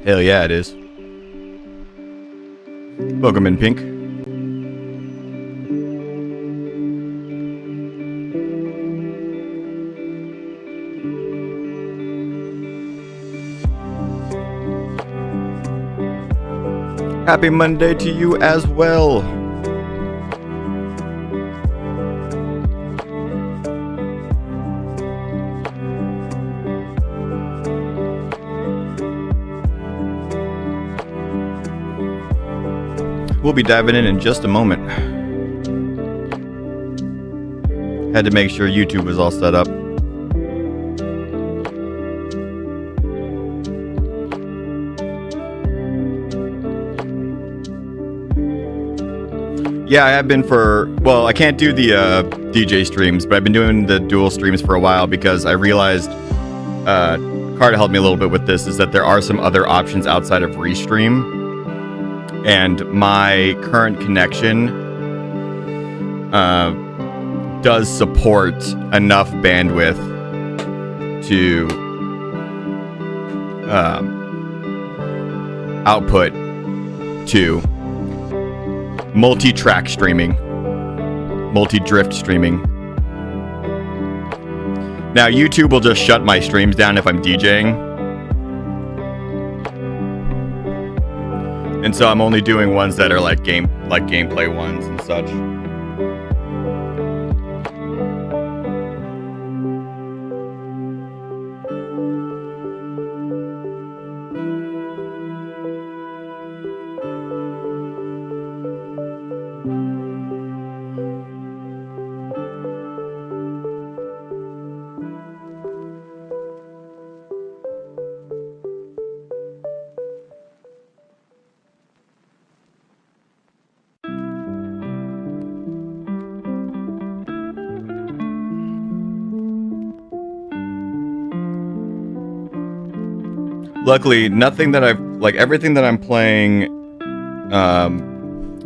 Hell yeah, it is. Welcome in, Pink. Happy Monday to you as well. We'll be diving in just a moment. Had to make sure YouTube was all set up. Yeah, I have been well, I can't do the DJ streams, but I've been doing the dual streams for a while because I realized, Carter helped me a little bit with this, is that there are some other options outside of Restream. And my current connection does support enough bandwidth to output to multi-track streaming, multi-drift streaming. Now, YouTube will just shut my streams down if I'm DJing. And so I'm only doing ones that are like gameplay ones and such. Luckily, nothing that everything that I'm playing,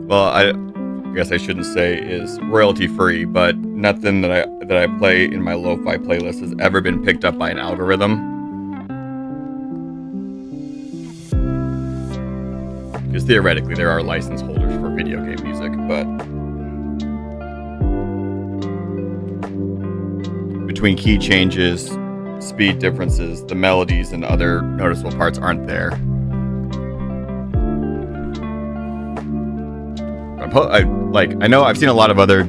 well, I guess I shouldn't say is royalty free, but nothing that I play in my lo-fi playlist has ever been picked up by an algorithm. Because theoretically, there are license holders for video game music, but between key changes, speed differences, the melodies and other noticeable parts aren't there. I know I've seen a lot of other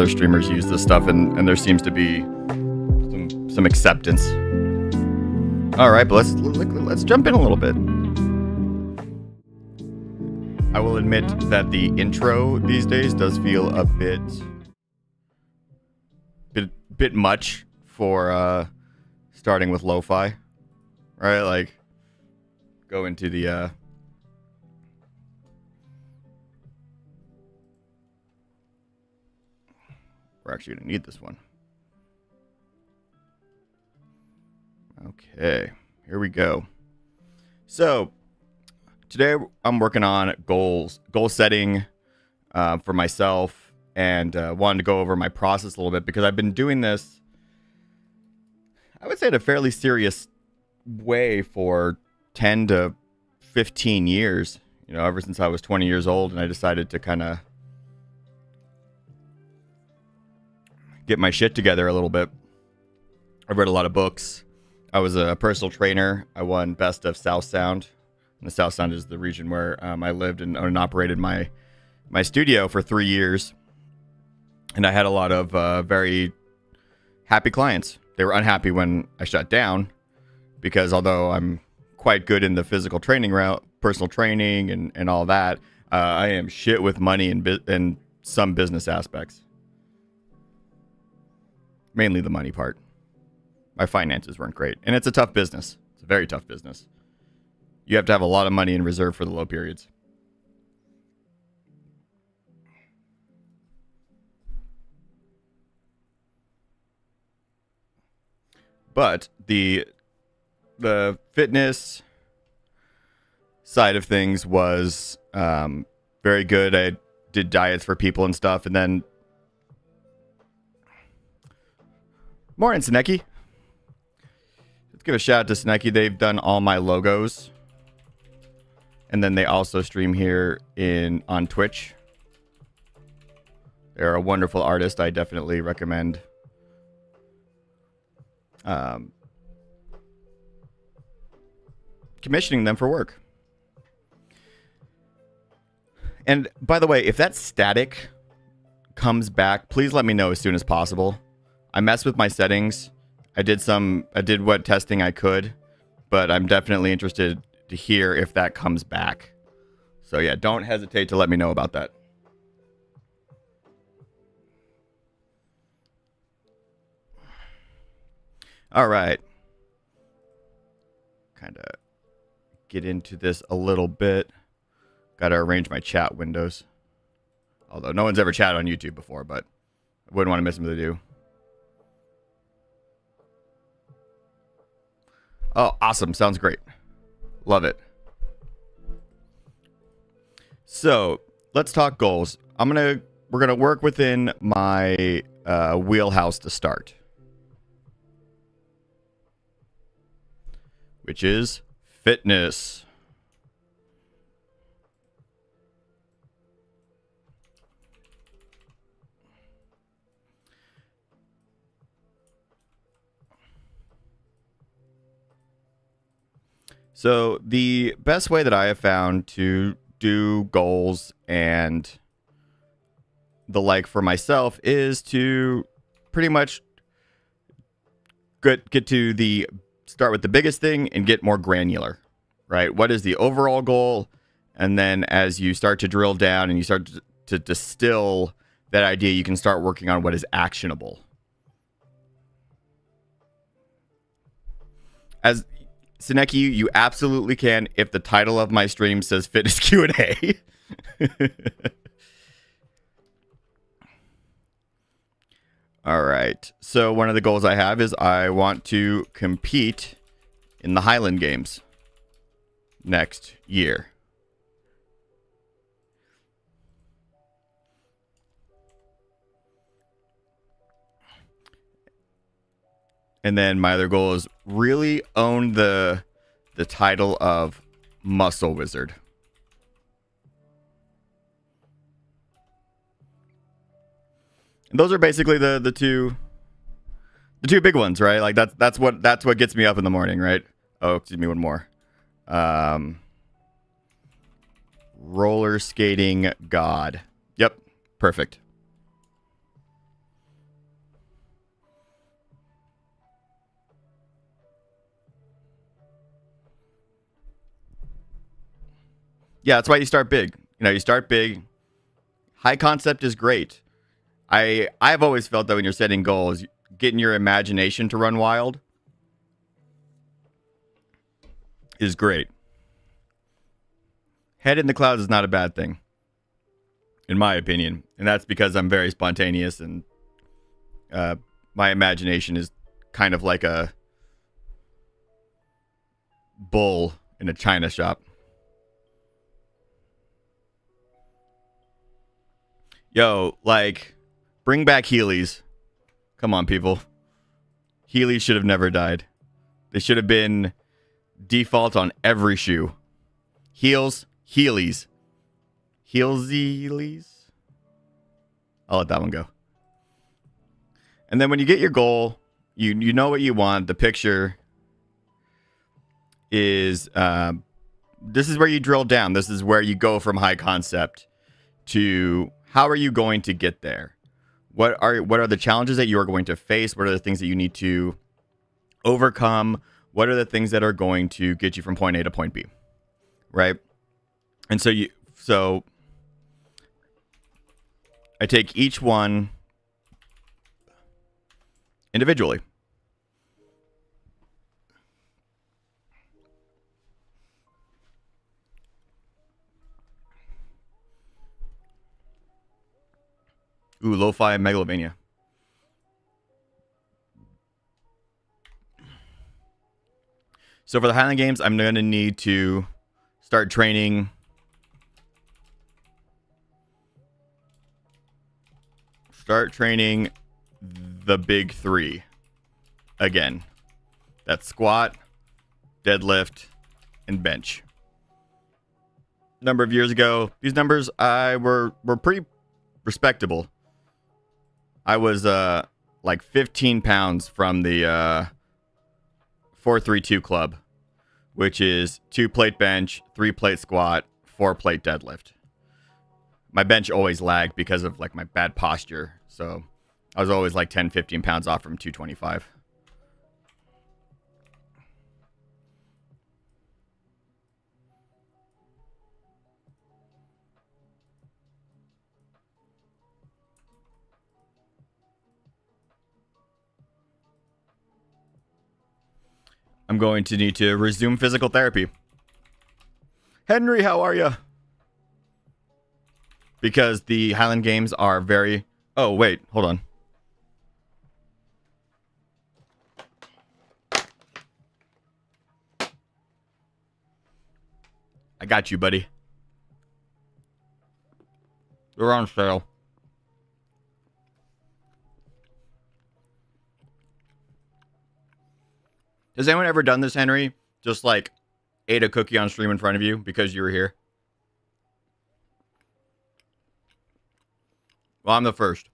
streamers use this stuff, and there seems to be some acceptance. All right, but let's jump in a little bit. I will admit that the intro these days does feel a bit much for starting with lo-fi, right? Like, go into the we're actually gonna need this one. Okay, here we go. So today I'm working on goal setting for myself, and wanted to go over my process a little bit because I've been doing this, I would say, in a fairly serious way for 10 to 15 years, ever since I was 20 years old, and I decided to kind of get my shit together a little bit. I've read a lot of books. I was a personal trainer. I won Best of South Sound. And the South Sound is the region where I lived and operated my studio for 3 years. And I had a lot of very happy clients. They were unhappy when I shut down because although I'm quite good in the physical training route, personal training and all that, I am shit with money and some business aspects. Mainly the money part. My finances weren't great. And it's a tough business. It's a very tough business. You have to have a lot of money in reserve for the low periods. But the fitness side of things was very good. I did diets for people and stuff. And then morning, Sneki. Let's give a shout out to Sneki. They've done all my logos And then they also stream here on Twitch. They're a wonderful artist. I definitely recommend commissioning them for work. And by the way, if that static comes back, please let me know as soon as possible. I messed with my settings. I did what testing I could, but I'm definitely interested to hear if that comes back. So yeah, don't hesitate to let me know about that. All right. Kind of get into this a little bit. Got to arrange my chat windows. Although no one's ever chatted on YouTube before, but I wouldn't want to miss them if they do. Oh, awesome. Sounds great. Love it. So let's talk goals. We're gonna work within my wheelhouse to start, which is fitness. So the best way that I have found to do goals and the like for myself is to pretty much get to start with the biggest thing and get more granular, right? What is the overall goal? And then as you start to drill down and you start to distill that idea, you can start working on what is actionable. As Seneki, you absolutely can if the title of my stream says Fitness Q&A. All right. So one of the goals I have is I want to compete in the Highland Games next year. And then my other goal is really own the title of Muscle Wizard. And those are basically the two big ones, right? Like that's what gets me up in the morning, right? Oh, excuse me, one more. Roller skating god. Yep, perfect. Yeah, that's why you start big. You start big. High concept is great. I've always felt that when you're setting goals, getting your imagination to run wild is great. Head in the clouds is not a bad thing, in my opinion. And that's because I'm very spontaneous and my imagination is kind of like a bull in a china shop. Yo, like, bring back Heelys. Come on, people. Heelys should have never died. They should have been default on every shoe. Heels, Heelys. Heelsies. I'll let that one go. And then when you get your goal, you know what you want. The picture is, this is where you drill down. This is where you go from high concept to how are you going to get there? What are the challenges that you are going to face? What are the things that you need to overcome? What are the things that are going to get you from point A to point B? Right? And so I take each one individually. Ooh, lo-fi megalovania. So for the Highland Games, I'm going to need to start training the big three again. That's squat, deadlift, and bench. number of years ago. These numbers were pretty respectable. I was like 15 pounds from the 432 club, which is 2 plate bench, 3 plate squat, 4 plate deadlift. My bench always lagged because of like my bad posture. So I was always like 10, 15 pounds off from 225. I'm going to need to resume physical therapy. Henry, how are you? Because the Highland Games are very... Oh, wait, hold on. I got you, buddy. They're on sale. Has anyone ever done this, Henry? Just like ate a cookie on stream in front of you because you were here? Well, I'm the first.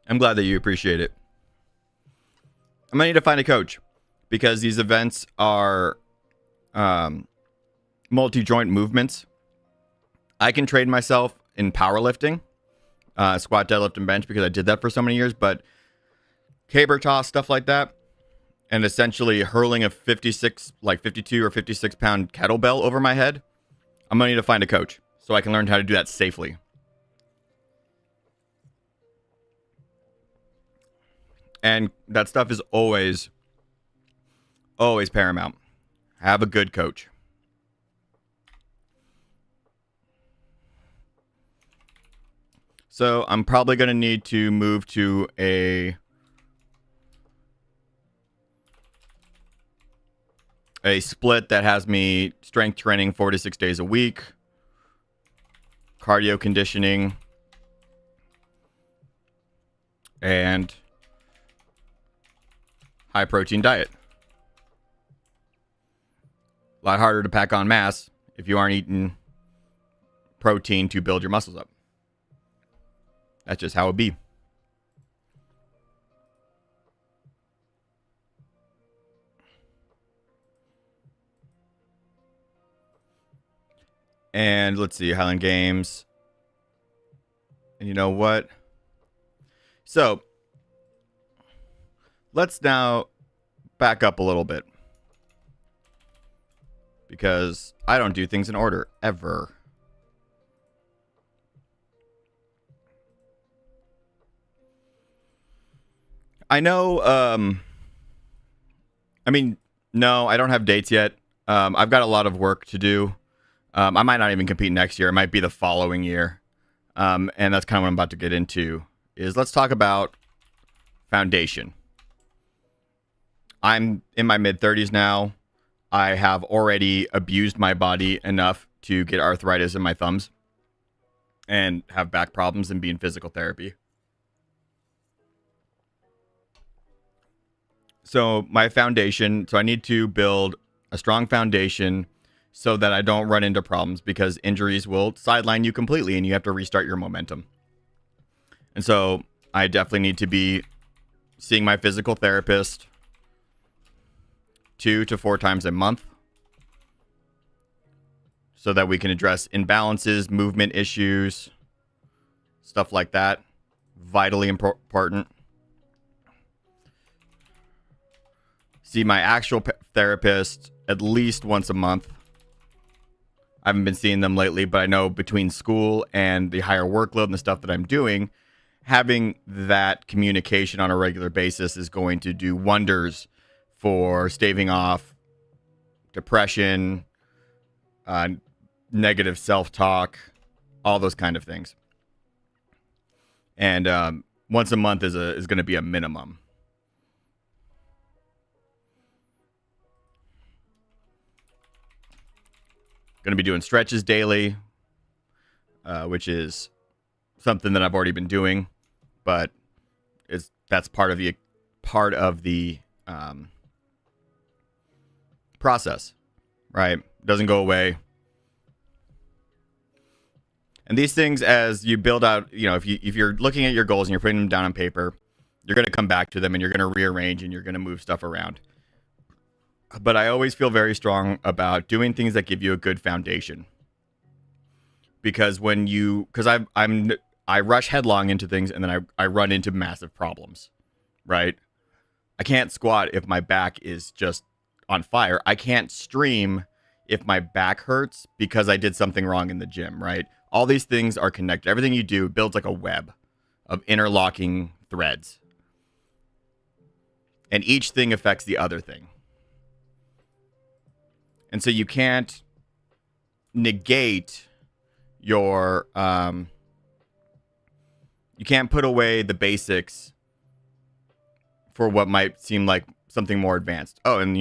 I'm glad that you appreciate it. I'm going to need to find a coach because these events are multi-joint movements. I can train myself in powerlifting, squat, deadlift, and bench because I did that for so many years, but caber toss, stuff like that, and essentially hurling a 52 or 56 pound kettlebell over my head, I'm going to need to find a coach so I can learn how to do that safely. And that stuff is always paramount. Have a good coach. So I'm probably going to need to move to a split that has me strength training 4 to 6 days a week, cardio conditioning, and high protein diet. A lot harder to pack on mass if you aren't eating protein to build your muscles up. That's just how it be. And let's see, Highland Games. And you know what? So let's now back up a little bit. Because I don't do things in order, ever. I know, I mean, no, I don't have dates yet. I've got a lot of work to do. I might not even compete next year. It might be the following year. And that's kind of what I'm about to get into. Is let's talk about foundation. I'm in my mid-30s now. I have already abused my body enough to get arthritis in my thumbs and have back problems and be in physical therapy. So my foundation, so I need to build a strong foundation so that I don't run into problems because injuries will sideline you completely and you have to restart your momentum. And so I definitely need to be seeing my physical therapist 2 to 4 times a month so that we can address imbalances, movement issues, stuff like that. Vitally important. See my actual therapist at least once a month. I haven't been seeing them lately, but I know between school and the higher workload and the stuff that I'm doing, having that communication on a regular basis is going to do wonders for staving off depression, negative self-talk, all those kind of things. And once a month is going to be a minimum. Going to be doing stretches daily, which is something that I've already been doing, but that's part of the process, right? Doesn't go away. And these things, as you build out, if you're looking at your goals and you're putting them down on paper, you're going to come back to them and you're going to rearrange and you're going to move stuff around. But I always feel very strong about doing things that give you a good foundation. Because I rush headlong into things and then I run into massive problems, right? I can't squat if my back is just on fire. I can't stream if my back hurts because I did something wrong in the gym, right? All these things are connected. Everything you do builds like a web of interlocking threads. And each thing affects the other thing. And so you can't negate your... you can't put away the basics for what might seem like something more advanced. Oh, and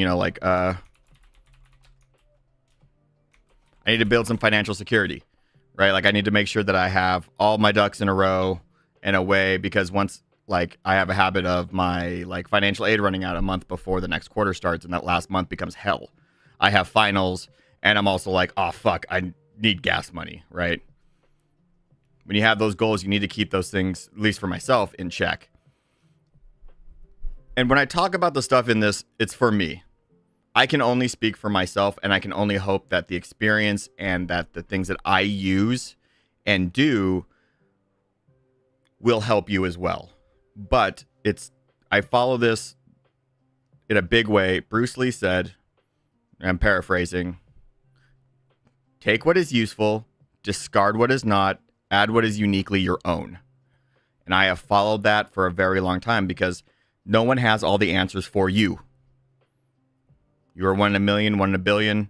I need to build some financial security, right? Like I need to make sure that I have all my ducks in a row and a way, because once I have a habit of my financial aid running out a month before the next quarter starts, and that last month becomes hell. I have finals, and I'm also like, oh fuck, I need gas money, right? When you have those goals, you need to keep those things, at least for myself, in check. And when I talk about the stuff in this, it's for me. I can only speak for myself, and I can only hope that the experience and that the things that I use and do will help you as well. But I follow this in a big way. Bruce Lee said, I'm paraphrasing, take what is useful, discard what is not, add what is uniquely your own. And I have followed that for a very long time because no one has all the answers for you. You are 1 in a million, 1 in a billion.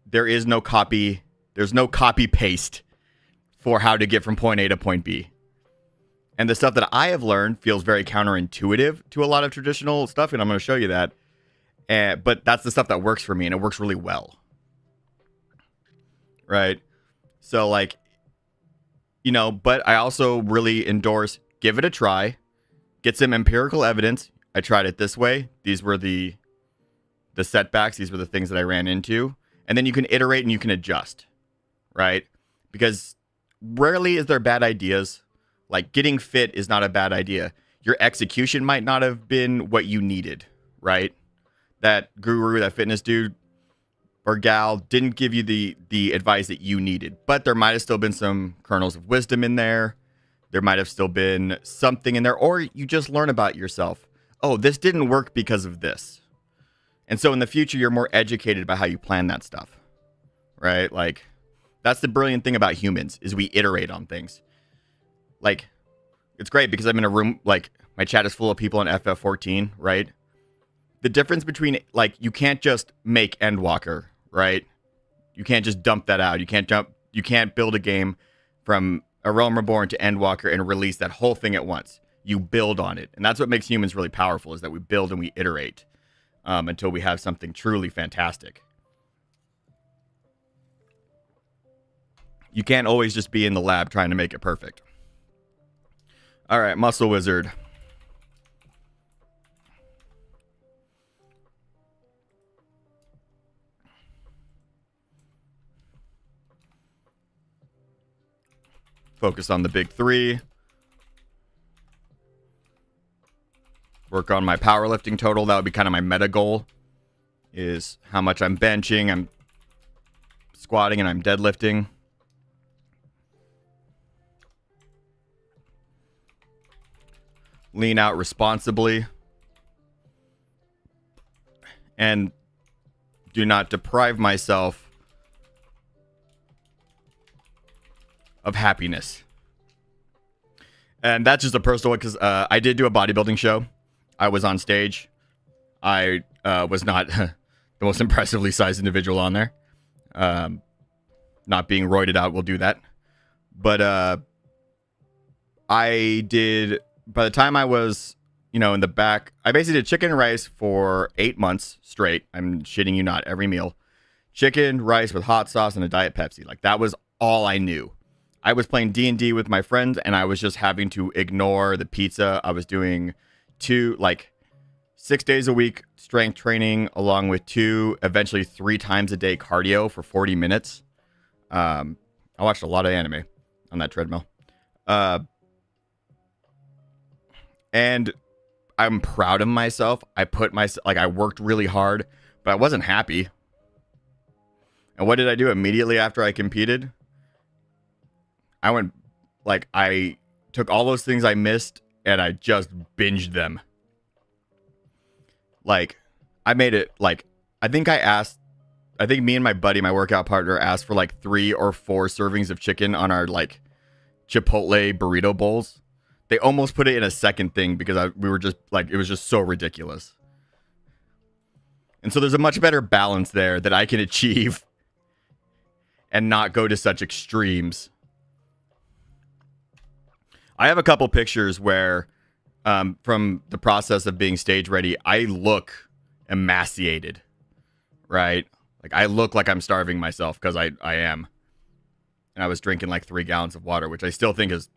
There's no copy paste for how to get from point A to point B. And the stuff that I have learned feels very counterintuitive to a lot of traditional stuff, and I'm going to show you that. But that's the stuff that works for me, and it works really well. Right? So, but I also really endorse, give it a try, get some empirical evidence. I tried it this way. These were the setbacks. These were the things that I ran into. And then you can iterate and you can adjust, right? Because rarely is there bad ideas. Like getting fit is not a bad idea. Your execution might not have been what you needed, right? That guru, that fitness dude or gal didn't give you the advice that you needed. But there might have still been some kernels of wisdom in there. There might have still been something in there. Or you just learn about yourself. Oh, this didn't work because of this. And so in the future, you're more educated about how you plan that stuff, right? Like, that's the brilliant thing about humans, is we iterate on things. Like, it's great because I'm in a room, my chat is full of people in FF14, right? The difference between, you can't just make Endwalker, right? You can't just dump that out. You can't build a game from A Realm Reborn to Endwalker and release that whole thing at once. You build on it. And that's what makes humans really powerful, is that we build and we iterate until we have something truly fantastic. You can't always just be in the lab trying to make it perfect. All right, Muscle Wizard. Focus on the big three. Work on my powerlifting total. That would be kind of my meta goal, is how much I'm benching, I'm squatting, and I'm deadlifting. Lean out responsibly. And do not deprive myself of happiness. And that's just a personal one, because I did do a bodybuilding show. I was on stage. I was not the most impressively sized individual on there. Not being roided out will do that. But I did, by the time I was, in the back, I basically did chicken and rice for 8 months straight. I'm shitting you not, every meal. Chicken, rice with hot sauce and a Diet Pepsi. Like, that was all I knew. I was playing D&D with my friends, and I was just having to ignore the pizza. I was doing 6 days a week strength training, along with 2, eventually 3 times a day cardio for 40 minutes. I watched a lot of anime on that treadmill. And I'm proud of myself. I worked really hard, but I wasn't happy. And what did I do immediately after I competed? I took all those things I missed and I just binged them. I made it, I think me and my buddy, my workout partner, asked for 3 or 4 servings of chicken on our Chipotle burrito bowls. They almost put it in a second thing because we were just it was just so ridiculous. And so there's a much better balance there that I can achieve and not go to such extremes. I have a couple pictures where, from the process of being stage ready, I look emaciated, right? I look like I'm starving myself because I am. And I was drinking 3 gallons of water, which I still think is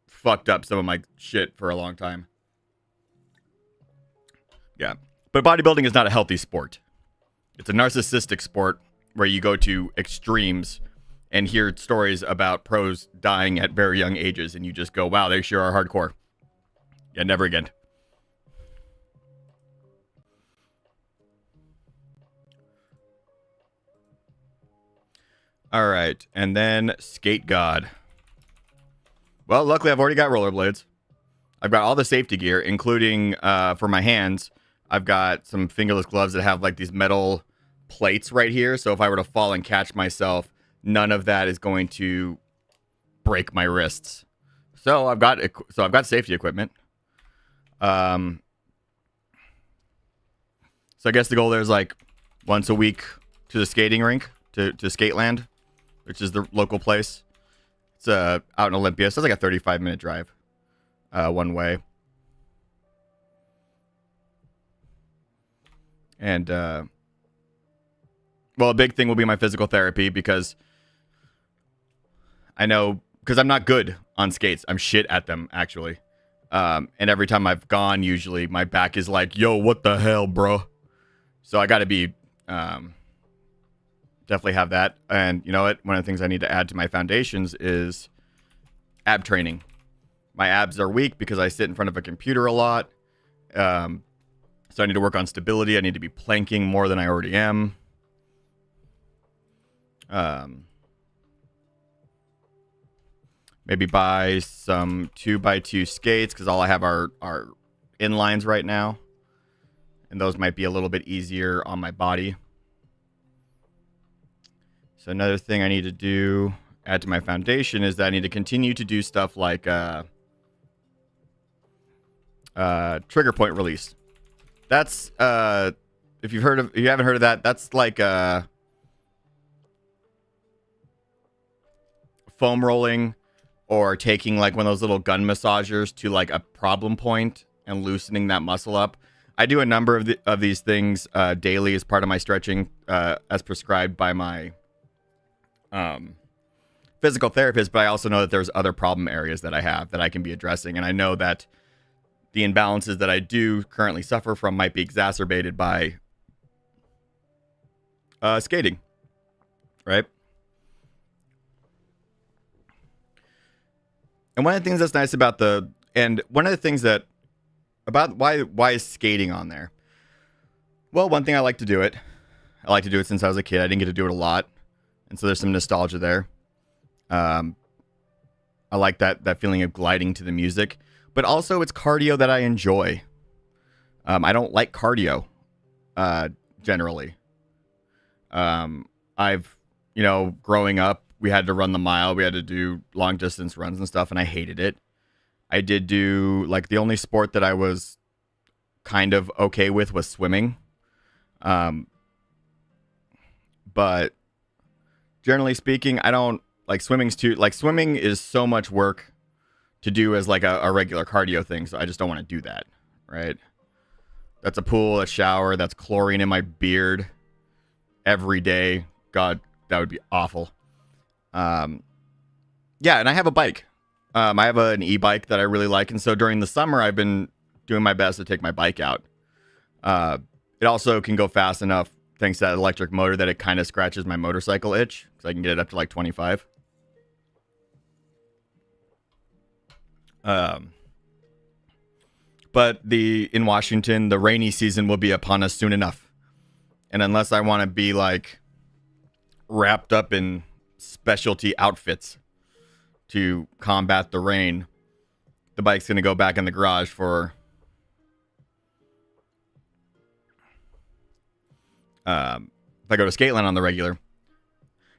fucked up some of my shit for a long time. Yeah. But bodybuilding is not a healthy sport. It's a narcissistic sport where you go to extremes and hear stories about pros dying at very young ages, and you just go, wow, they sure are hardcore. Yeah, never again. All right, and then Skate God. Well, luckily I've already got rollerblades. I've got all the safety gear, including for my hands. I've got some fingerless gloves that have these metal plates right here. So if I were to fall and catch myself, none of that is going to break my wrists. So I've got safety equipment. So I guess the goal there is once a week to the skating rink, to Skateland, which is the local place. It's out in Olympia. So it's a 35-minute drive one way. And, a big thing will be my physical therapy because I'm not good on skates. I'm shit at them, actually. And every time I've gone, usually my back is yo, what the hell, bro? So I got to be, definitely have that. And you know what? One of the things I need to add to my foundations is ab training. My abs are weak because I sit in front of a computer a lot. So I need to work on stability. I need to be planking more than I already am. Maybe buy some 2x2 skates because all I have are inlines right now. And those might be a little bit easier on my body. So another thing I need to add to my foundation is that I need to continue to do stuff like trigger point release. That's if you haven't heard of that, that's foam rolling or taking one of those little gun massagers to a problem point and loosening that muscle up. I do a number of these things daily as part of my stretching as prescribed by my physical therapist, but I also know that there's other problem areas that I have that I can be addressing. And I know that the imbalances that I do currently suffer from might be exacerbated by skating, right? And one of the things that's nice about one of the things that about why is skating on there? Well, one thing I like to do it. I like to do it since I was a kid. I didn't get to do it a lot, and so there's some nostalgia there. I like that feeling of gliding to the music, but also it's cardio that I enjoy. I don't like cardio generally. I've growing up, we had to run the mile. We had to do long distance runs and stuff, and I hated it. I did do the only sport that I was kind of okay with was swimming. But generally speaking, I don't like swimming's too, like swimming is so much work to do as like a regular cardio thing. So I just don't want to do that. Right. That's a pool, a shower. That's chlorine in my beard every day. God, that would be awful. Yeah. And I have a bike. I have an e-bike that I really like. And so during the summer, I've been doing my best to take my bike out. It also can go fast enough, thanks to that electric motor, that it kind of scratches my motorcycle itch, because I can get it up to like 25. But in Washington, the rainy season will be upon us soon enough. And unless I want to be like wrapped up in specialty outfits to combat the rain, the bike's going to go back in the garage for if I go to Skateland on the regular.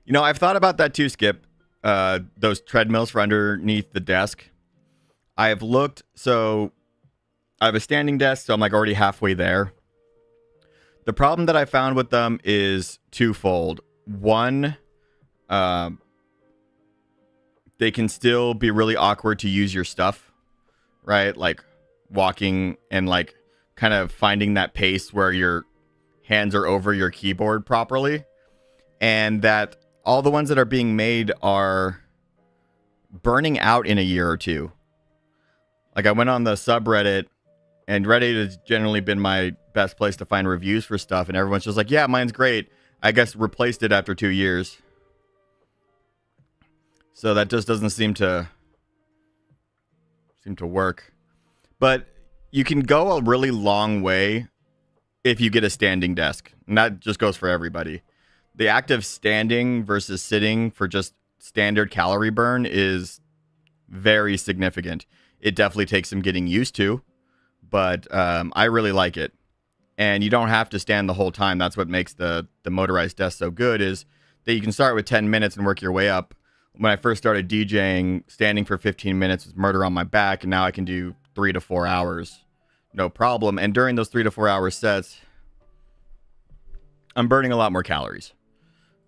You know, I've thought about that too, Skip. Those treadmills for underneath the desk. I have looked, so I have a standing desk, so I'm like already halfway there. The problem that I found with them is twofold. One, they can still be really awkward to use your stuff, right? Like walking and like kind of finding that pace where your hands are over your keyboard properly. And that all the ones that are being made are burning out in a year or two. Like I went on the subreddit, and Reddit has generally been my best place to find reviews for stuff. And everyone's just like, yeah, mine's great. I guess replaced it after 2 years. So that just doesn't seem to work. But you can go a really long way if you get a standing desk. And that just goes for everybody. The act of standing versus sitting for just standard calorie burn is very significant. It definitely takes some getting used to, but I really like it. And you don't have to stand the whole time. That's what makes the motorized desk so good, is that you can start with 10 minutes and work your way up. When I first started DJing, standing for 15 minutes was murder on my back, and now I can do 3 to 4 hours, no problem. And during those 3 to 4 hour sets, I'm burning a lot more calories.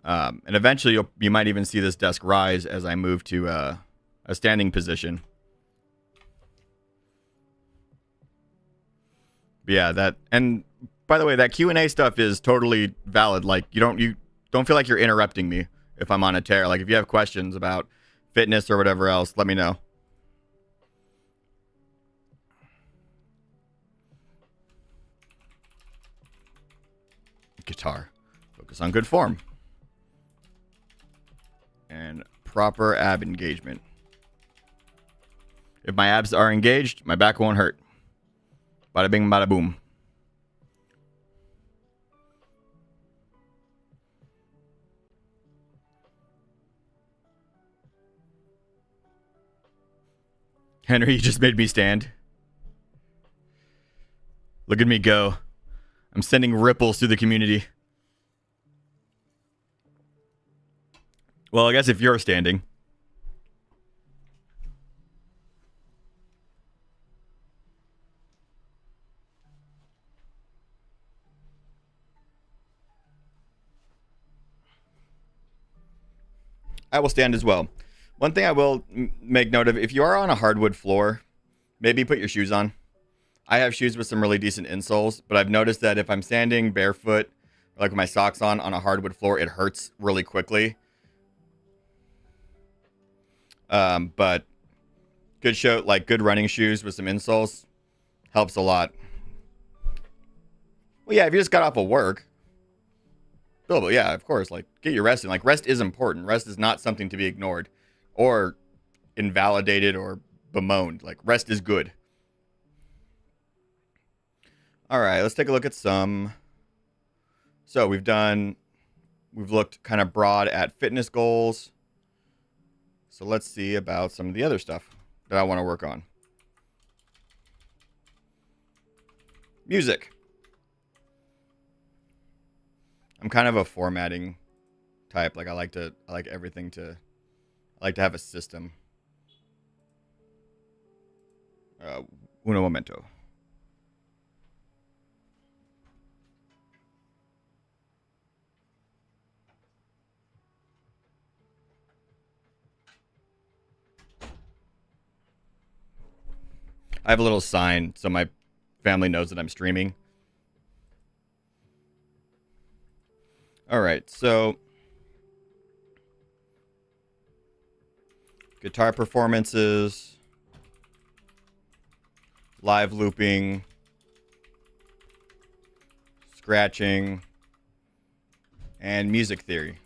And eventually you might even see this desk rise as I move to a standing position. But yeah, and by the way, that Q&A stuff is totally valid. Like you don't feel like you're interrupting me if I'm on a tear. Like if you have questions about fitness or whatever else, let me know. Guitar. Focus on good form. And proper ab engagement. If my abs are engaged, my back won't hurt. Bada bing, bada boom. Henry, you just made me stand. Look at me go. I'm sending ripples through the community. Well, I guess if you're standing. I will stand as well. One thing I will make note of, if you are on a hardwood floor, maybe put your shoes on. I have shoes with some really decent insoles, but I've noticed that if I'm standing barefoot, like with my socks on a hardwood floor, it hurts really quickly. But good running shoes with some insoles helps a lot. Well, yeah, if you just got off of work, but yeah, of course, like get your rest in. Like rest is important. Rest is not something to be ignored or invalidated or bemoaned. Like rest is good. All right, let's take a look at some. So we've looked kind of broad at fitness goals. So let's see about some of the other stuff that I want to work on. Music. I'm kind of a formatting type. Like I like everything I like to have a system. Uno momento. I have a little sign so my family knows that I'm streaming. All right, so guitar performances, live looping, scratching, and music theory.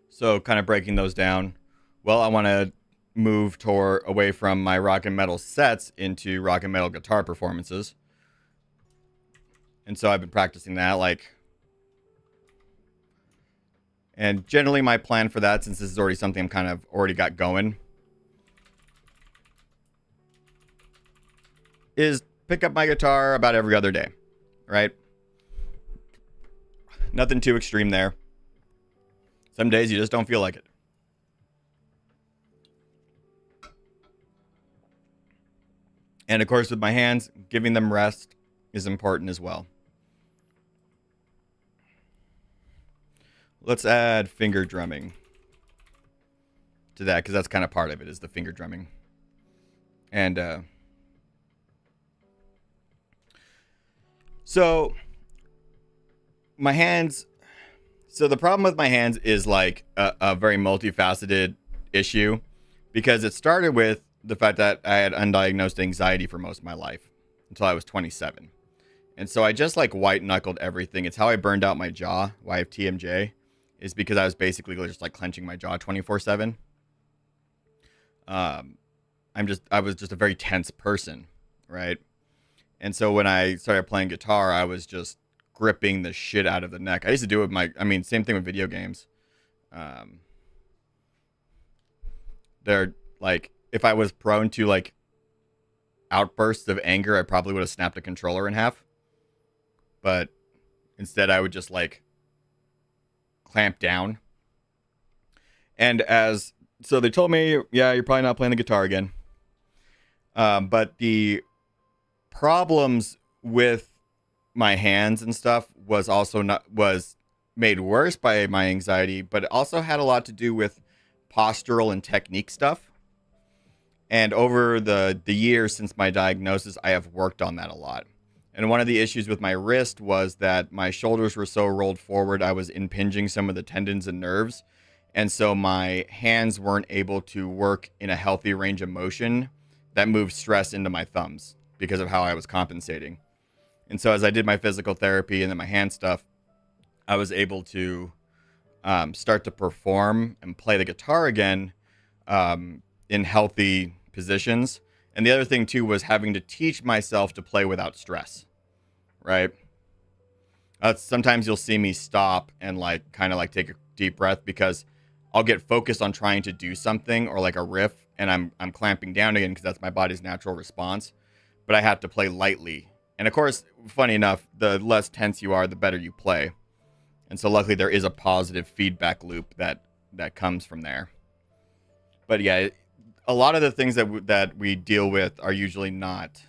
So kind of breaking those down. Well, I want to move away from my rock and metal sets into rock and metal guitar performances. And so I've been practicing that, and generally my plan for that, since this is already something I'm kind of already got going, is pick up my guitar about every other day, right? Nothing too extreme there. Some days you just don't feel like it. And of course, with my hands, giving them rest is important as well. Let's add finger drumming to that, because that's kind of part of it, is the finger drumming. And so my hands, so the problem with my hands is like a very multifaceted issue, because it started with the fact that I had undiagnosed anxiety for most of my life until I was 27. And so I just like white knuckled everything. It's how I burned out my jaw, why I have TMJ, is because I was basically just like clenching my jaw 24/7. I was just a very tense person, right? And so when I started playing guitar, I was just gripping the shit out of the neck. I used to do it with same thing with video games. They're like, if I was prone to like outbursts of anger, I probably would have snapped a controller in half. But instead I would just like clamp down. And so they told me, yeah, you're probably not playing the guitar again. But the problems with my hands and stuff was made worse by my anxiety, but it also had a lot to do with postural and technique stuff. And over the years since my diagnosis, I have worked on that a lot. And one of the issues with my wrist was that my shoulders were so rolled forward, I was impinging some of the tendons and nerves. And so my hands weren't able to work in a healthy range of motion that moved stress into my thumbs because of how I was compensating. And so as I did my physical therapy and then my hand stuff, I was able to start to perform and play the guitar again in healthy positions. And the other thing too was having to teach myself to play without stress, right? Sometimes you'll see me stop and like kind of like take a deep breath, because I'll get focused on trying to do something or like a riff, and I'm clamping down again because that's my body's natural response. But I have to play lightly. And of course, funny enough, the less tense you are, the better you play. And so luckily there is a positive feedback loop that comes from there. But yeah, a lot of the things that we deal with are usually not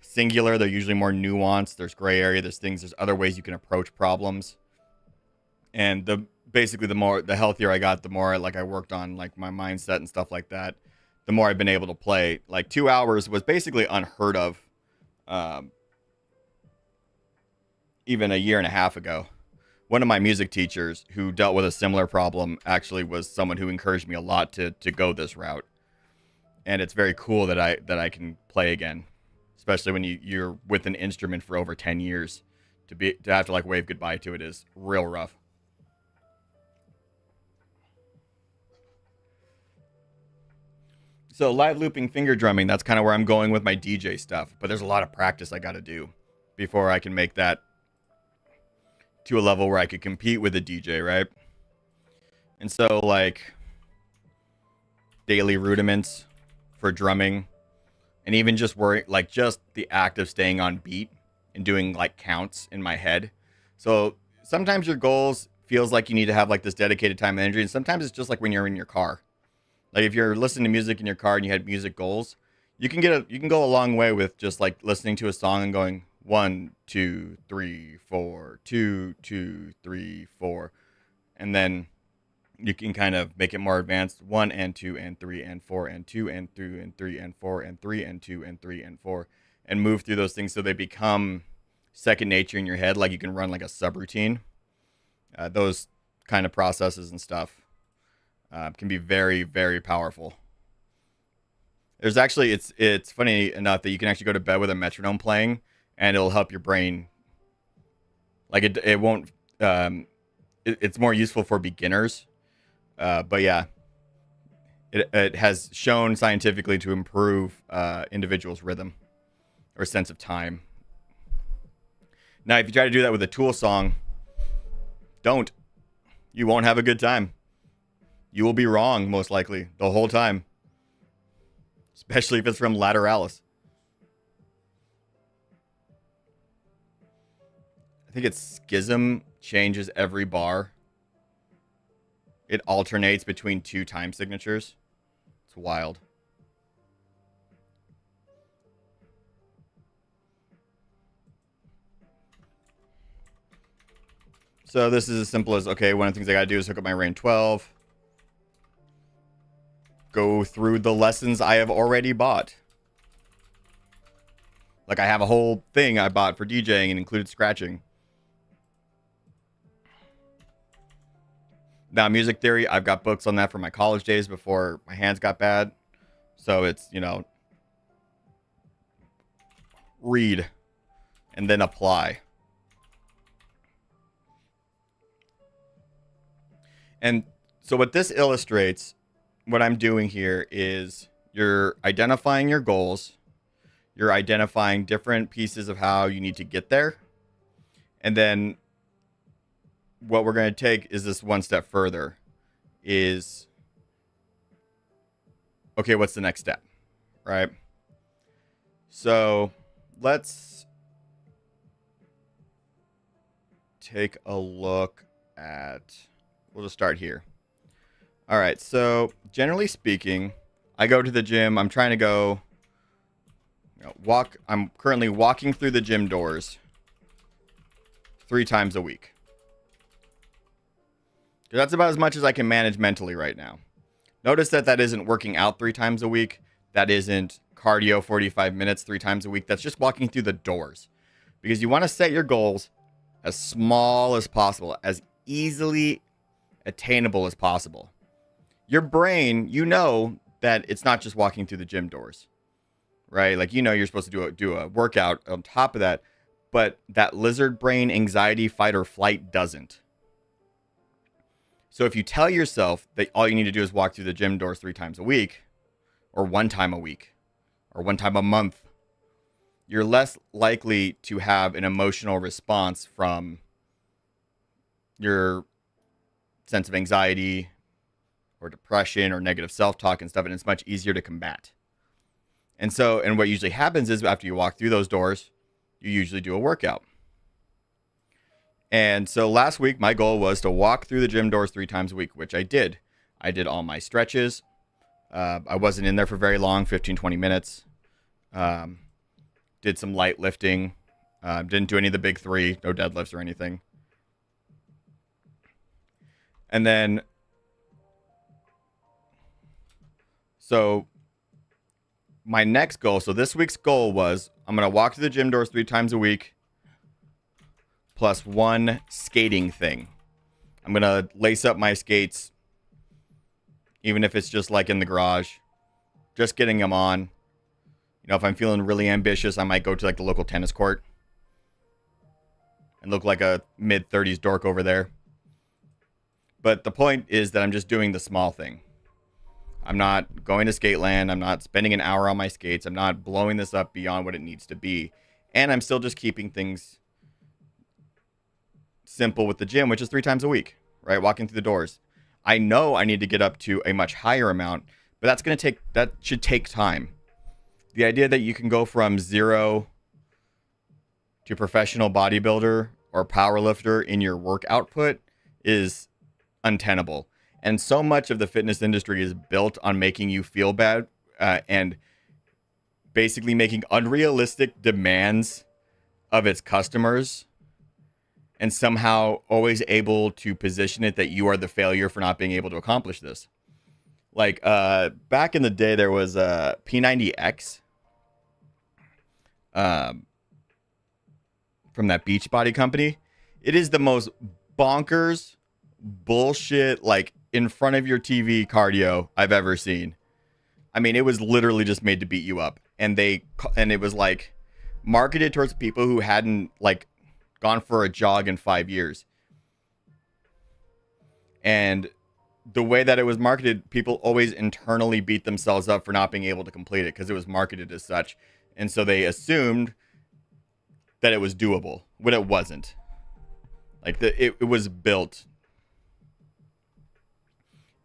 singular. They're usually more nuanced. There's gray area. There's other ways you can approach problems. And the healthier I got, the more like I worked on like my mindset and stuff like that, the more I've been able to play. Like 2 hours was basically unheard of even a year and a half ago. One of my music teachers who dealt with a similar problem actually was someone who encouraged me a lot to go this route. And it's very cool that I can play again, especially when you're with an instrument for over 10 years. To have to like wave goodbye to it is real rough. So live looping finger drumming, that's kind of where I'm going with my DJ stuff. But there's a lot of practice I got to do before I can make that to a level where I could compete with a DJ, right? And so like daily rudiments for drumming, and even just just the act of staying on beat and doing like counts in my head. So sometimes your goals feels like you need to have like this dedicated time and energy, and sometimes it's just like when you're in your car. Like if you're listening to music in your car and you had music goals, you can go a long way with just like listening to a song and going 1, 2, 3, 4, 2, 2, 3, 4. And then you can kind of make it more advanced. 1 and 2 and 3 and 4 and 2 and 2 and 3 and 4 and 3 and 2 and 3 and 4. And move through those things so they become second nature in your head. Like you can run like a subroutine. Those kind of processes and stuff can be very, very powerful. There's actually, it's funny enough that you can actually go to bed with a metronome playing and it'll help your brain. Like it won't, it's more useful for beginners. But yeah, it has shown scientifically to improve individuals' rhythm or sense of time. Now, if you try to do that with a Tool song, don't. You won't have a good time. You will be wrong, most likely, the whole time. Especially if it's from Lateralis. I think it's Schism changes every bar. It alternates between 2 time signatures. It's wild. So this is as simple as, okay, one of the things I got to do is hook up my Rain 12. Go through the lessons I have already bought. Like I have a whole thing I bought for DJing and included scratching. Now, music theory, I've got books on that from my college days before my hands got bad. So it's, you know, read and then apply. And so what this illustrates, what I'm doing here is you're identifying your goals. You're identifying different pieces of how you need to get there. And then what we're going to take is this one step further is, okay, what's the next step, right? So let's take a look at, we'll just start here. All right, so generally speaking, I go to the gym. I'm trying to go walk. I'm currently walking through the gym doors 3 times a week. That's about as much as I can manage mentally right now. Notice that that isn't working out 3 times a week. That isn't cardio 45 minutes 3 times a week. That's just walking through the doors. Because you want to set your goals as small as possible, as easily attainable as possible. Your brain, you know that it's not just walking through the gym doors, right? Like, you know, you're supposed to do a workout on top of that, but that lizard brain anxiety, fight or flight doesn't. So if you tell yourself that all you need to do is walk through the gym doors 3 times a week, or 1 time a week, or 1 time a month, you're less likely to have an emotional response from your sense of anxiety or depression or negative self-talk and stuff, and it's much easier to combat. And so, and what usually happens is after you walk through those doors, you usually do a workout. And so last week, my goal was to walk through the gym doors 3 times a week, which I did. I did all my stretches. I wasn't in there for very long, 15, 20 minutes. Did some light lifting. Didn't do any of the big 3, no deadlifts or anything. And then, so my next goal, so this week's goal was I'm going to walk through the gym doors 3 times a week plus 1 skating thing. I'm going to lace up my skates, even if it's just like in the garage, just getting them on. You know, if I'm feeling really ambitious, I might go to like the local tennis court and look like a mid-30s dork over there. But the point is that I'm just doing the small thing. I'm not going to Skateland. I'm not spending an hour on my skates. I'm not blowing this up beyond what it needs to be. And I'm still just keeping things simple with the gym, which is 3 times a week, right? Walking through the doors. I know I need to get up to a much higher amount, but that should take time. The idea that you can go from 0 to professional bodybuilder or powerlifter in your work output is untenable. And so much of the fitness industry is built on making you feel bad and basically making unrealistic demands of its customers and somehow always able to position it that you are the failure for not being able to accomplish this. Like back in the day, there was a P90X from that Beachbody company. It is the most bonkers bullshit, like in front of your TV cardio I've ever seen. I mean, it was literally just made to beat you up, and it was like marketed towards people who hadn't like gone for a jog in 5 years. And the way that it was marketed, people always internally beat themselves up for not being able to complete it because it was marketed as such. And so they assumed that it was doable when it wasn't. Like it was built.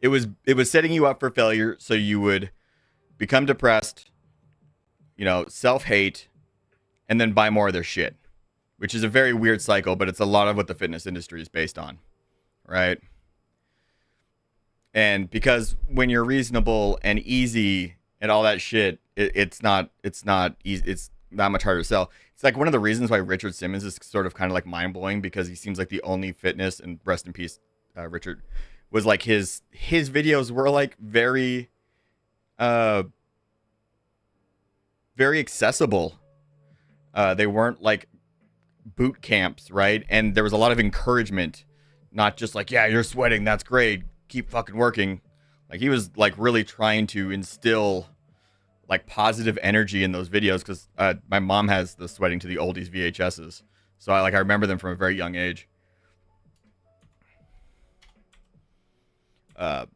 It was setting you up for failure so you would become depressed, self-hate, and then buy more of their shit, which is a very weird cycle, but it's a lot of what the fitness industry is based on, right? And because when you're reasonable and easy and all that shit, it's not easy. It's that much harder to sell. It's like one of the reasons why Richard Simmons is sort of kind of like mind blowing, because he seems like the only fitness, and rest in peace, Richard, was like his videos were like very accessible. They weren't like boot camps, right? And there was a lot of encouragement, not just like, yeah, you're sweating, that's great, keep fucking working. Like he was like really trying to instill like positive energy in those videos, because my mom has the Sweating to the Oldies VHSs, so I remember them from a very young age. And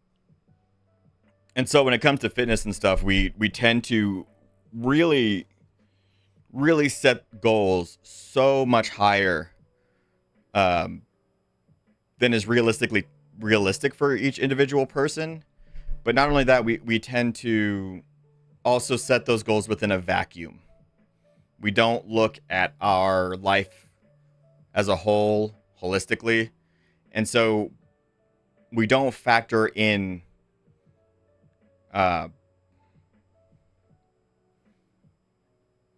so when it comes to fitness and stuff, we tend to really set goals so much higher than is realistic for each individual person. But not only that, we tend to also set those goals within a vacuum. We don't look at our life as a whole holistically. And so we don't factor in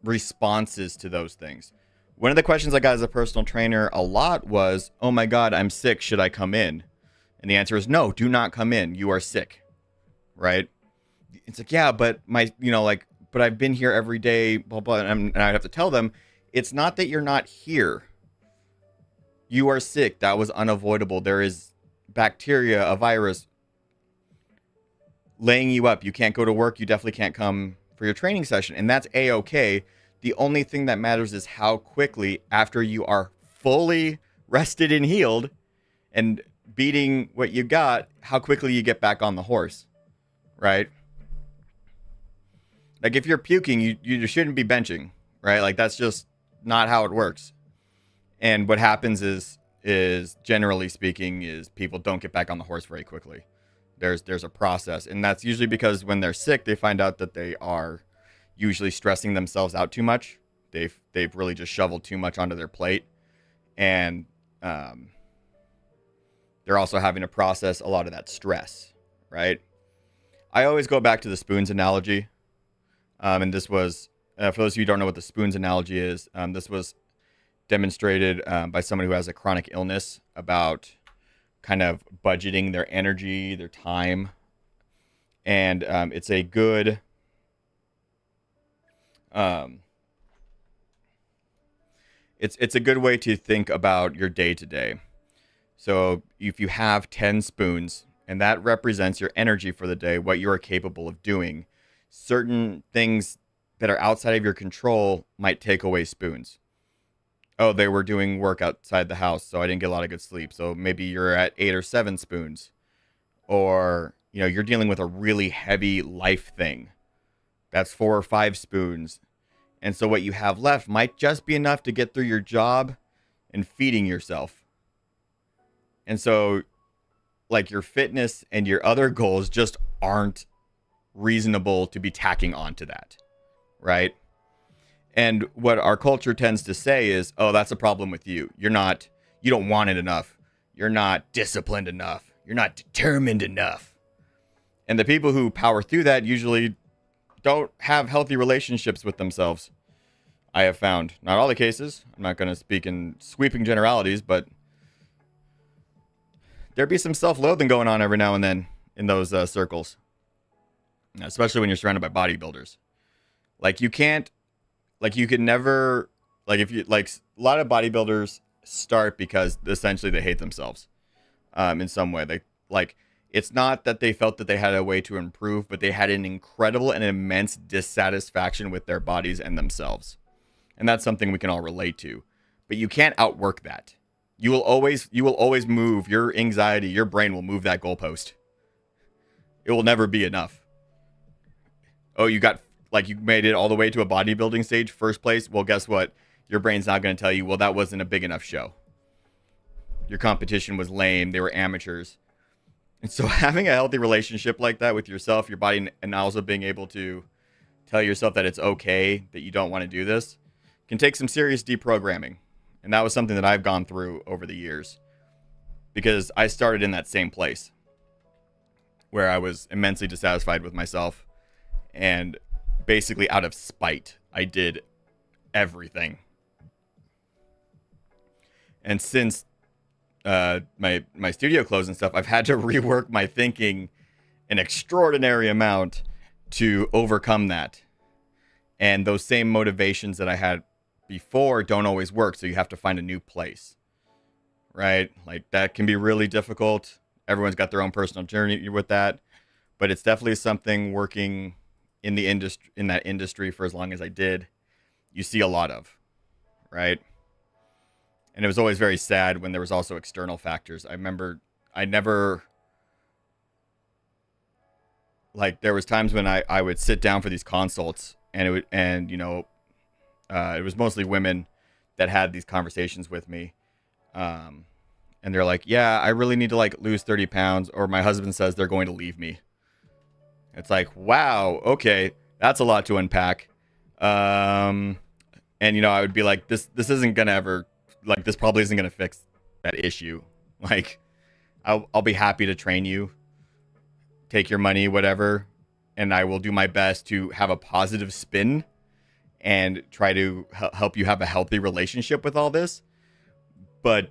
responses to those things. One of the questions I got as a personal trainer a lot was, oh my God, I'm sick, should I come in? And the answer is no, do not come in. You are sick, right? It's like, yeah, but but I've been here every day, blah, blah. And I'd have to tell them, it's not that you're not here. You are sick. That was unavoidable. There is bacteria, a virus laying you up. You can't go to work. You definitely can't come for your training session. And that's A-okay. The only thing that matters is how quickly, after you are fully rested and healed and beating what you got, how quickly you get back on the horse, right? Like if you're puking, you shouldn't be benching, right? Like that's just not how it works. And what happens is generally speaking, is people don't get back on the horse very quickly. There's a process, and that's usually because when they're sick, they find out that they are usually stressing themselves out too much. They've really just shoveled too much onto their plate, and they're also having to process a lot of that stress, right? I always go back to the spoons analogy, and this was for those of you who don't know what the spoons analogy is. This was demonstrated by someone who has a chronic illness about kind of budgeting their energy, their time. And it's a good it's a good way to think about your day to day. So if you have 10 spoons, and that represents your energy for the day, what you are capable of doing, certain things that are outside of your control might take away spoons. Oh, they were doing work outside the house, so I didn't get a lot of good sleep. So maybe you're at 8 or 7 spoons. Or, you're dealing with a really heavy life thing. That's 4 or 5 spoons. And so what you have left might just be enough to get through your job and feeding yourself. And so, like, your fitness and your other goals just aren't reasonable to be tacking onto that, right? And what our culture tends to say is, oh, that's a problem with you. You don't want it enough. You're not disciplined enough. You're not determined enough. And the people who power through that usually don't have healthy relationships with themselves. I have found, not all the cases, I'm not going to speak in sweeping generalities, but there'd be some self-loathing going on every now and then in those circles, especially when you're surrounded by bodybuilders. Like you can't, like you could never, like if you, like a lot of bodybuilders start because essentially they hate themselves in some way. They like, it's not that they felt that they had a way to improve, but they had an incredible and immense dissatisfaction with their bodies and themselves. And that's something we can all relate to. But you can't outwork that. You will always move your anxiety, your brain will move that goalpost. It will never be enough. Oh, you made it all the way to a bodybuilding stage, first place. Well, guess what? Your brain's not going to tell you, well, that wasn't a big enough show. Your competition was lame. They were amateurs. And so having a healthy relationship like that with yourself, your body, and also being able to tell yourself that it's okay, that you don't want to do this, can take some serious deprogramming. And that was something that I've gone through over the years because I started in that same place where I was immensely dissatisfied with myself, and basically out of spite, I did everything. And since my studio closed and stuff, I've had to rework my thinking an extraordinary amount to overcome that. And those same motivations that I had before don't always work, so you have to find a new place, right? Like that can be really difficult. Everyone's got their own personal journey with that, but it's definitely something working in the industry, in that industry for as long as I did, you see a lot of, right? And it was always very sad when there was also external factors. I remember there was times when I would sit down for these consults, and it was mostly women that had these conversations with me. And they're like, yeah, I really need to like lose 30 pounds, or my husband says they're going to leave me. It's like, wow, okay, that's a lot to unpack. And I would be like, this isn't gonna ever, like, this probably isn't gonna fix that issue. Like, I'll be happy to train you, take your money, whatever, and I will do my best to have a positive spin and try to help you have a healthy relationship with all this. But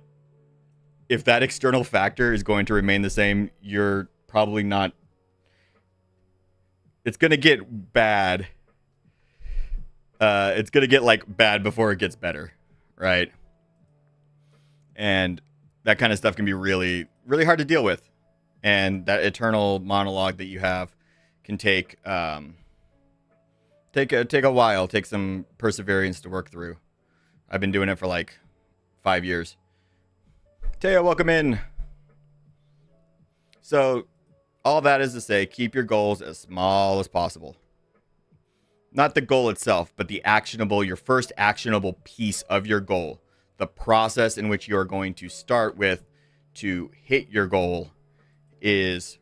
if that external factor is going to remain the same, you're probably not. It's going to get bad. It's going to get like bad before it gets better, right? And that kind of stuff can be really, really hard to deal with. And that eternal monologue that you have can take a while, take some perseverance to work through. I've been doing it for like 5 years. Taya, welcome in. So all that is to say, keep your goals as small as possible. Not the goal itself, but your first actionable piece of your goal. The process in which you're going to start with to hit your goal is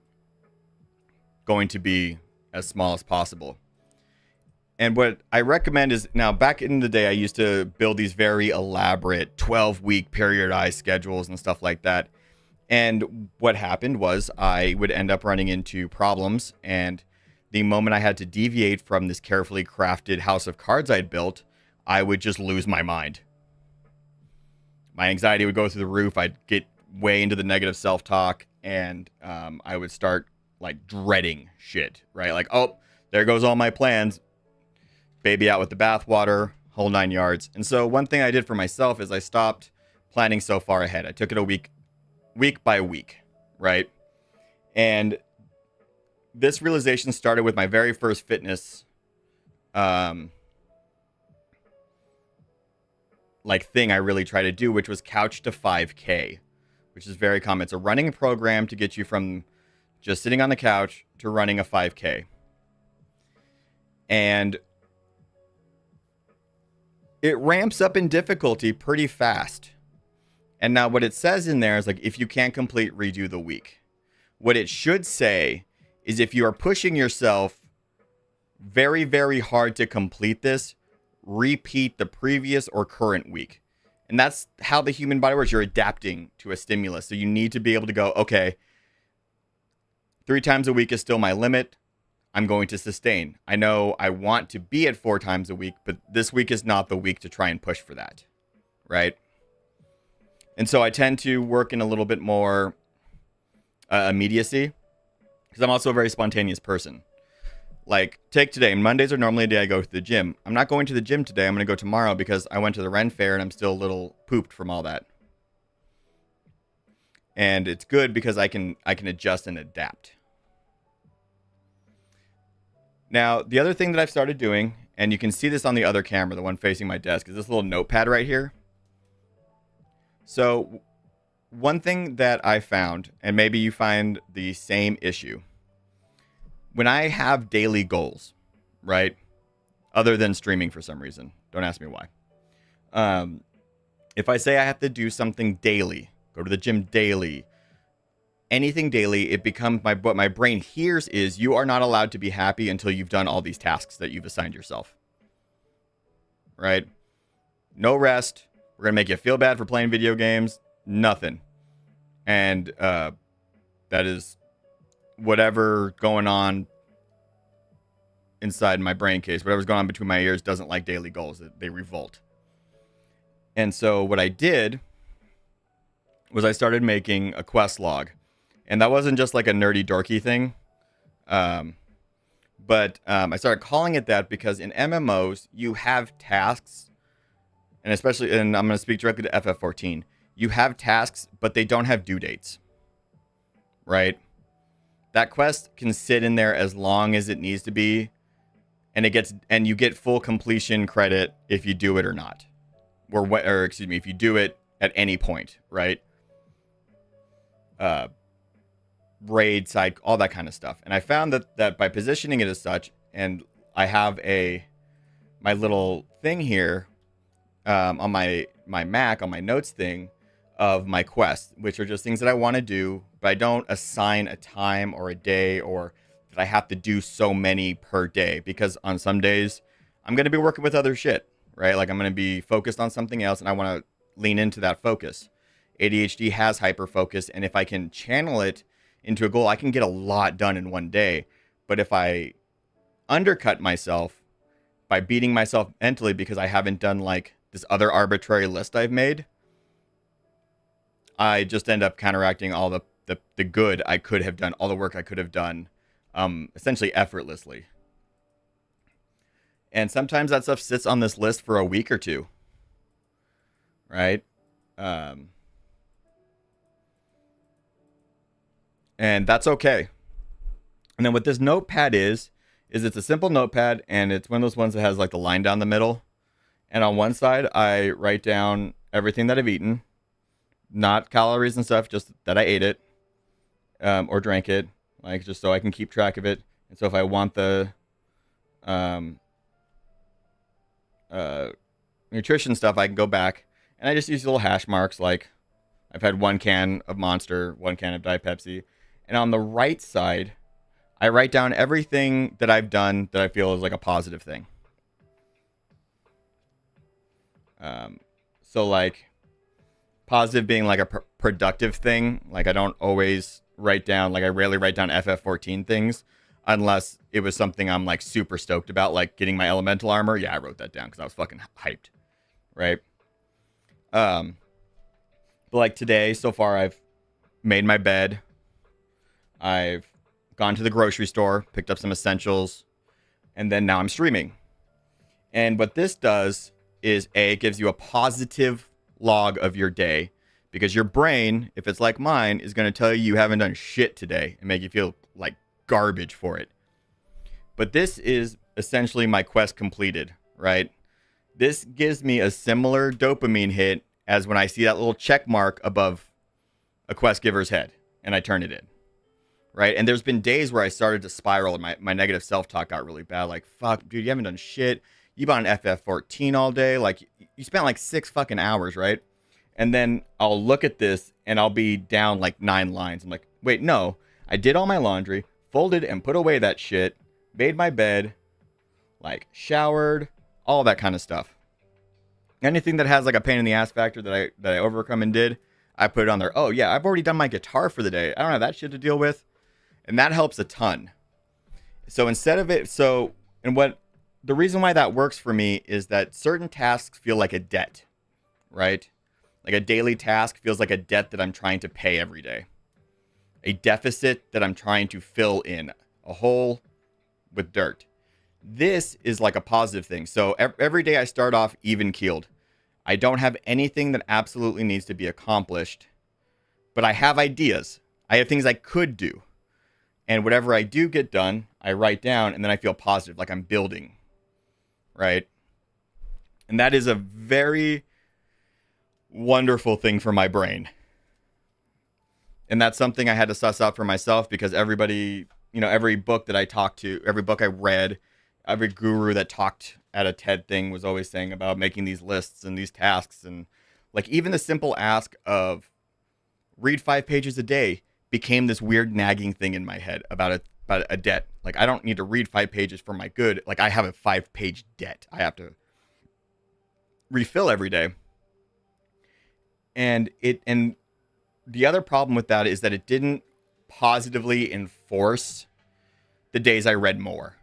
going to be as small as possible. And what I recommend is, now back in the day, I used to build these very elaborate 12-week periodized schedules and stuff like that. And what happened was I would end up running into problems. And the moment I had to deviate from this carefully crafted house of cards I'd built, I would just lose my mind. My anxiety would go through the roof. I'd get way into the negative self-talk, and I would start like dreading shit, right? Like, oh, there goes all my plans. Baby out with the bathwater, whole 9 yards. And so one thing I did for myself is I stopped planning so far ahead. I took it a week by week, right? And this realization started with my very first fitness thing I really try to do, which was couch to 5K, which is very common. It's a running program to get you from just sitting on the couch to running a 5K. And it ramps up in difficulty pretty fast. And now what it says in there is like, if you can't complete, redo the week. What it should say is if you are pushing yourself very, very hard to complete this, repeat the previous or current week. And that's how the human body works. You're adapting to a stimulus. So you need to be able to go, okay, 3 times a week is still my limit. I'm going to sustain. I know I want to be at 4 times a week, but this week is not the week to try and push for that, right? And so I tend to work in a little bit more immediacy, because I'm also a very spontaneous person. Like, take today. Mondays are normally a day I go to the gym. I'm not going to the gym today. I'm going to go tomorrow because I went to the Ren Fair and I'm still a little pooped from all that. And it's good because I can adjust and adapt. Now, the other thing that I've started doing, and you can see this on the other camera, the one facing my desk, is this little notepad right here. So one thing that I found, and maybe you find the same issue, when I have daily goals, right, other than streaming for some reason, don't ask me why. If I say I have to do something daily, go to the gym daily, anything daily, it becomes what my brain hears is you are not allowed to be happy until you've done all these tasks that you've assigned yourself, right? No rest. We're going to make you feel bad for playing video games. Nothing. And that is whatever going on inside my brain case, whatever's going on between my ears doesn't like daily goals. They revolt. And so what I did was I started making a quest log. And that wasn't just like a nerdy dorky thing. But I started calling it that because in MMOs, you have tasks. And especially, and I'm going to speak directly to FF14. You have tasks, but they don't have due dates. Right? That quest can sit in there as long as it needs to be. And you get full completion credit if you do it or not. Or excuse me, if you do it at any point, right? Raid, side, all that kind of stuff. And I found that by positioning it as such, and I have my little thing here on my Mac, on my notes thing of my quests, which are just things that I want to do, but I don't assign a time or a day or that I have to do so many per day, because on some days I'm going to be working with other shit, right? Like I'm going to be focused on something else and I want to lean into that focus. ADHD has hyper focus, and if I can channel it into a goal, I can get a lot done in one day. But if I undercut myself by beating myself mentally because I haven't done like this other arbitrary list I've made, I just end up counteracting all the good I could have done, all the work I could have done, essentially effortlessly. And sometimes that stuff sits on this list for a week or two, right? And that's okay. And then what this notepad is it's a simple notepad, and it's one of those ones that has like the line down the middle. And on one side, I write down everything that I've eaten, not calories and stuff, just that I ate it, or drank it, like just so I can keep track of it. And so if I want the nutrition stuff, I can go back and I just use little hash marks. Like I've had 1 can of Monster, 1 can of Diet Pepsi. And on the right side, I write down everything that I've done that I feel is like a positive thing. So like positive being like a productive thing. Like I don't always write down, like I rarely write down FF14 things unless it was something I'm like super stoked about, like getting my elemental armor. Yeah, I wrote that down because I was fucking hyped. Right? But like today, so far, I've made my bed. I've gone to the grocery store, picked up some essentials, and then now I'm streaming. And what this does is it gives you a positive log of your day, because your brain, if it's like mine, is going to tell you haven't done shit today and make you feel like garbage for it. But this is essentially my quest completed, right? This gives me a similar dopamine hit as when I see that little check mark above a quest giver's head and I turn it in, right? And there's been days where I started to spiral and my negative self-talk got really bad. Like, fuck, dude, you haven't done shit. You bought an FF14 all day. Like, you spent like 6 fucking hours, right? And then I'll look at this and I'll be down like 9 lines. I'm like, wait, no. I did all my laundry, folded and put away that shit, made my bed, like showered, all that kind of stuff. Anything that has like a pain in the ass factor that I overcome and did, I put it on there. Oh yeah, I've already done my guitar for the day. I don't have that shit to deal with. And that helps a ton. So instead of it, so, and what the reason why that works for me is that certain tasks feel like a debt, right? Like a daily task feels like a debt that I'm trying to pay every day, a deficit that I'm trying to fill in, a hole with dirt. This is like a positive thing. So every day I start off even keeled. I don't have anything that absolutely needs to be accomplished, but I have ideas. I have things I could do. And whatever I do get done, I write down, and then I feel positive, like I'm building, right? And that is a very wonderful thing for my brain. And that's something I had to suss out for myself, because everybody, every book that I talked to, every book I read, every guru that talked at a TED thing was always saying about making these lists and these tasks. And like even the simple ask of read 5 pages a day became this weird nagging thing in my head about a debt. Like I don't need to read 5 pages for my good. Like I have a 5-page debt I have to refill every day. And the other problem with that is that it didn't positively enforce the days I read more,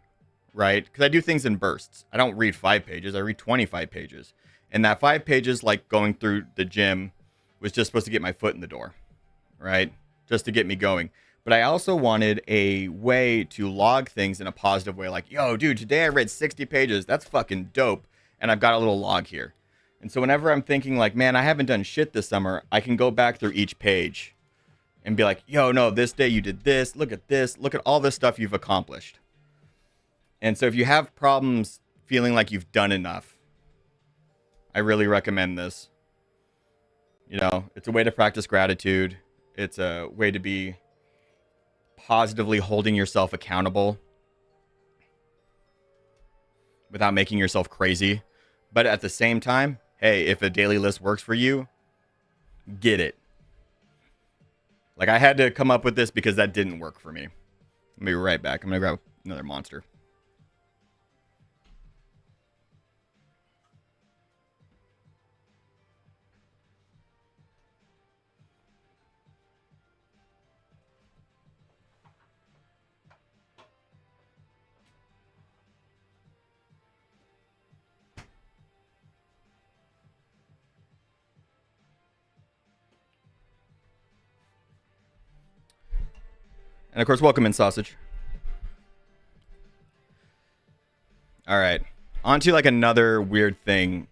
right? Because I do things in bursts. I don't read 5 pages. I read 25 pages. And that 5 pages, like going through the gym, was just supposed to get my foot in the door, right? Just to get me going. But I also wanted a way to log things in a positive way. Like, yo, dude, today I read 60 pages. That's fucking dope. And I've got a little log here. And so whenever I'm thinking like, man, I haven't done shit this summer, I can go back through each page and be like, yo, no, this day you did this. Look at this. Look at all this stuff you've accomplished. And so if you have problems feeling like you've done enough, I really recommend this. It's a way to practice gratitude. It's a way to be positively holding yourself accountable without making yourself crazy. But at the same time, hey, if a daily list works for you, get it. Like I had to come up with this because that didn't work for me. I'll be right back. I'm going to grab another monster. And of course, welcome in, Sausage. All right. On to like another weird thing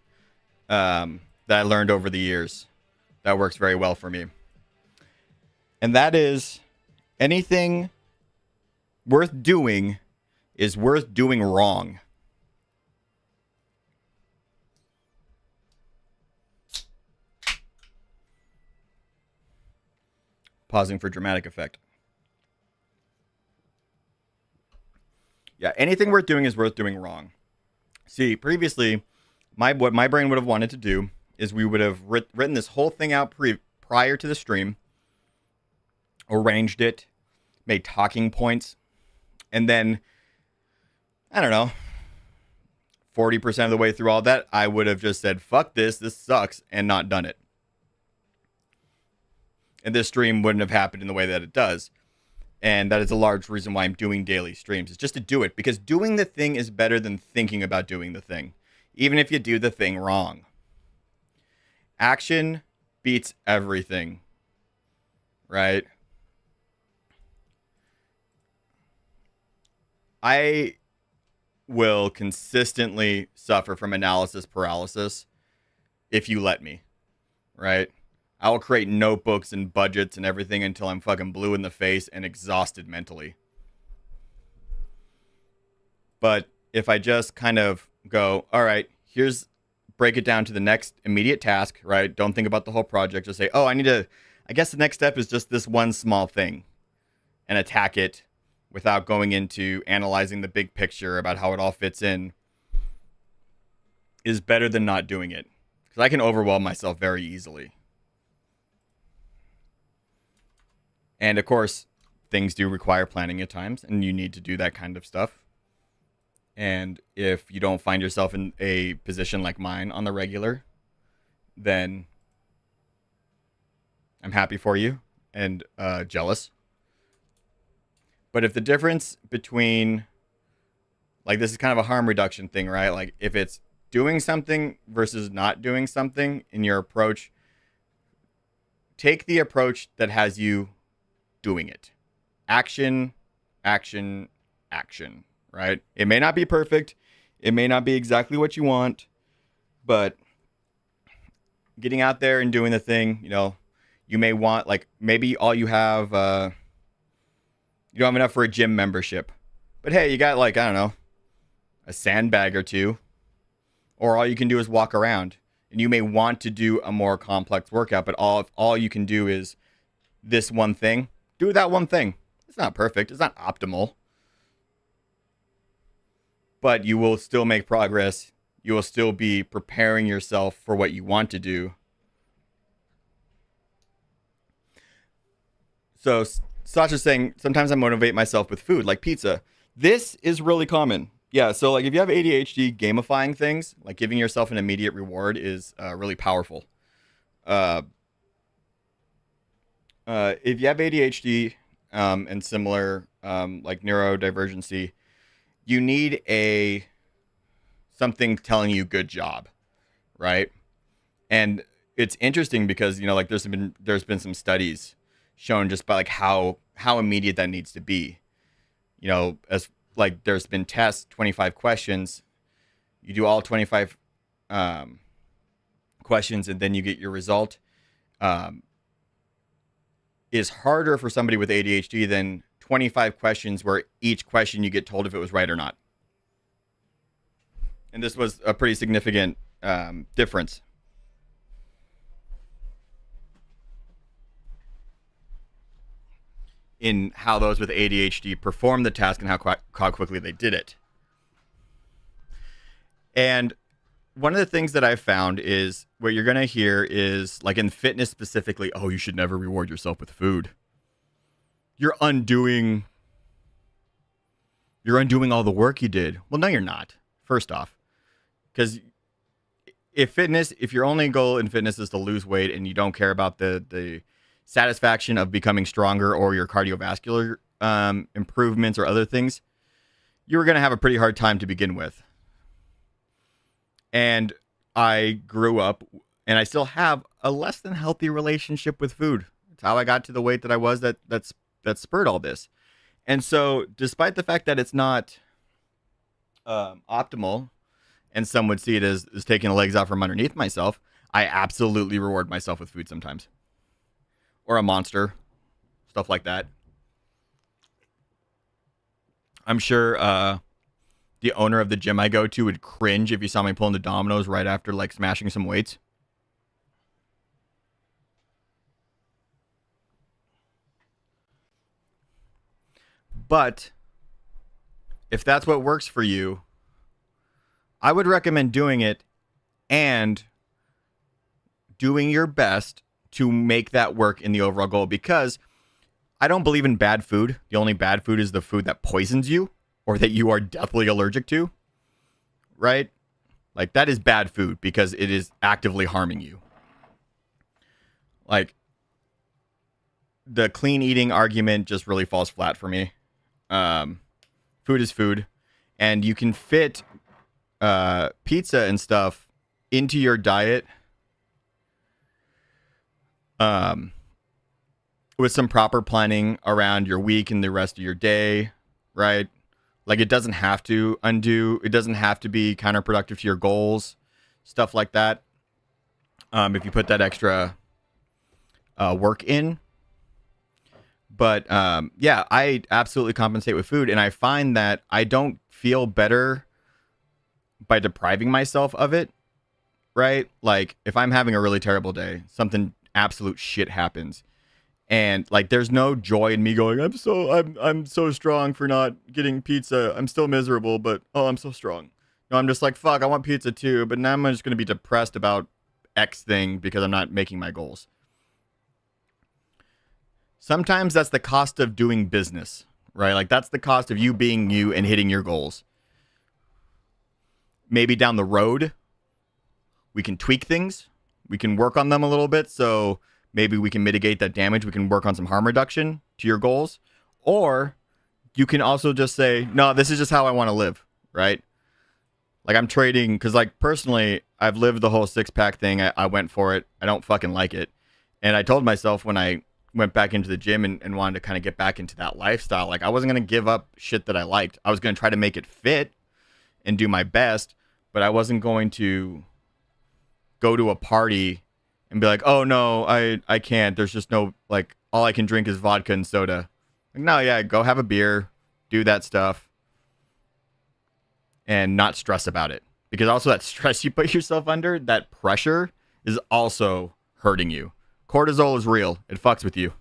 that I learned over the years that works very well for me. And that is anything worth doing is worth doing wrong. Pausing for dramatic effect. Yeah, anything worth doing is worth doing wrong. See, previously, what my brain would have wanted to do is we would have written this whole thing out prior to the stream, arranged it, made talking points, and then, I don't know, 40% of the way through all that, I would have just said, fuck this sucks, and not done it. And this stream wouldn't have happened in the way that it does. And that is a large reason why I'm doing daily streams, is just to do it. Because doing the thing is better than thinking about doing the thing, even if you do the thing wrong. Action beats everything, right? I will consistently suffer from analysis paralysis if you let me, right? I will create notebooks and budgets and everything until I'm fucking blue in the face and exhausted mentally. But if I just kind of go, all right, break it down to the next immediate task, right? Don't think about the whole project. Just say, oh, I guess the next step is just this one small thing, and attack it without going into analyzing the big picture about how it all fits in, is better than not doing it. Because I can overwhelm myself very easily. And of course, things do require planning at times, and you need to do that kind of stuff. And if you don't find yourself in a position like mine on the regular, then I'm happy for you and jealous. But if the difference between Like, this is kind of a harm reduction thing, right? Like, if it's doing something versus not doing something in your approach, take the approach that has you doing it. Action, action, action, right? It may not be perfect. It may not be exactly what you want, but getting out there and doing the thing, you know, you may want, like, maybe all you have, you don't have enough for a gym membership. But hey, you got, like, I don't know, a sandbag or two. Or all you can do is walk around. And you may want to do a more complex workout, but all you can do is this one thing. Do that one thing. It's not perfect. It's not optimal. But you will still make progress. You will still be preparing yourself for what you want to do. So Sasha's saying, sometimes I motivate myself with food, like pizza. This is really common. Yeah, so like if you have ADHD, gamifying things, like giving yourself an immediate reward is really powerful. If you have ADHD and similar like neurodivergency, you need something telling you good job, right? And it's interesting because, you know, like there's been some studies shown just by like how immediate that needs to be. You know, as like there's been tests, 25 questions. You do all 25 questions and then you get your result. Is harder for somebody with ADHD than 25 questions where each question you get told if it was right or not. And this was a pretty significant difference. In how those with ADHD performed the task and how quickly they did it. And one of the things that I've found is what you're going to hear is, like in fitness specifically, oh, you should never reward yourself with food. You're undoing all the work you did. Well, no, you're not, first off. Because if your only goal in fitness is to lose weight and you don't care about the satisfaction of becoming stronger or your cardiovascular improvements or other things, you're going to have a pretty hard time to begin with. And I grew up and I still have a less than healthy relationship with food. It's how I got to the weight that I was that spurred all this. And so despite the fact that it's not optimal, and some would see it as taking the legs out from underneath myself, I absolutely reward myself with food sometimes. Or a Monster, stuff like that. I'm sure the owner of the gym I go to would cringe if he saw me pulling the dominoes right after like smashing some weights. But if that's what works for you, I would recommend doing it and doing your best to make that work in the overall goal, because I don't believe in bad food. The only bad food is the food that poisons you or that you are deathly allergic to, right? Like that is bad food because it is actively harming you. Like the clean eating argument just really falls flat for me. Food is food, and you can fit pizza and stuff into your diet with some proper planning around your week and the rest of your day, right? Like it doesn't have to it doesn't have to be counterproductive to your goals, stuff like that. If you put that extra work in. But yeah, I absolutely compensate with food, and I find that I don't feel better by depriving myself of it, right? Like if I'm having a really terrible day, something absolute shit happens, and like there's no joy in me going, I'm so strong for not getting pizza. I'm still miserable, but oh, I'm so strong. No, I'm just like, fuck, I want pizza too, but now I'm just gonna be depressed about X thing because I'm not making my goals. Sometimes that's the cost of doing business, right? Like that's the cost of you being you and hitting your goals. Maybe down the road, we can tweak things. We can work on them a little bit. So maybe we can mitigate that damage. We can work on some harm reduction to your goals. Or you can also just say, no, this is just how I want to live. right? Like I'm trading because like personally, I've lived the whole 6-pack thing. I went for it. I don't fucking like it. And I told myself when I went back into the gym and wanted to kind of get back into that lifestyle, like I wasn't going to give up shit that I liked. I was going to try to make it fit and do my best, but I wasn't going to go to a party and be like, oh no, I can't. There's just no, like, all I can drink is vodka and soda. Like, no, yeah, go have a beer, do that stuff, and not stress about it. Because also that stress you put yourself under, that pressure is also hurting you. Cortisol is real. It fucks with you.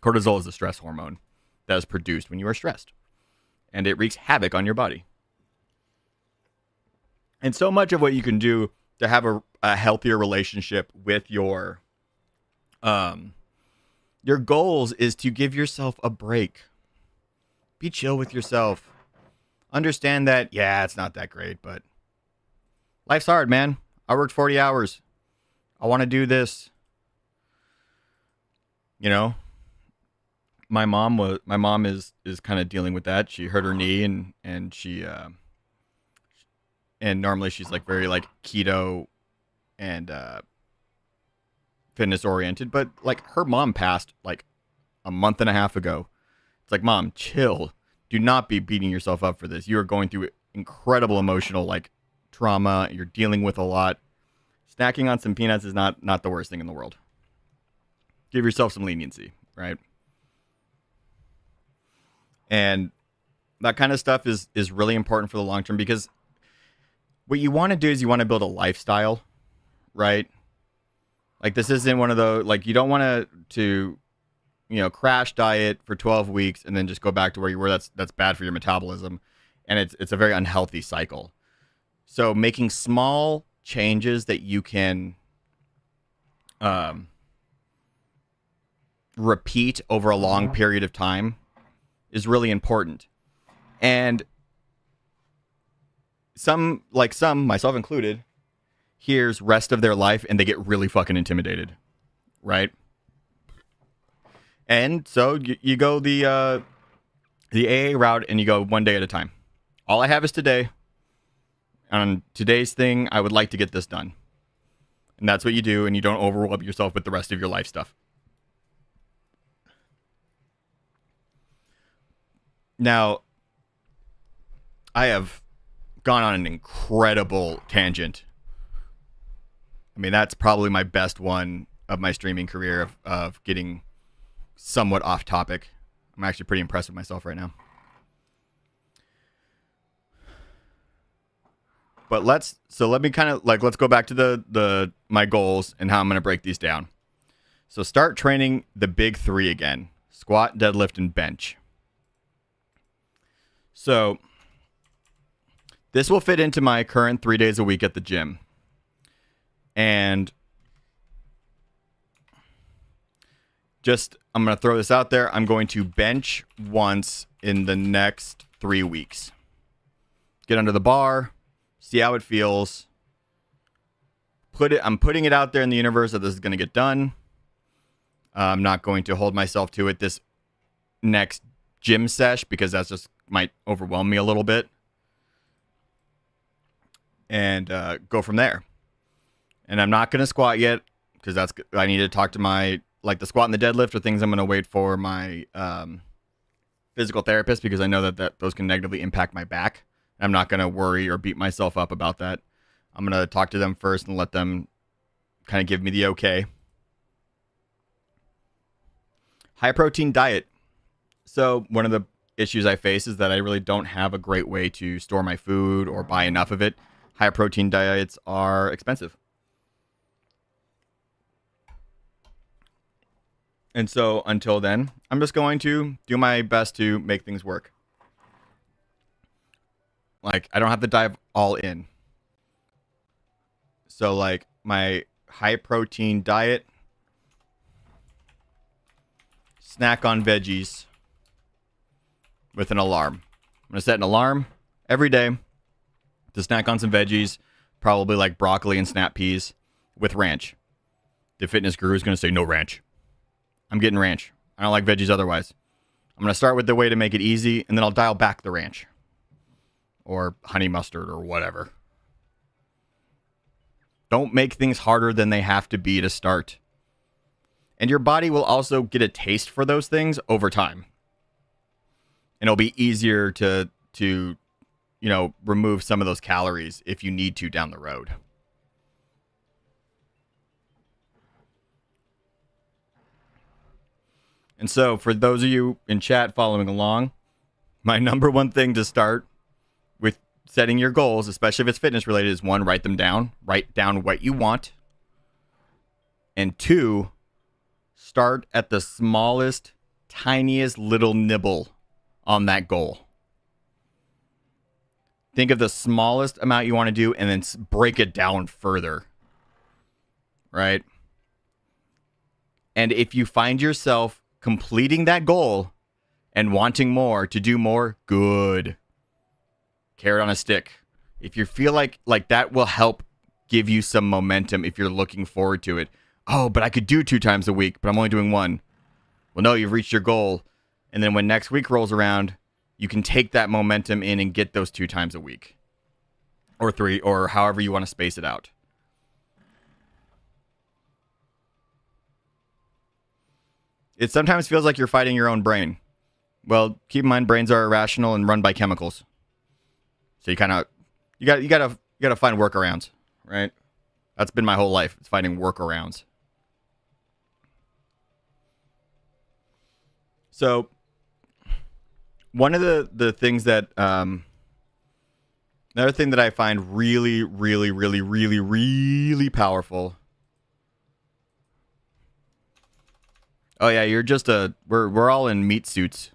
Cortisol is a stress hormone that is produced when you are stressed. And it wreaks havoc on your body. And so much of what you can do to have a healthier relationship with your goals is to give yourself a break. Be chill with yourself. Understand that, yeah, it's not that great, but life's hard, man. I worked 40 hours. I want to do this. You know, my mom is kind of dealing with that. She hurt her knee and she and normally she's like very like keto and fitness oriented, but like her mom passed like a month and a half ago. It's like, Mom, chill. Do not be beating yourself up for this. You are going through incredible emotional like trauma. You're dealing with a lot. Snacking on some peanuts is not the worst thing in the world. Give yourself some leniency, right? And that kind of stuff is really important for the long term, because what you want to do is you want to build a lifestyle, right? Like this isn't one of those, like you don't want to crash diet for 12 weeks and then just go back to where you were. That's bad for your metabolism. And it's a very unhealthy cycle. So making small changes that you can repeat over a long period of time is really important. And some, myself included, here's rest of their life and they get really fucking intimidated, right? And so you go the AA route and you go one day at a time. All I have is today. On today's thing, I would like to get this done. And that's what you do, and you don't overwhelm yourself with the rest of your life stuff. Now, I have gone on an incredible tangent. I mean, that's probably my best one of my streaming career of getting somewhat off topic. I'm actually pretty impressed with myself right now. But let's go back to my goals and how I'm going to break these down. So start training the big three again: squat, deadlift, and bench. So this will fit into my current 3 days a week at the gym. And I'm going to throw this out there. I'm going to bench once in the next 3 weeks. Get under the bar, see how it feels. I'm putting it out there in the universe that this is going to get done. I'm not going to hold myself to it this next gym sesh because that's just might overwhelm me a little bit. And go from there. And I'm not going to squat yet because I need to talk to my, like the squat and the deadlift are things I'm going to wait for my physical therapist, because I know that those can negatively impact my back. I'm not going to worry or beat myself up about that. I'm going to talk to them first and let them kind of give me the okay. High protein diet. So one of the issues I face is that I really don't have a great way to store my food or buy enough of it. High protein diets are expensive. And so until then, I'm just going to do my best to make things work. Like, I don't have to dive all in. So like my high protein diet, snack on veggies with an alarm. I'm going to set an alarm every day to snack on some veggies, probably like broccoli and snap peas with ranch. The fitness guru is going to say no ranch. I'm getting ranch. I don't like veggies otherwise. I'm going to start with the way to make it easy, and then I'll dial back the ranch. or honey mustard or whatever. Don't make things harder than they have to be to start. And your body will also get a taste for those things over time. And it'll be easier to remove some of those calories if you need to down the road. And so for those of you in chat following along, my number one thing to start with setting your goals, especially if it's fitness related, is 1, write them down. Write down what you want. And 2, start at the smallest, tiniest little nibble on that goal. Think of the smallest amount you want to do and then break it down further. Right? And if you find yourself completing that goal and wanting more, to do more, good. Carrot on a stick. If you feel like that will help give you some momentum if you're looking forward to it. Oh, but I could do 2 times a week, but I'm only doing 1. Well, no, you've reached your goal. And then when next week rolls around, you can take that momentum in and get those 2 times a week. Or 3, or however you want to space it out. It sometimes feels like you're fighting your own brain. Well, keep in mind, brains are irrational and run by chemicals. So you gotta find workarounds, right? That's been my whole life. It's finding workarounds. So one of the things that another thing that I find really, really, really, really, really powerful. Oh yeah, you're just we're all in meat suits.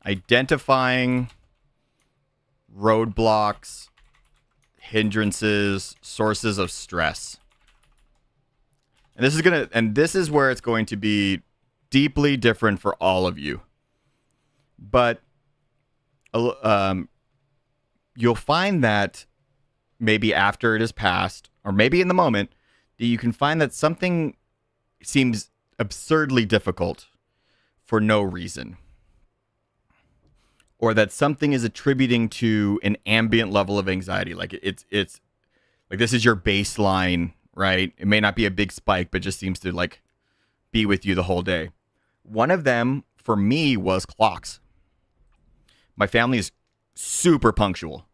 Identifying roadblocks, hindrances, sources of stress. And this is where it's going to be deeply different for all of you. But you'll find that maybe after it has passed, or maybe in the moment, that you can find that something seems absurdly difficult for no reason. Or that something is attributing to an ambient level of anxiety. Like it's like this is your baseline, right? It may not be a big spike, but just seems to like be with you the whole day. One of them for me was clocks. My family is super punctual.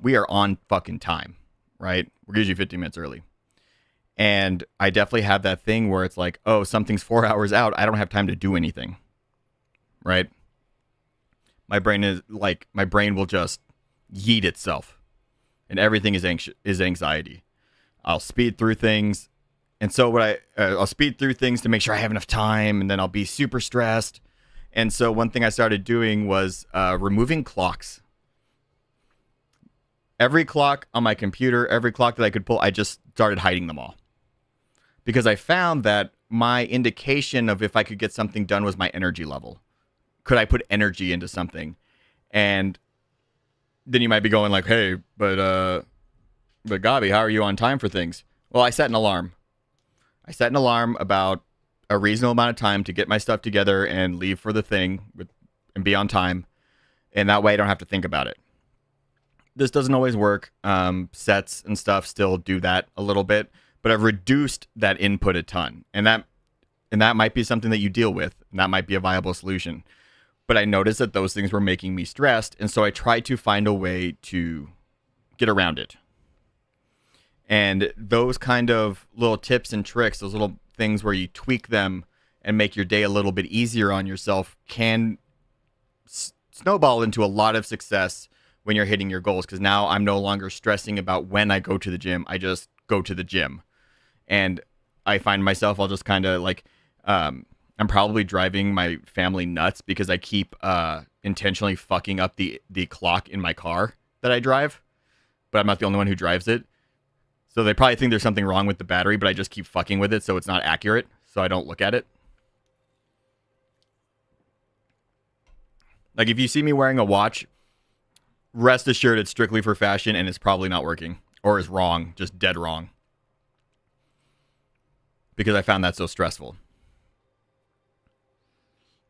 We are on fucking time, right? We're usually 15 minutes early. And I definitely have that thing where it's like, oh, something's 4 hours out. I don't have time to do anything, right? My brain will just yeet itself, and everything is anxiety. I'll speed through things, and so I'll speed through things to make sure I have enough time, and then I'll be super stressed. And so one thing I started doing was removing clocks. Every clock on my computer, every clock that I could pull, I just started hiding them all. Because I found that my indication of if I could get something done was my energy level. Could I put energy into something? And then you might be going like, hey, but Gobby, how are you on time for things? Well, I set an alarm. I set an alarm about a reasonable amount of time to get my stuff together and leave for the thing and be on time. And that way I don't have to think about it. This doesn't always work. Sets and stuff still do that a little bit, but I've reduced that input a ton. And that might be something that you deal with, and that might be a viable solution. But I noticed that those things were making me stressed, and so I tried to find a way to get around it. And those kind of little tips and tricks, those little things where you tweak them and make your day a little bit easier on yourself, can snowball into a lot of success when you're hitting your goals. Because now I'm no longer stressing about when I go to the gym. I just go to the gym. And I find myself, I'll just kind of like, I'm probably driving my family nuts because I keep intentionally fucking up the clock in my car that I drive. But I'm not the only one who drives it. So they probably think there's something wrong with the battery, but I just keep fucking with it so it's not accurate, so I don't look at it. Like if you see me wearing a watch, rest assured it's strictly for fashion and it's probably not working. Or is wrong, just dead wrong. Because I found that so stressful.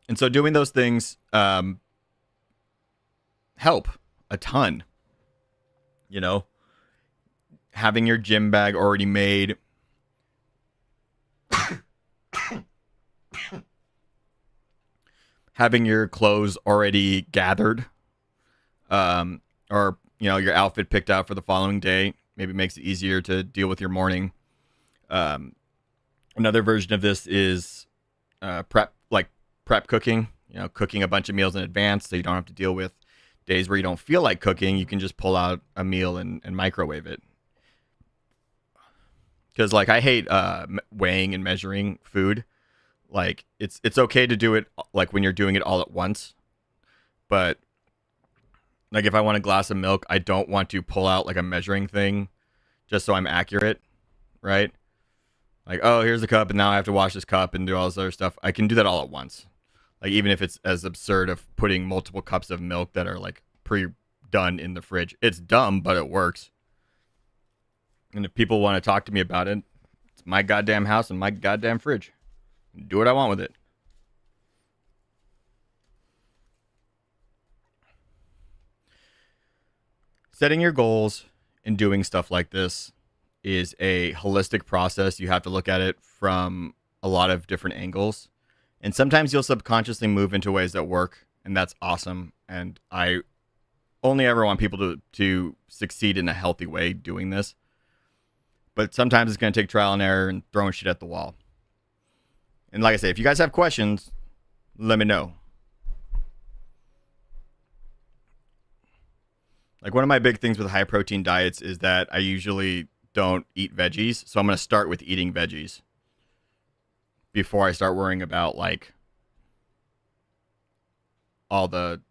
And so doing those things help a ton. You know, having your gym bag already made. Having your clothes already gathered, or your outfit picked out for the following day, maybe makes it easier to deal with your morning. Another version of this is prep cooking. Cooking a bunch of meals in advance, so you don't have to deal with days where you don't feel like cooking. You can just pull out a meal and microwave it. Because I hate weighing and measuring food. Like it's okay to do it like when you're doing it all at once, but like if I want a glass of milk, I don't want to pull out like a measuring thing just so I'm accurate, right? Like, oh, here's the cup, and now I have to wash this cup and do all this other stuff. I can do that all at once. Like even if it's as absurd of putting multiple cups of milk that are like pre-done in the fridge. It's dumb, but it works. And if people want to talk to me about it, it's my goddamn house and my goddamn fridge. Do what I want with it. Setting your goals and doing stuff like this is a holistic process. You have to look at it from a lot of different angles. And sometimes you'll subconsciously move into ways that work, and that's awesome. And I only ever want people to succeed in a healthy way doing this. But sometimes it's going to take trial and error and throwing shit at the wall. And like I say, if you guys have questions, let me know. Like one of my big things with high protein diets is that I usually don't eat veggies. So I'm going to start with eating veggies before I start worrying about like all the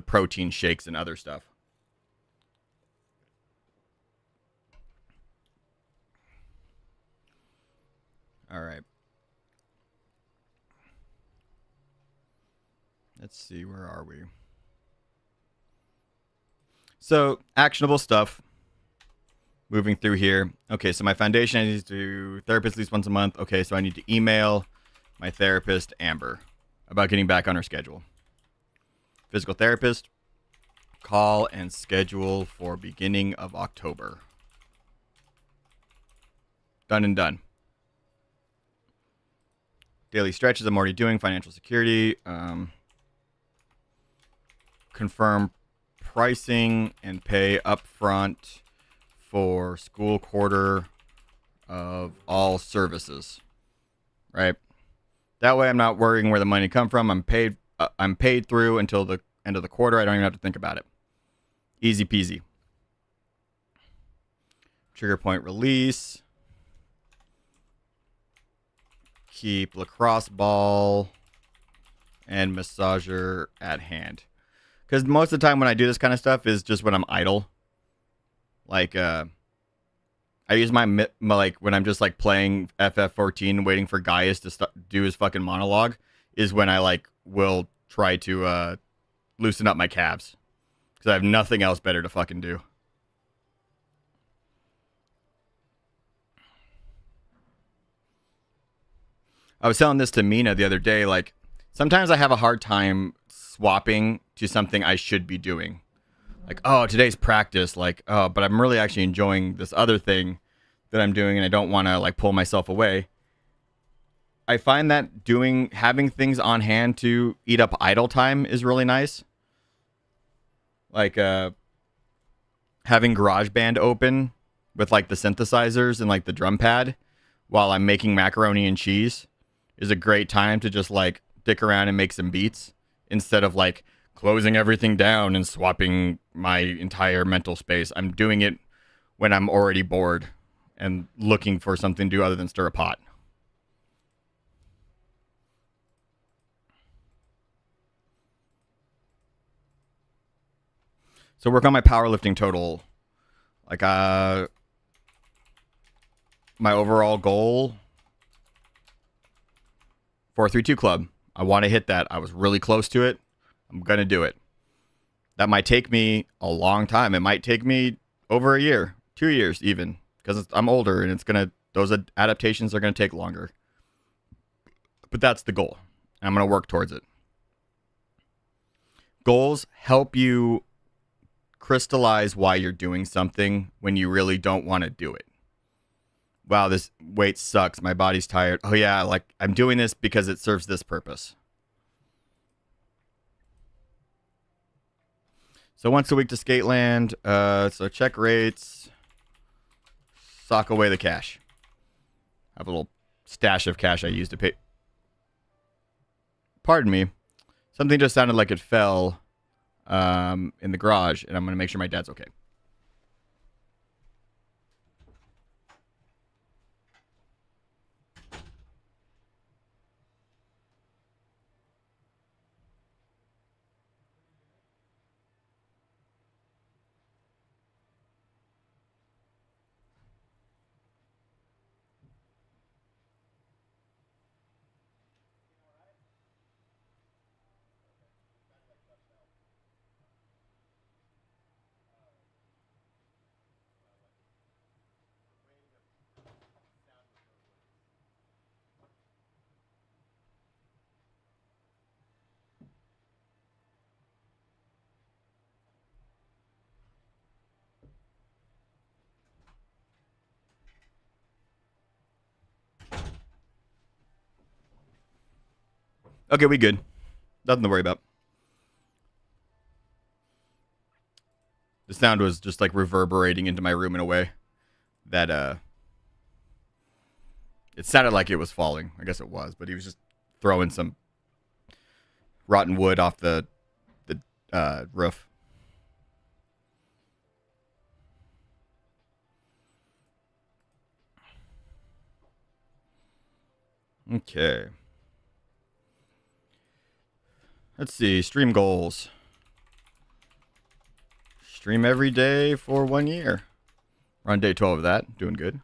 protein shakes and other stuff. All right. Let's see, where are we? So, actionable stuff. Moving through here. Okay, so my foundation, I need to do therapist at least once a month. Okay, so I need to email my therapist, Amber, about getting back on her schedule. Physical therapist, call and schedule for beginning of October. Done and done. Daily stretches I'm already doing. Financial security. Confirm pricing and pay upfront for school quarter of all services, right? That way I'm not worrying where the money come from. I'm paid through until the end of the quarter. I don't even have to think about it. Easy peasy. Trigger point release. Keep lacrosse ball and massager at hand. Because most of the time when I do this kind of stuff is just when I'm idle. Like, I use my like when I'm just like playing FF14 waiting for Gaius to do his fucking monologue is when I like will try to loosen up my calves. Because I have nothing else better to fucking do. I was telling this to Mina the other day, like, sometimes I have a hard time swapping to something I should be doing. Like, oh, today's practice, like, oh, but I'm really actually enjoying this other thing that I'm doing and I don't want to, like, pull myself away. I find that having things on hand to eat up idle time is really nice. Like, having GarageBand open with, like, the synthesizers and, like, the drum pad while I'm making macaroni and cheese is a great time to just like dick around and make some beats instead of like closing everything down and swapping my entire mental space. I'm doing it when I'm already bored and looking for something to do other than stir a pot. So work on my powerlifting total. Like my overall goal, 432 club. I want to hit that. I was really close to it. I'm going to do it. That might take me a long time. It might take me over a year, 2 years even, because I'm older and those adaptations are going to take longer. But that's the goal. I'm going to work towards it. Goals help you crystallize why you're doing something when you really don't want to do it. Wow, this weight sucks. My body's tired. Oh yeah, like I'm doing this because it serves this purpose. So once a week to Skateland. So check rates. Sock away the cash. I have a little stash of cash I use to pay. Pardon me. Something just sounded like it fell in the garage, and I'm going to make sure my dad's okay. Okay, we good. Nothing to worry about. The sound was just like reverberating into my room in a way that it sounded like it was falling. I guess it was, but he was just throwing some rotten wood off the roof. Okay. Let's see. Stream goals. Stream every day for 1 year. We're on day 12 of that. Doing good.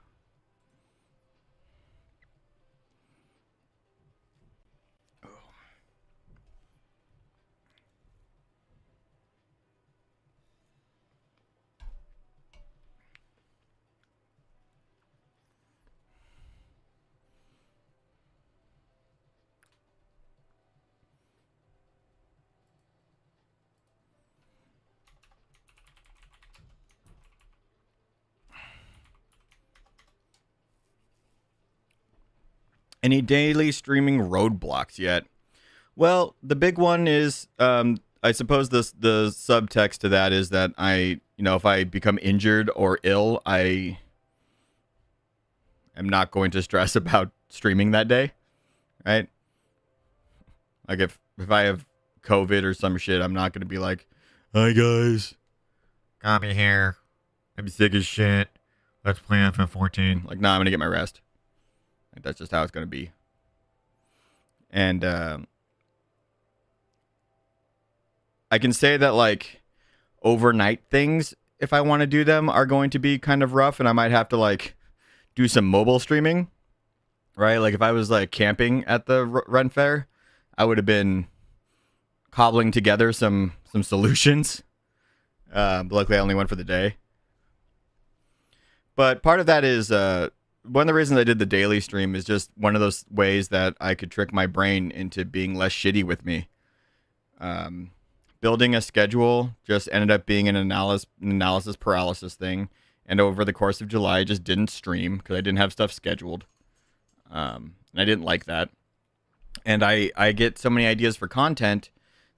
Any daily streaming roadblocks yet? Well, the big one is, I suppose the subtext to that is that if I become injured or ill, I am not going to stress about streaming that day, right? Like if I have COVID or some shit, I'm not going to be like, hi guys, Gobby here. I'm sick as shit. Let's play FF14. Like, nah, I'm going to get my rest. Like, that's just how it's going to be. And I can say that, like, overnight things, if I want to do them, are going to be kind of rough. And I might have to, like, do some mobile streaming. Right? Like, if I was, like, camping at the Run Fair, I would have been cobbling together some solutions. But luckily, I only went for the day. But part of that is... one of the reasons I did the daily stream is just one of those ways that I could trick my brain into being less shitty with me. Building a schedule just ended up being an analysis paralysis thing. And over the course of July, I just didn't stream because I didn't have stuff scheduled. And I didn't like that. And I get so many ideas for content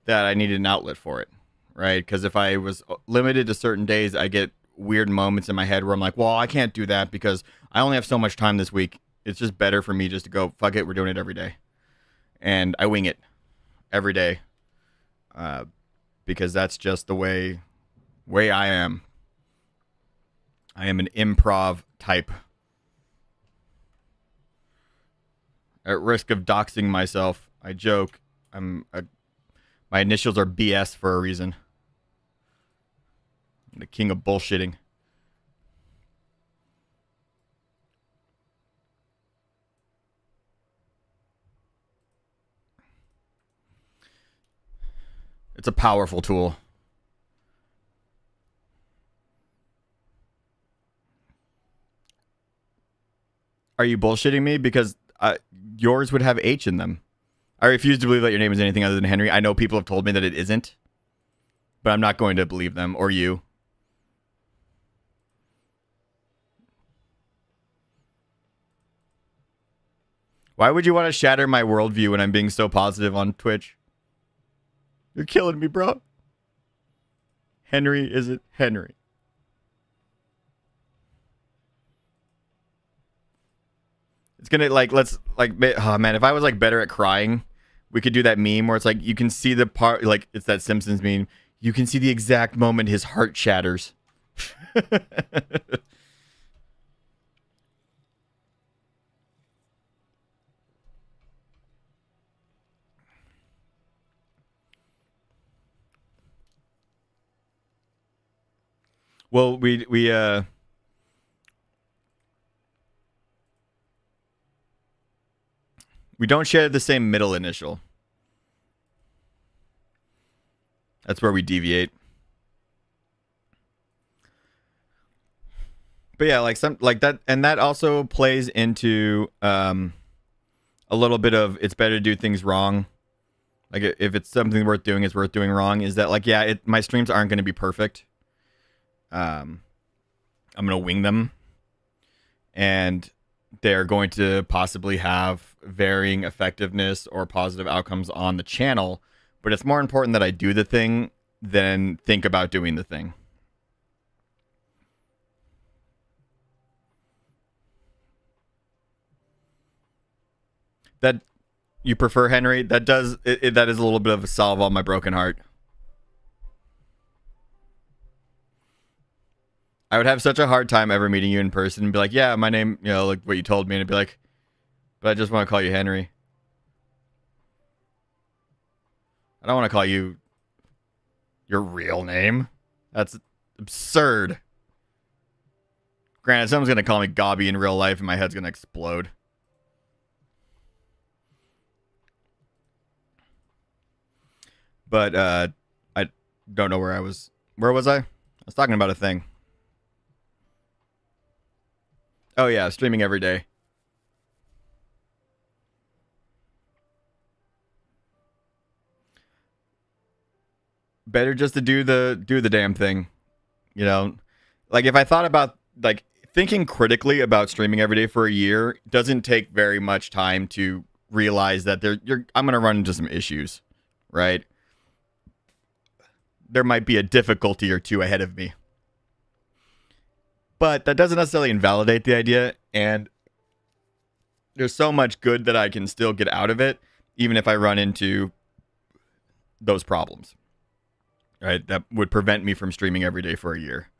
that I needed an outlet for it, right? Because if I was limited to certain days, I get weird moments in my head where I'm like, well, I can't do that because I only have so much time this week. It's just better for me just to go, fuck it, we're doing it every day. And I wing it every day. Because that's just the way I am. I am an improv type. At risk of doxing myself, I joke, my initials are BS for a reason. The king of bullshitting. It's a powerful tool. Are you bullshitting me? Because yours would have H in them. I refuse to believe that your name is anything other than Henry. I know people have told me that it isn't. But I'm not going to believe them or you. Why would you want to shatter my worldview when I'm being so positive on Twitch? You're killing me, bro. Henry, is it Henry? It's gonna oh man, if I was like better at crying, we could do that meme where it's like you can see the part, like it's that Simpsons meme. You can see the exact moment his heart shatters. Well, we don't share the same middle initial. That's where we deviate. But yeah, like some like that, and that also plays into a little bit of it's better to do things wrong. Like if it's something worth doing, it's worth doing wrong. Is that like my streams aren't going to be perfect. I'm gonna wing them, and they're going to possibly have varying effectiveness or positive outcomes on the channel. But it's more important that I do the thing than think about doing the thing. That you prefer, Henry? That does that is a little bit of a salve on my broken heart. I would have such a hard time ever meeting you in person and be like, yeah, my name, like what you told me, and be like, but I just want to call you Henry. I don't want to call you your real name. That's absurd. Granted, someone's going to call me Gobby in real life and my head's going to explode. But I don't know where I was. Where was I? I was talking about a thing. Oh yeah, streaming every day. Better just to do the damn thing. Like if I thought about like thinking critically about streaming every day for a year doesn't take very much time to realize that I'm going to run into some issues, right? There might be a difficulty or two ahead of me. But that doesn't necessarily invalidate the idea, and there's so much good that I can still get out of it, even if I run into those problems, right? That would prevent me from streaming every day for a year.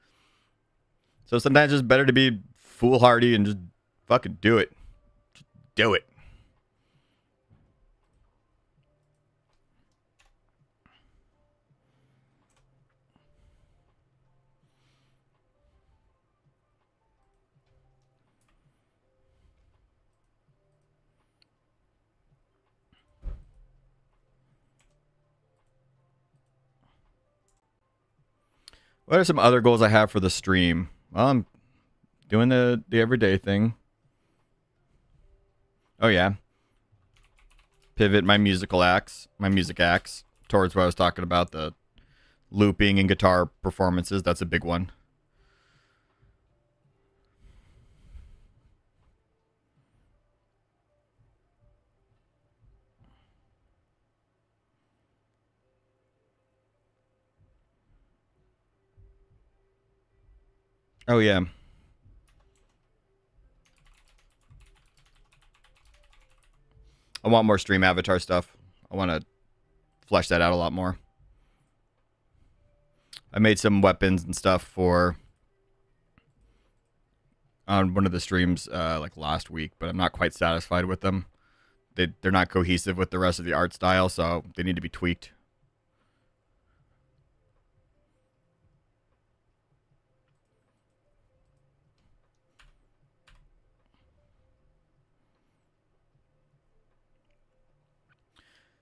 So sometimes it's better to be foolhardy and just fucking do it. Just do it. What are some other goals I have for the stream? Well, I'm doing the everyday thing. Oh yeah. Pivot my music acts towards what I was talking about, the looping and guitar performances. That's a big one. Oh yeah. I want more stream avatar stuff. I want to flesh that out a lot more. I made some weapons and stuff on one of the streams like last week, but I'm not quite satisfied with them. They're not cohesive with the rest of the art style, so they need to be tweaked.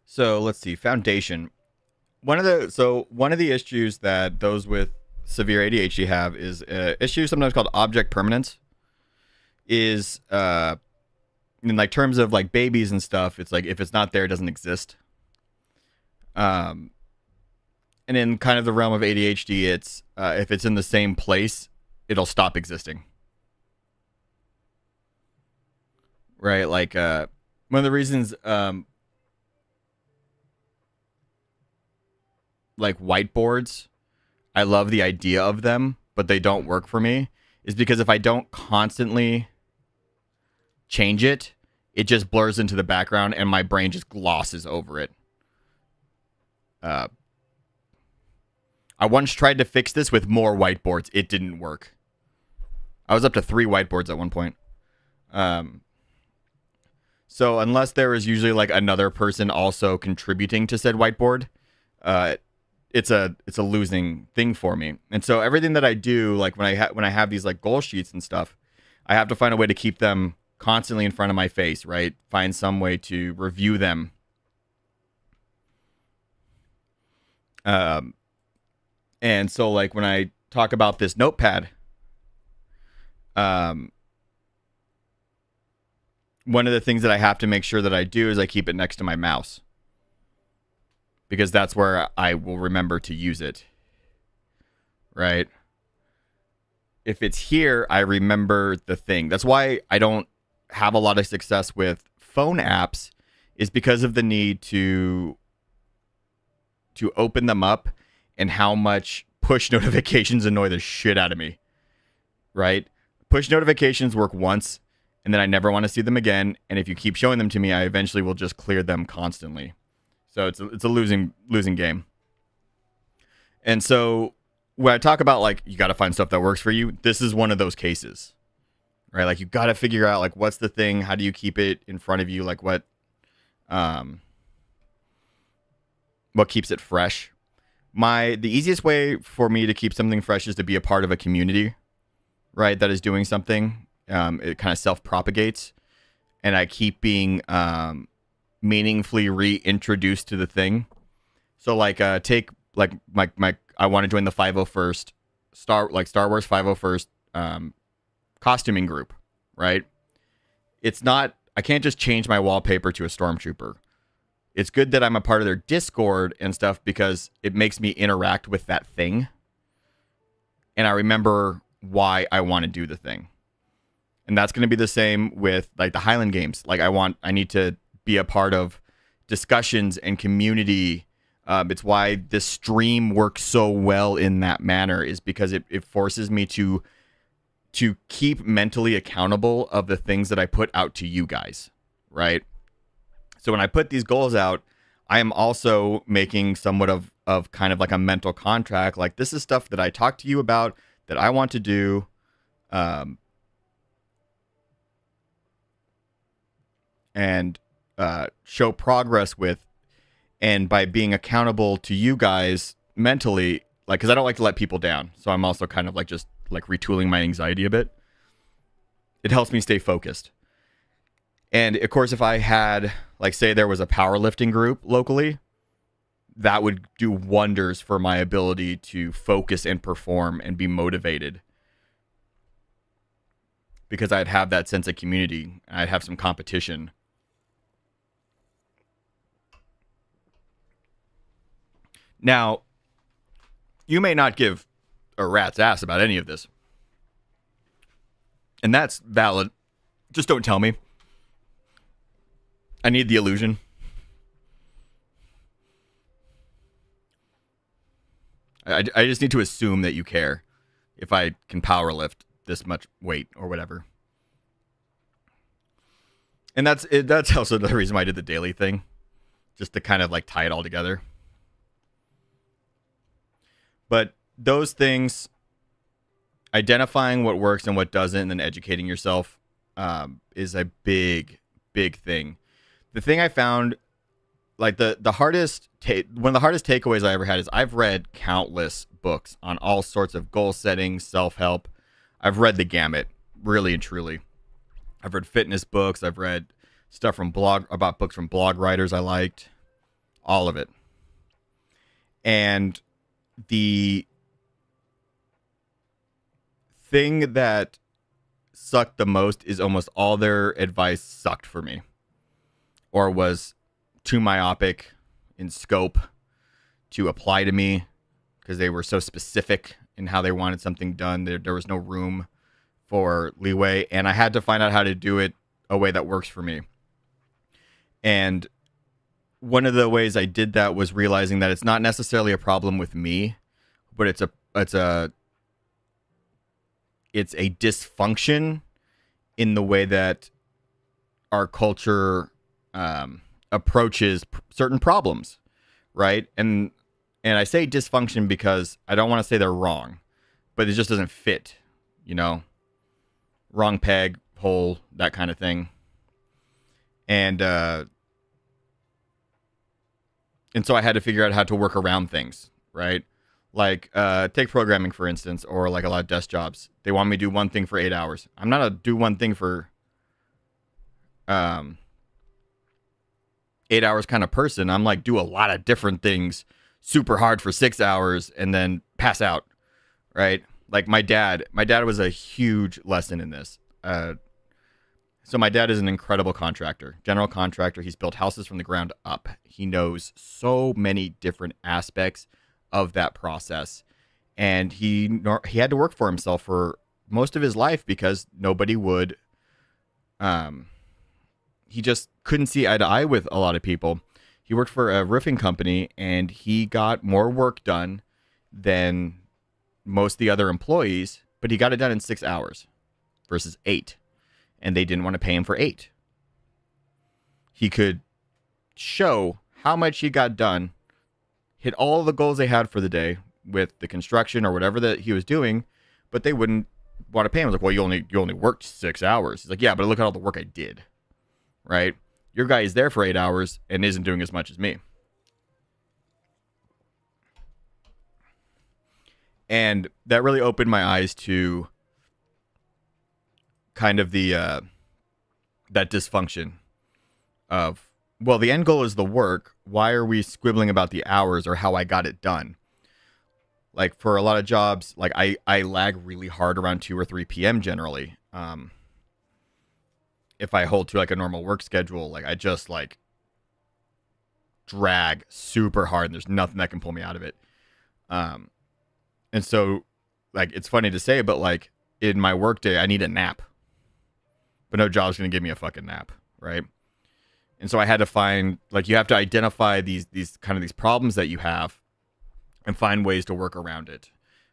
So let's see. Foundation. One of the issues that those with severe ADHD have is issue sometimes called object permanence. Is in like terms of like babies and stuff, it's like if it's not there, it doesn't exist. And in kind of the realm of ADHD, it's if it's in the same place, it'll stop existing. Right? Like one of the reasons like whiteboards, I love the idea of them, but they don't work for me, is because if I don't constantly change it, it just blurs into the background and my brain just glosses over it. I once tried to fix this with more whiteboards. It didn't work. I was up to 3 whiteboards at one point. So unless there is usually like another person also contributing to said whiteboard, it's a losing thing for me. And so everything that I do, like when I have these like goal sheets and stuff, I have to find a way to keep them constantly in front of my face, right? Find some way to review them. And so like when I talk about this notepad, one of the things that I have to make sure that I do is I keep it next to my mouse, because that's where I will remember to use it, right? If it's here, I remember the thing. That's why I don't have a lot of success with phone apps, is because of the need to open them up and how much push notifications annoy the shit out of me, right? Push notifications work once, and then I never want to see them again. And if you keep showing them to me, I eventually will just clear them constantly. So it's a losing game. And so when I talk about like you got to find stuff that works for you, this is one of those cases, right? Like you got to figure out like what's the thing, how do you keep it in front of you, like what keeps it fresh. The easiest way for me to keep something fresh is to be a part of a community, right? That is doing something. It kind of self-propagates, and I keep being meaningfully reintroduced to the thing. So like take like my I want to join the 501st Star Wars 501st costuming group, right? It's not, I can't just change my wallpaper to a stormtrooper. It's good that I'm a part of their Discord and stuff because it makes me interact with that thing, and I remember why I want to do the thing. And that's going to be the same with like the Highland games. Like I need to be a part of discussions and community. It's why this stream works so well in that manner, is because it forces me to keep mentally accountable of the things that I put out to you guys, right? So when I put these goals out, I am also making somewhat of kind of like a mental contract. Like this is stuff that I talk to you about that I want to do. And show progress with, and by being accountable to you guys mentally, like, because I don't like to let people down, so I'm also kind of like just like retooling my anxiety a bit. It helps me stay focused. And of course, if I had, like, say there was a powerlifting group locally, that would do wonders for my ability to focus and perform and be motivated, because I'd have that sense of community. I'd have some competition. Now, you may not give a rat's ass about any of this, and that's valid. Just don't tell me. I need the illusion. I just need to assume that you care if I can power lift this much weight or whatever. And that's also the reason why I did the daily thing, just to kind of like tie it all together. But those things, identifying what works and what doesn't, and then educating yourself, is a big thing. The thing I found, like one of the hardest takeaways I ever had is I've read countless books on all sorts of goal setting, self-help. I've read the gamut, really and truly. I've read fitness books. I've read stuff about books from blog writers I liked, all of it. And the thing that sucked the most is almost all their advice sucked for me, or was too myopic in scope to apply to me, because they were so specific in how they wanted something done. There was no room for leeway, and I had to find out how to do it a way that works for me. And one of the ways I did that was realizing that it's not necessarily a problem with me, but it's a dysfunction in the way that our culture approaches certain problems, right? And I say dysfunction because I don't want to say they're wrong, but it just doesn't fit, you know? Wrong peg, hole, that kind of thing. And so I had to figure out how to work around things, right? Like, take programming, for instance, or like a lot of desk jobs. They want me to do one thing for 8 hours. I'm not a do one thing for 8 hours kind of person. I'm like, do a lot of different things super hard for 6 hours and then pass out, right? Like my dad was a huge lesson in this. So my dad is an incredible contractor, general contractor. He's built houses from the ground up. He knows so many different aspects of that process. And he had to work for himself for most of his life because nobody would, he just couldn't see eye to eye with a lot of people. He worked for a roofing company and he got more work done than most of the other employees, but he got it done in 6 hours versus 8. And they didn't want to pay him for 8. He could show how much he got done, hit all the goals they had for the day with the construction or whatever that he was doing, but they wouldn't want to pay him. I was like, well, you only worked 6 hours. He's like, yeah, but look at all the work I did, right? Your guy is there for 8 hours and isn't doing as much as me. And that really opened my eyes to kind of the that dysfunction of, well, the end goal is the work. Why are we squibbling about the hours or how I got it done? Like for a lot of jobs, like I lag really hard around 2 or 3 p.m. generally. If I hold to like a normal work schedule, like I just like drag super hard and there's nothing that can pull me out of it. And so like, it's funny to say, but like in my work day, I need a nap. But no job's going to give me a fucking nap, right? And so I had to find, like, you have to identify these problems that you have and find ways to work around it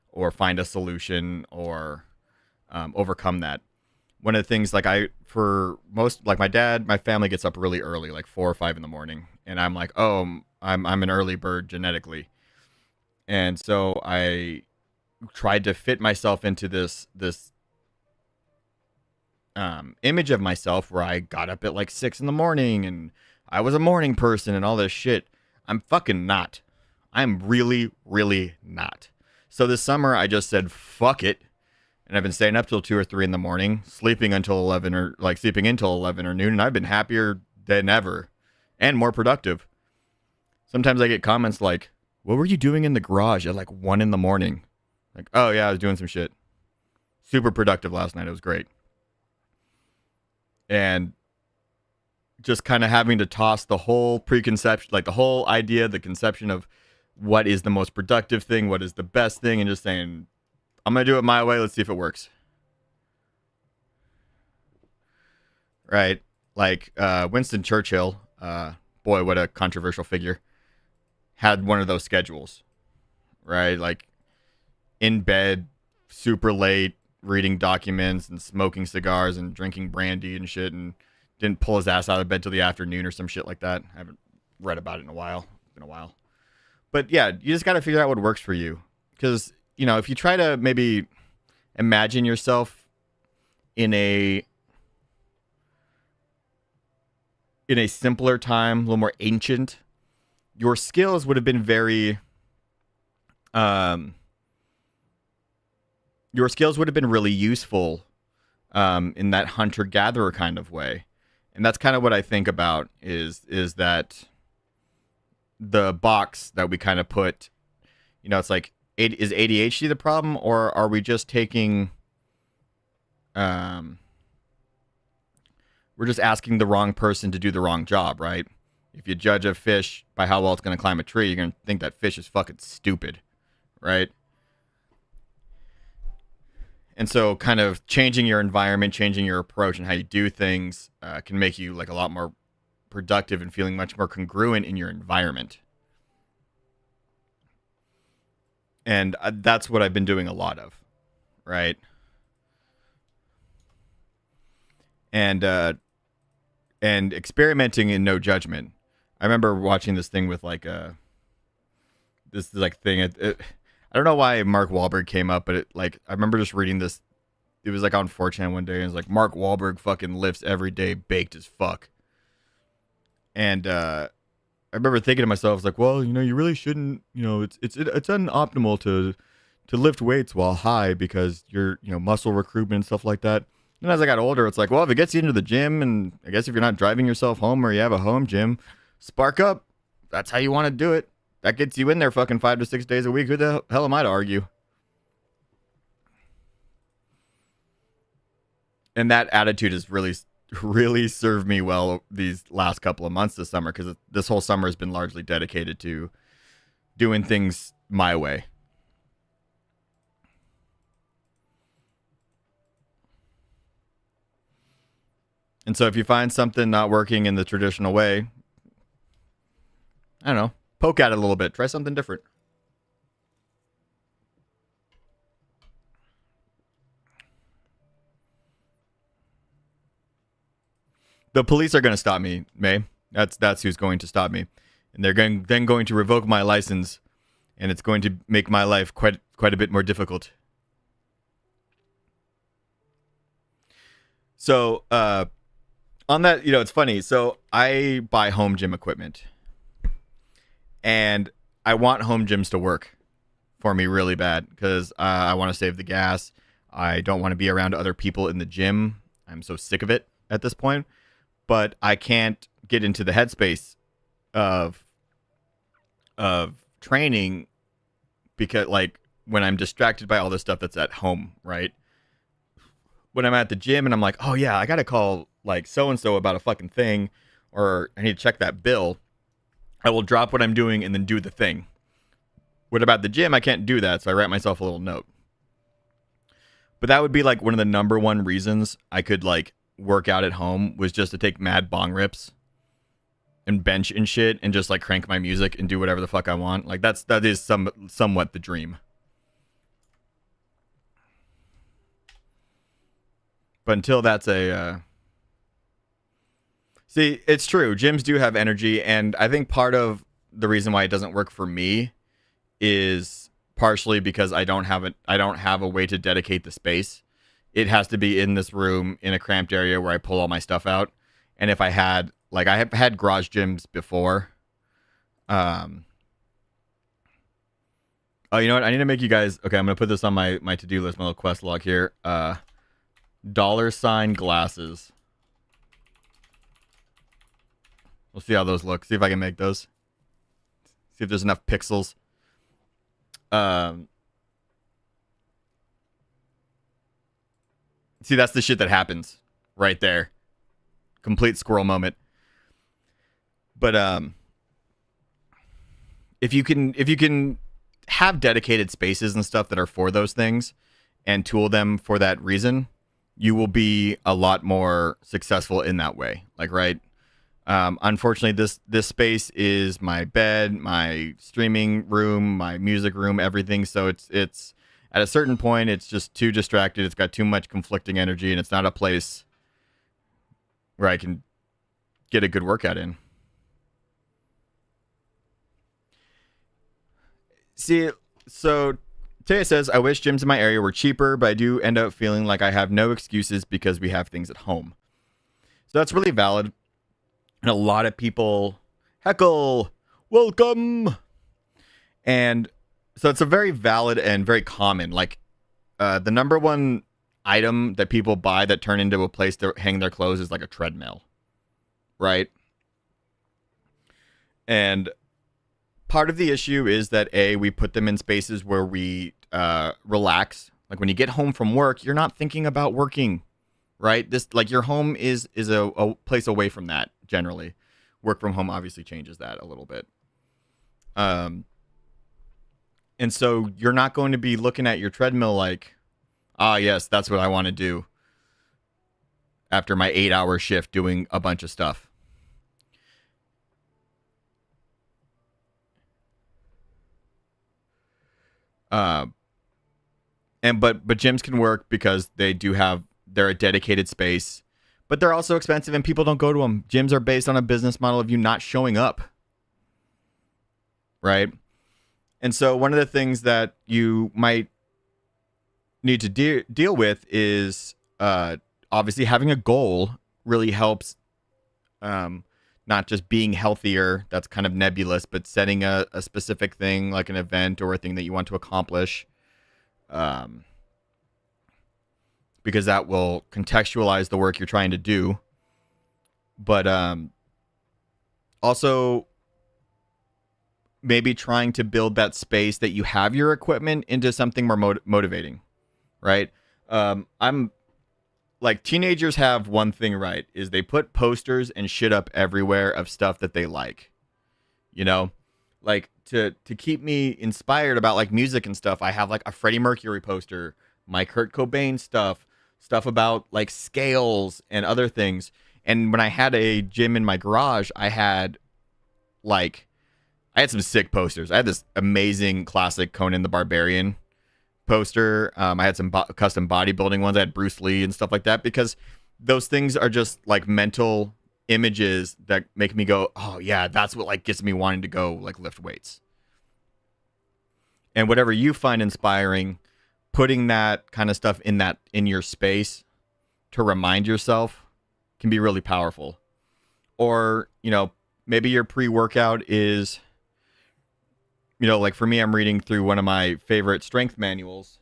or find a solution or overcome that. One of the things, like my dad, my family gets up really early, like 4 or 5 in the morning. And I'm like, oh, I'm an early bird genetically. And so I tried to fit myself into this image of myself where I got up at like 6 in the morning and I was a morning person and all this shit. I'm fucking not. I'm really, really not. So this summer I just said, fuck it. And I've been staying up till 2 or 3 in the morning, sleeping until 11 or like sleeping until 11 or noon. And I've been happier than ever and more productive. Sometimes I get comments like, what were you doing in the garage at like 1 in the morning? Like, oh yeah, I was doing some shit. Super productive last night. It was great. And just kind of having to toss the whole preconception, like the whole idea, the conception of what is the most productive thing, what is the best thing, and just saying, I'm going to do it my way. Let's see if it works. Right? Like Winston Churchill, boy, what a controversial figure, had one of those schedules, right? Like in bed, super late, reading documents and smoking cigars and drinking brandy and shit, and didn't pull his ass out of bed till the afternoon or some shit like that. I haven't read about it in a while. It's been a while. But yeah, you just got to figure out what works for you. Because, you know, if you try to maybe imagine yourself in a simpler time, a little more ancient, your skills would have been very your skills would have been really useful in that hunter-gatherer kind of way. And that's kind of what I think about is that the box that we kind of put, you know, it's like, is ADHD the problem, or are we just taking, we're just asking the wrong person to do the wrong job, right? If you judge a fish by how well it's going to climb a tree, you're going to think that fish is fucking stupid, right? And so kind of changing your environment, changing your approach and how you do things can make you like a lot more productive and feeling much more congruent in your environment. And that's what I've been doing a lot of, right? And experimenting in no judgment. I remember watching this thing with like this like thing. I don't know why Mark Wahlberg came up, but I remember just reading this. It was like on 4chan one day, and it was like Mark Wahlberg fucking lifts every day, baked as fuck. And I remember thinking to myself, I was like, well, you really shouldn't. It's unoptimal to lift weights while high because you're muscle recruitment and stuff like that. And as I got older, it's like, well, if it gets you into the gym, and I guess if you're not driving yourself home or you have a home gym, spark up. That's how you want to do it. That gets you in there fucking 5 to 6 days a week. Who the hell am I to argue? And that attitude has really served me well these last couple of months this summer, because this whole summer has been largely dedicated to doing things my way. And so if you find something not working in the traditional way, I don't know, poke at it a little bit. Try something different. The police are going to stop me, May. That's who's going to stop me. And they're going to revoke my license, and it's going to make my life quite a bit more difficult. So, on that, it's funny. So I buy home gym equipment, and I want home gyms to work for me really bad, because I want to save the gas. I don't want to be around other people in the gym. I'm so sick of it at this point. But I can't get into the headspace of training, because when I'm distracted by all this stuff that's at home, right? When I'm at the gym and I'm like, oh yeah, I got to call so-and-so about a fucking thing, or I need to check that bill, I will drop what I'm doing and then do the thing. What about the gym? I can't do that, so I write myself a little note. But that would be one of the number one reasons I could work out at home, was just to take mad bong rips and bench and shit and just crank my music and do whatever the fuck I want. That is somewhat the dream. But until that's see, it's true. Gyms do have energy, and I think part of the reason why it doesn't work for me is partially because I don't have a way to dedicate the space. It has to be in this room in a cramped area where I pull all my stuff out. And if I had, I have had garage gyms before. Oh, you know what? I need to make you guys, okay, I'm going to put this on my to-do list, my little quest log here. $ glasses. We'll see how those look. See if I can make those. See if there's enough pixels. See, that's the shit that happens right there. Complete squirrel moment. But if you can have dedicated spaces and stuff that are for those things and tool them for that reason, you will be a lot more successful in that way. Right? Unfortunately, this space is my bed, my streaming room, my music room, everything. So it's at a certain point, it's just too distracted. It's got too much conflicting energy, and it's not a place where I can get a good workout in. See, so Taya says, I wish gyms in my area were cheaper, but I do end up feeling like I have no excuses because we have things at home. So that's really valid. And a lot of people heckle, welcome. And so it's a very valid and very common, the number one item that people buy that turn into a place to hang their clothes is a treadmill, right? And part of the issue is that we put them in spaces where we relax. When you get home from work, you're not thinking about working, right? This your home is a place away from that generally. Work from home obviously changes that a little bit. And so you're not going to be looking at your treadmill yes, that's what I want to do after my 8-hour shift doing a bunch of stuff. Uh, but gyms can work because they're a dedicated space, but they're also expensive and people don't go to them. Gyms are based on a business model of you not showing up, right? And so one of the things that you might need to deal with is obviously having a goal really helps. Not just being healthier, that's kind of nebulous, but setting a specific thing like an event or a thing that you want to accomplish, because that will contextualize the work you're trying to do. But also maybe trying to build that space that you have your equipment into something more motivating, right? I'm like, teenagers have one thing right, is they put posters and shit up everywhere of stuff that they like, you know, like to keep me inspired about like music and stuff. I have like a Freddie Mercury poster, my Kurt Cobain stuff about like scales and other things. And when I had a gym in my garage, I had some sick posters. I had this amazing classic Conan the Barbarian poster. I had some custom bodybuilding ones. I had Bruce Lee and stuff like that, because those things are just like mental images that make me go, oh yeah, that's what like gets me wanting to go like lift weights. And whatever you find inspiring, putting that kind of stuff in your space to remind yourself can be really powerful. Or, you know, maybe your pre-workout is, you know, like for me, I'm reading through one of my favorite strength manuals.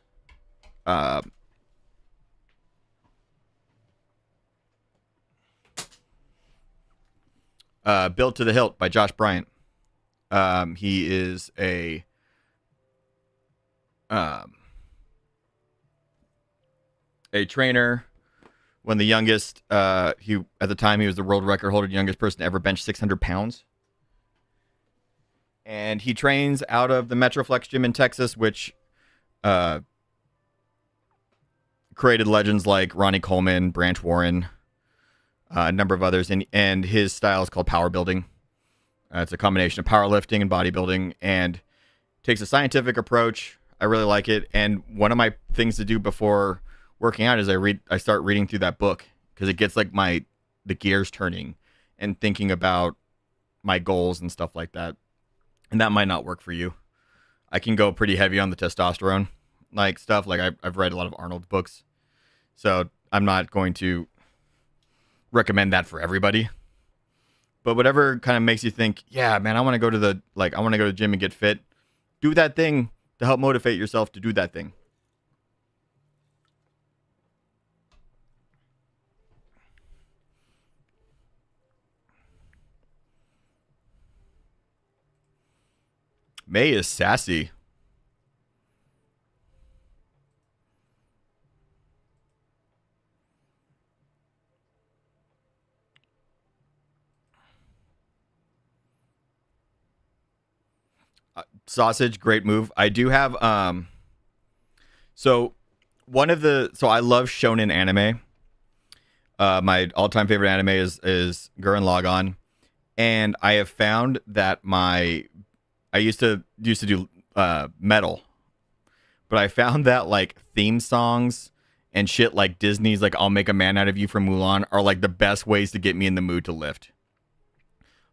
Built to the Hilt by Josh Bryant. He is a trainer. One of the youngest, at the time he was the world record holder, youngest person to ever bench 600 pounds. And he trains out of the Metroflex gym in Texas, which created legends like Ronnie Coleman, Branch Warren, a number of others. And his style is called power building. It's a combination of powerlifting and bodybuilding, and takes a scientific approach. I really like it. And one of my things to do before working out is I start reading through that book, because it gets like the gears turning and thinking about my goals and stuff like that. And that might not work for you. I can go pretty heavy on the testosterone like stuff. Like I've read a lot of Arnold's books, so I'm not going to recommend that for everybody. But whatever kind of makes you think, yeah, man, I want to go to the gym and get fit. Do that thing to help motivate yourself to do that thing. May is sassy. Sausage, great move. I do have so I love shonen anime. My all-time favorite anime is Gurren Lagann, and I have found that I used to do metal, but I found that like theme songs and shit like Disney's like "I'll Make a Man Out of You" from Mulan are like the best ways to get me in the mood to lift.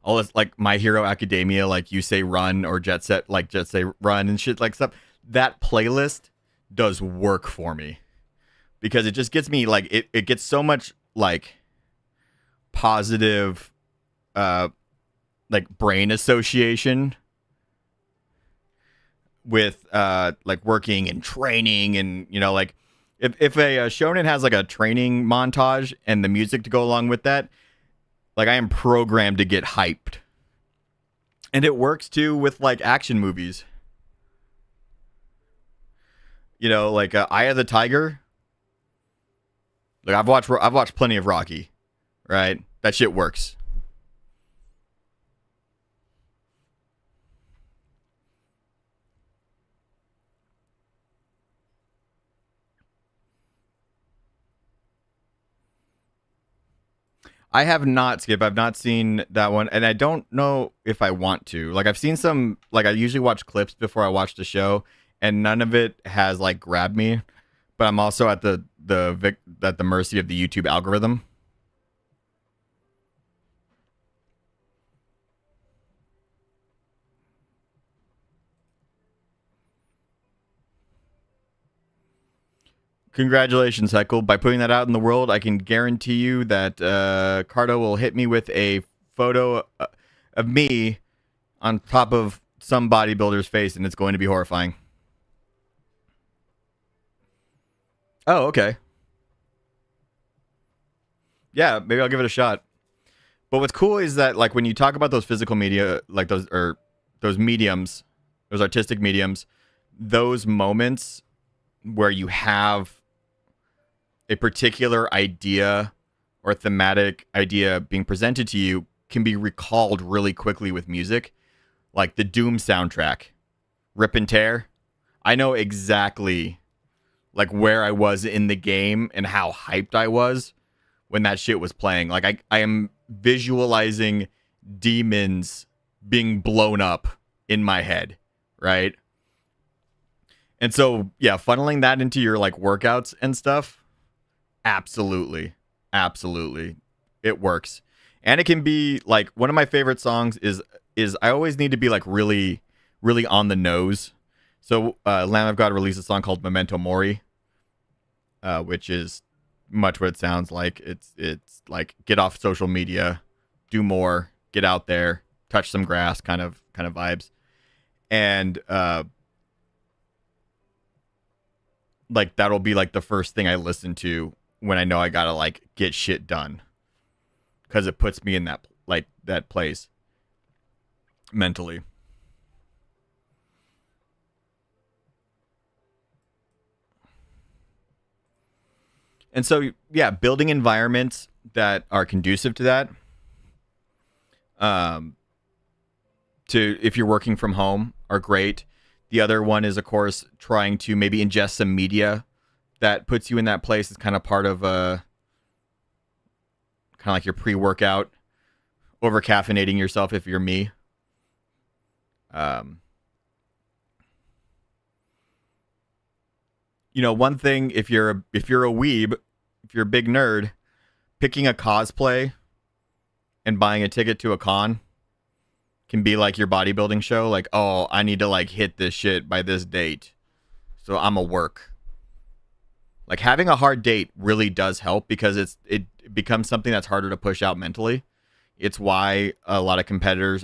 All this like My Hero Academia, like You Say Run, or Jet Set Run and shit like stuff. That playlist does work for me, because it just gets me like it gets so much like positive like brain association with like working and training. And you know, like if a shonen has like a training montage and the music to go along with that, like I am programmed to get hyped. And it works too with like action movies. You know, like Eye of the Tiger. Like I've watched plenty of Rocky, right? That shit works. I have not, Skip. I've not seen that one, and I don't know if I want to. Like, I've seen some. Like, I usually watch clips before I watch the show, and none of it has like grabbed me. But I'm also at the mercy of the YouTube algorithm. Congratulations, Heckle. By putting that out in the world, I can guarantee you that Cardo will hit me with a photo of me on top of some bodybuilder's face, and it's going to be horrifying. Oh, okay. Yeah, maybe I'll give it a shot. But what's cool is that, like, when you talk about those physical media, like those mediums, those artistic mediums, those moments where you have a particular idea or thematic idea being presented to you can be recalled really quickly with music. Like the Doom soundtrack, Rip and Tear. I know exactly like where I was in the game and how hyped I was when that shit was playing. Like I am visualizing demons being blown up in my head, right? And so, yeah, funneling that into your like workouts and stuff, absolutely. Absolutely. It works. And it can be like one of my favorite songs is I always need to be like really, really on the nose. So Lamb of God released a song called Memento Mori, which is much what it sounds like. It's like get off social media, do more, get out there, touch some grass kind of vibes. And like that'll be like the first thing I listen to when I know I gotta like get shit done, because it puts me in that place mentally. And so, yeah, building environments that are conducive to that. To if you're working from home are great. The other one is, of course, trying to maybe ingest some media that puts you in that place. It's kind of part of kind of like your pre-workout, over caffeinating yourself if you're me. You know, one thing, if you're a weeb, if you're a big nerd, picking a cosplay and buying a ticket to a con can be like your bodybuilding show. Like, oh, I need to like hit this shit by this date, so I'm a work. Like having a hard date really does help, because it becomes something that's harder to push out mentally. It's why a lot of competitors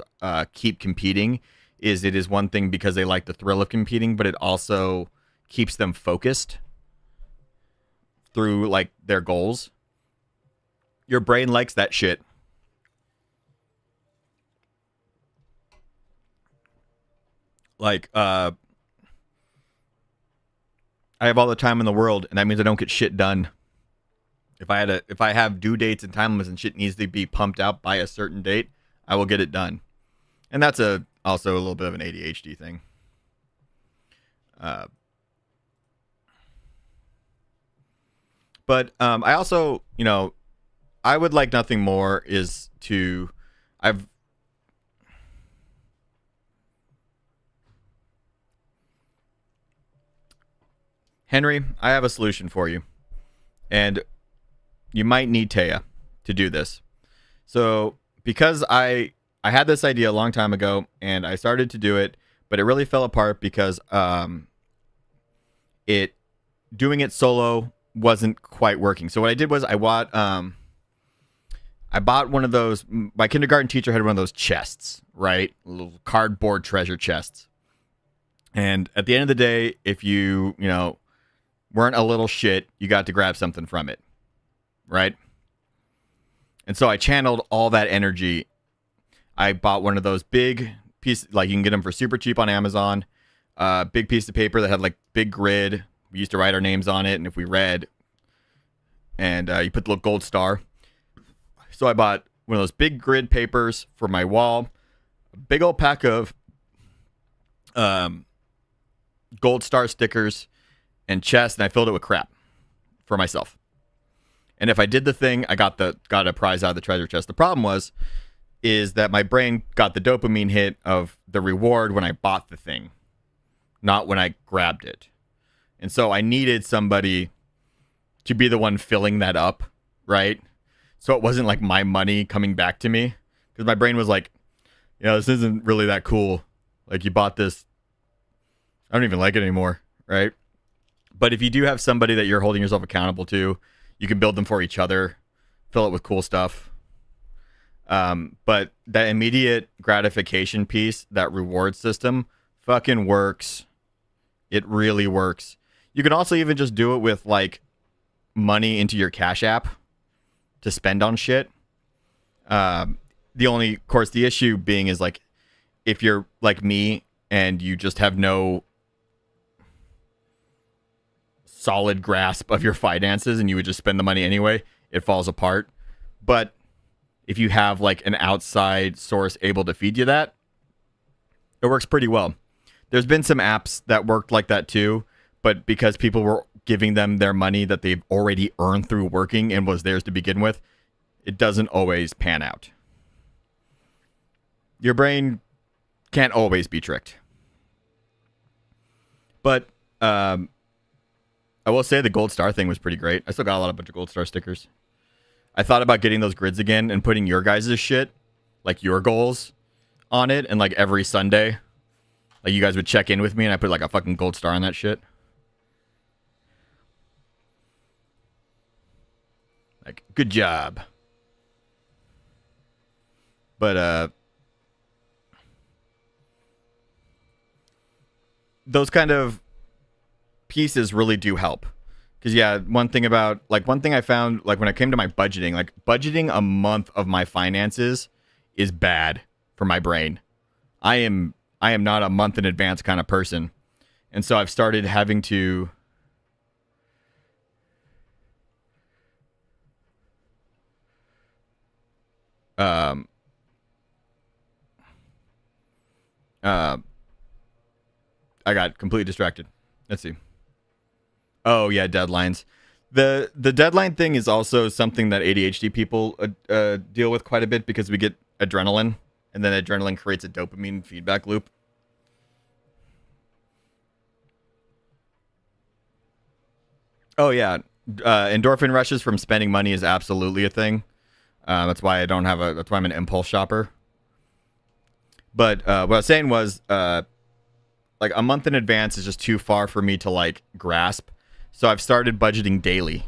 keep competing. It is one thing because they like the thrill of competing, but it also keeps them focused through like their goals. Your brain likes that shit. Like I have all the time in the world, and that means I don't get shit done. If I have due dates and time limits and shit needs to be pumped out by a certain date, I will get it done. And that's also a little bit of an ADHD thing. But I also, you know, I would like nothing more is to, Henry, I have a solution for you. And you might need Taya to do this. So, because I had this idea a long time ago, and I started to do it, but it really fell apart because doing it solo wasn't quite working. So what I did was I bought one of those. My kindergarten teacher had one of those chests, right? Little cardboard treasure chests. And at the end of the day, if you weren't a little shit, you got to grab something from it, right? And so I channeled all that energy. I bought one of those big pieces, like you can get them for super cheap on Amazon. Big piece of paper that had like big grid. We used to write our names on it, and if we read, and you put the little gold star. So I bought one of those big grid papers for my wall, a big old pack of gold star stickers and chest, and I filled it with crap for myself. And if I did the thing, I got a prize out of the treasure chest. The problem is that my brain got the dopamine hit of the reward when I bought the thing, not when I grabbed it. And so I needed somebody to be the one filling that up, right? So it wasn't like my money coming back to me, because my brain was like, yeah, this isn't really that cool. Like, you bought this, I don't even like it anymore, right? But if you do have somebody that you're holding yourself accountable to, you can build them for each other, fill it with cool stuff. But that immediate gratification piece, that reward system, fucking works. It really works. You can also even just do it with like money into your Cash App to spend on shit. Of course, the issue being is like, if you're like me and you just have no solid grasp of your finances and you would just spend the money anyway, it falls apart. But if you have like an outside source able to feed you that, it works pretty well. There's been some apps that worked like that too, but because people were giving them their money that they've already earned through working and was theirs to begin with, it doesn't always pan out. Your brain can't always be tricked. But I will say the gold star thing was pretty great. I still got a bunch of gold star stickers. I thought about getting those grids again and putting your guys' shit, like your goals, on it, and like every Sunday, like you guys would check in with me and I put like a fucking gold star on that shit. Like, good job. But those kind of pieces really do help. Because yeah, one thing I found, like when it came to my budgeting, like budgeting a month of my finances is bad for my brain. I am not a month in advance kind of person. And so I've started having to I got completely distracted. Let's see. Oh yeah, deadlines. The deadline thing is also something that ADHD people deal with quite a bit, because we get adrenaline, and then adrenaline creates a dopamine feedback loop. Oh yeah, endorphin rushes from spending money is absolutely a thing. That's why I'm an impulse shopper. But what I was saying was, like a month in advance is just too far for me to like grasp. So I've started budgeting daily.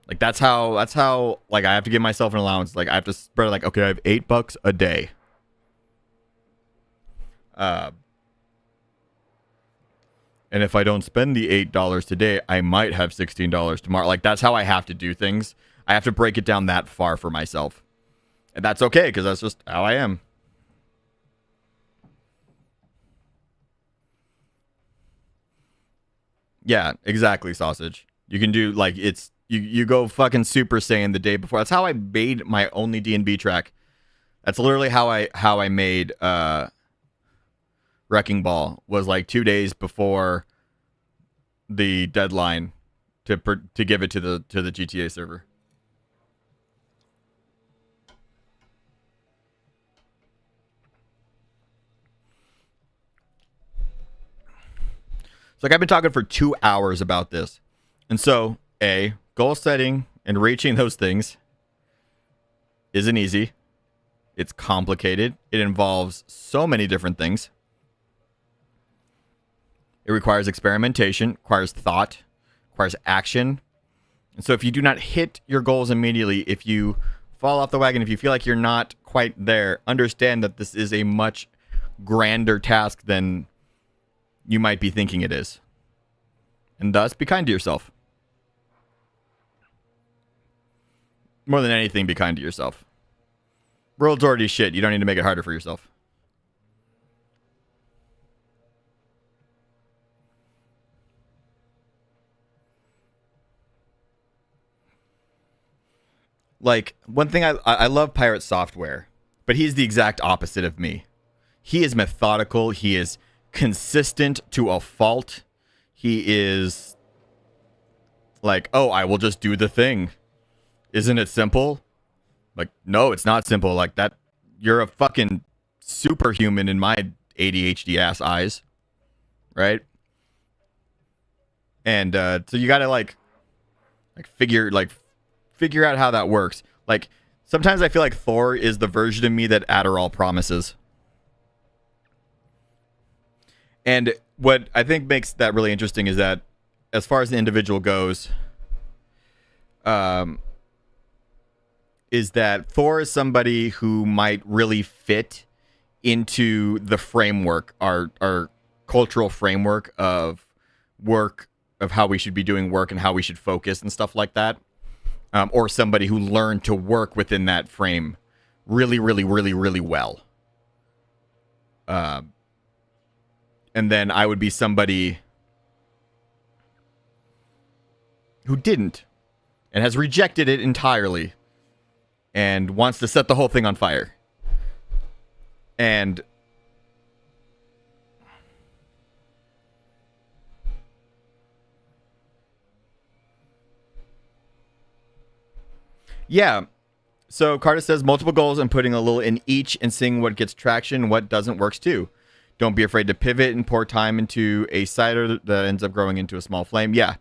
Like that's how like I have to give myself an allowance. Like I have to spread like, okay, I have $8 a day. And if I don't spend the $8 today, I might have $16 tomorrow. Like that's how I have to do things. I have to break it down that far for myself. And that's okay, because that's just how I am. Yeah, exactly, sausage. You can do like you go fucking Super Saiyan the day before. That's how I made my only D&B track. That's literally how I made Wrecking Ball, was like 2 days before the deadline to give it to the GTA server. So like I've been talking for 2 hours about this. And so, goal setting and reaching those things isn't easy. It's complicated. It involves so many different things. It requires experimentation, requires thought, requires action. And so if you do not hit your goals immediately, if you fall off the wagon, if you feel like you're not quite there, understand that this is a much grander task than you might be thinking it is. And thus, be kind to yourself. More than anything, be kind to yourself. World's already shit. You don't need to make it harder for yourself. Like, one thing I love Pirate Software, but he's the exact opposite of me. He is methodical. He is consistent to a fault. He is like, oh, I will just do the thing. Isn't it simple? Like, no, it's not simple. Like that, you're a fucking superhuman in my ADHD ass eyes. right? And so you got to like figure out how that works. Like sometimes I feel like Thor is the version of me that Adderall promises. And what I think makes that really interesting is that as far as the individual goes, is that Thor is somebody who might really fit into the framework, our cultural framework of work, of how we should be doing work and how we should focus and stuff like that. Or somebody who learned to work within that frame really, really, really, really well. And then I would be somebody who didn't and has rejected it entirely and wants to set the whole thing on fire. And yeah. So Carter says multiple goals and putting a little in each and seeing what gets traction, what doesn't works too. Don't be afraid to pivot and pour time into a cider that ends up growing into a small flame. Yeah.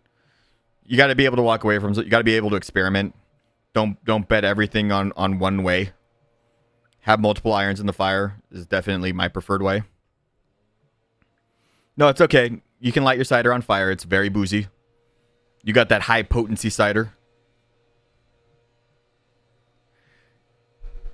You got to be able to walk away from it. You got to be able to experiment. Don't bet everything on one way. Have multiple irons in the fire is definitely my preferred way. No, it's okay. You can light your cider on fire. It's very boozy. You got that high potency cider.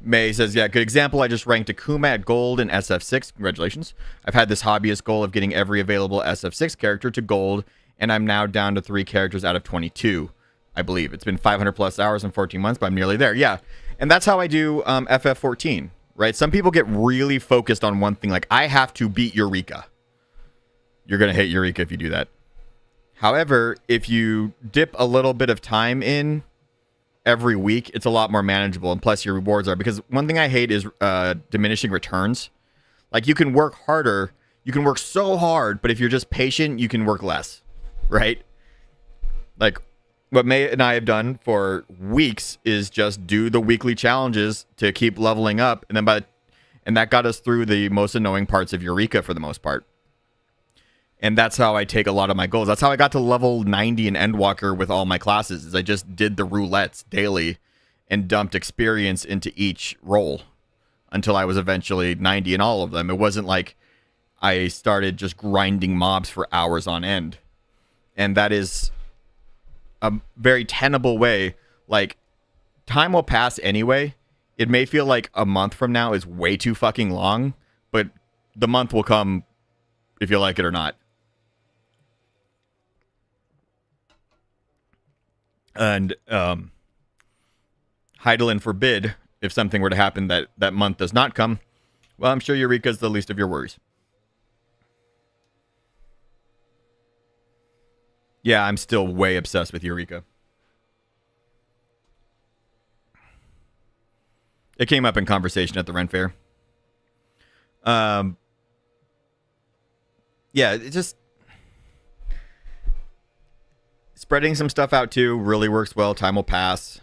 May says, yeah, good example. I just ranked Akuma at gold in SF6. Congratulations. I've had this hobbyist goal of getting every available SF6 character to gold, and I'm now down to 3 characters out of 22, I believe. It's been 500 plus hours in 14 months, but I'm nearly there. Yeah, and that's how I do FF14, right? Some people get really focused on one thing, like, I have to beat Eureka. You're going to hate Eureka if you do that. However, if you dip a little bit of time in every week, it's a lot more manageable, and plus your rewards are, because one thing I hate is diminishing returns. Like, you can work harder, you can work so hard, but if you're just patient, you can work less, right? Like what May and I have done for weeks is just do the weekly challenges to keep leveling up, and then and that got us through the most annoying parts of Eureka for the most part. And that's how I take a lot of my goals. That's how I got to level 90 in Endwalker with all my classes, is I just did the roulettes daily and dumped experience into each role until I was eventually 90 in all of them. It wasn't like I started just grinding mobs for hours on end. And that is a very tenable way. Like, time will pass anyway. It may feel like a month from now is way too fucking long, but the month will come if you like it or not. And Heidelin forbid, if something were to happen that month does not come, well, I'm sure Eureka's the least of your worries. Yeah, I'm still way obsessed with Eureka. It came up in conversation at the Ren Fair. Yeah, it just... Spreading some stuff out too really works well. Time will pass.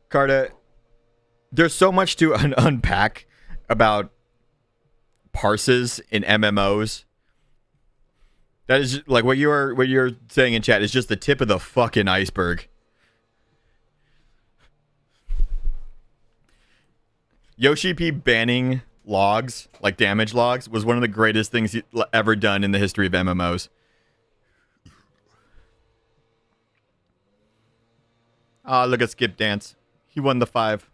Carta, there's so much to unpack about parses in MMOs. That is like what you're saying in chat is just the tip of the fucking iceberg. Yoshi P banning logs, like damage logs, was one of the greatest things he's ever done in the history of MMOs. Ah, look at Skip Dance. He won the 5.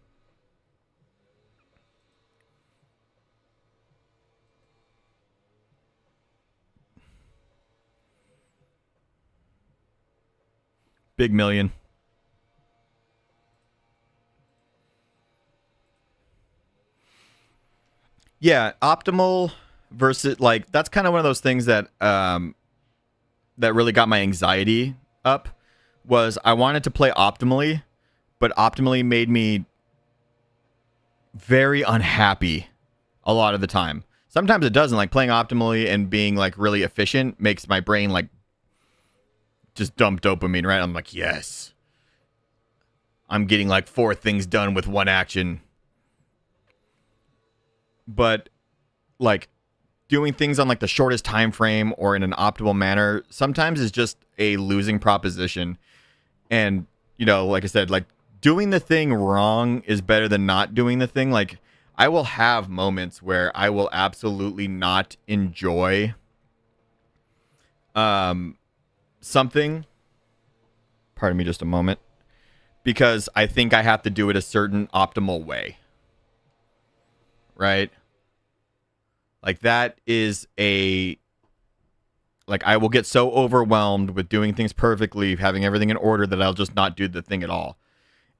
Big million. Yeah, optimal versus, like, that's kind of one of those things that that really got my anxiety up. Was I wanted to play optimally, but optimally made me very unhappy a lot of the time. Sometimes it doesn't. Like, playing optimally and being like really efficient makes my brain like just dump dopamine, right? I'm like, yes. I'm getting like 4 things done with one action. But like doing things on like the shortest time frame or in an optimal manner sometimes is just a losing proposition. And, you know, like I said, like doing the thing wrong is better than not doing the thing. Like I will have moments where I will absolutely not enjoy something. Pardon me just a moment. Because I think I have to do it a certain optimal way. Right? Like that is like I will get so overwhelmed with doing things perfectly, having everything in order that I'll just not do the thing at all.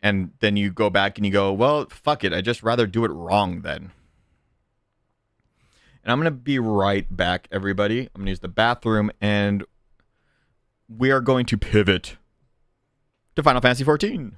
And then you go back and you go, well, fuck it. I'd just rather do it wrong then. And I'm going to be right back, everybody. I'm going to use the bathroom and we are going to pivot to Final Fantasy XIV.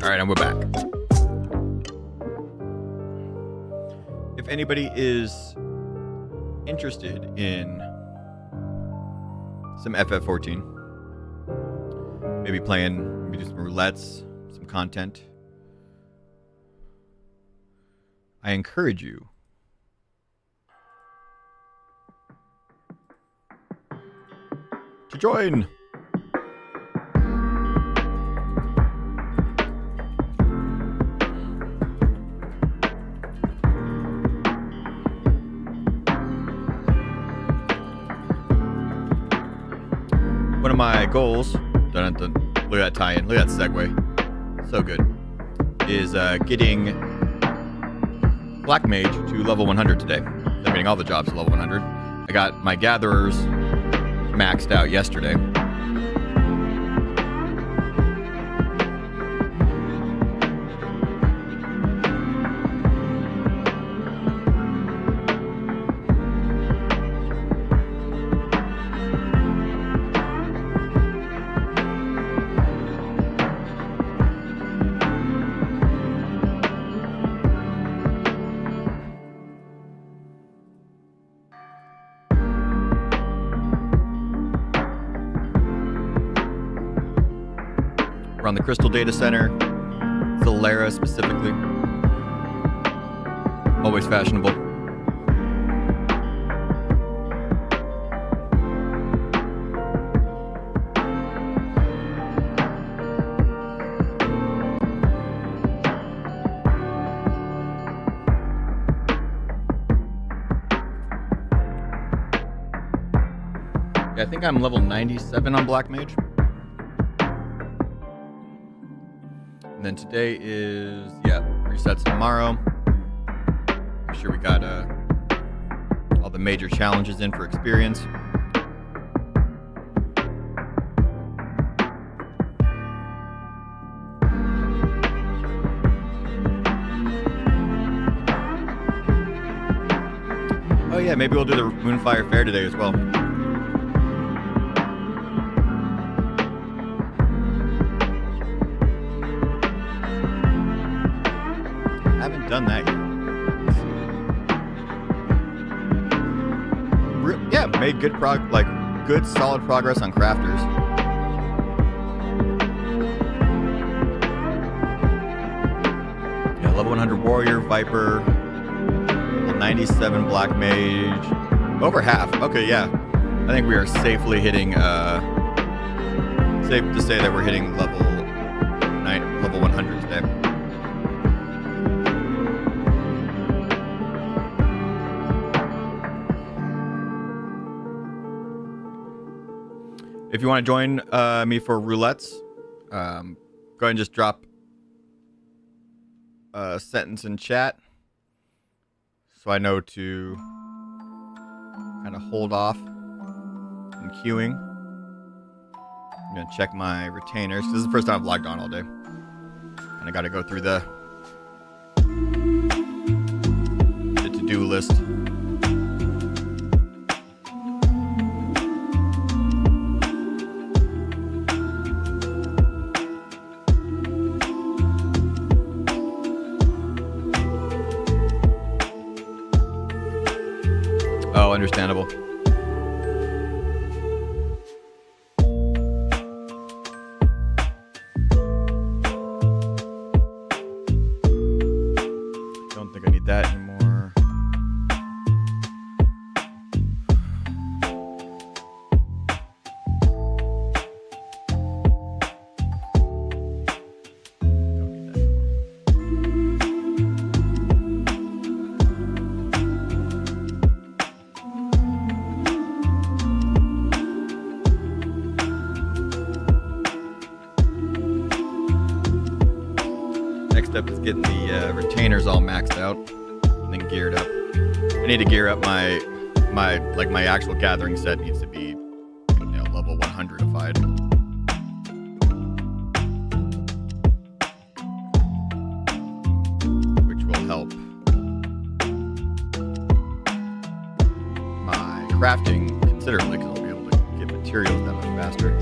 All right, and we're back. If anybody is interested in some FF14, maybe playing, maybe do some roulettes, some content, I encourage you to join. One of my goals, look at that tie-in, look at that segue, so good, is getting Black Mage to level 100 today. I'm getting all the jobs to level 100. I got my gatherers maxed out yesterday. Around the Crystal Data Center, Solera specifically. Always fashionable. Yeah, I think I'm level 97 on Black Mage. And then today is, resets tomorrow. Make sure we got all the major challenges in for experience. Oh yeah, maybe we'll do the Moonfire Fair today as well. Haven't done that yet. Yeah, made good good solid progress on crafters. Yeah, level 100 warrior, viper, level 97 black mage, over half. Okay, yeah, I think we are safely hitting. Safe to say that we're hitting level 100 today. If you want to join me for roulettes, go ahead and just drop a sentence in chat so I know to kind of hold off in queuing. I'm going to check my retainers. This is the first time I've logged on all day. And I got to go through the to-do list. Oh, understandable. Don't think I need that anymore. Next up is getting the retainers all maxed out and then geared up. I need to gear up my actual gathering set needs to be, level 100ified. Which will help my crafting considerably because I'll be able to get materials that much faster.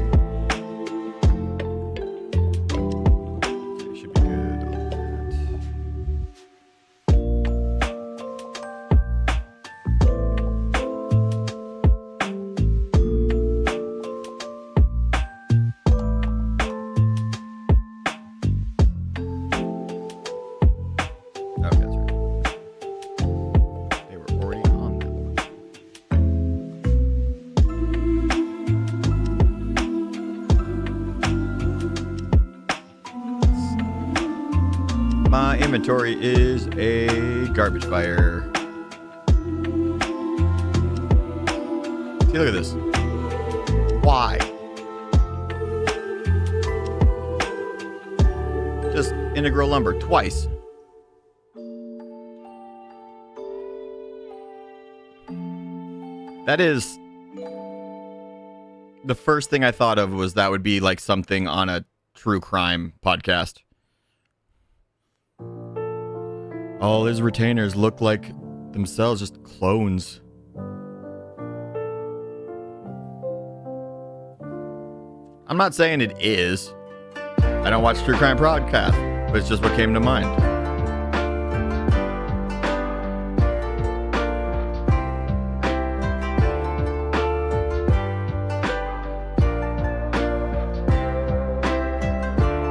My inventory is a garbage fire. See, look at this. Why? Just integral lumber twice. That is the first thing I thought of was that would be like something on a true crime podcast. All his retainers look like themselves, just clones. I'm not saying it is. I don't watch true crime podcast, but it's just what came to mind.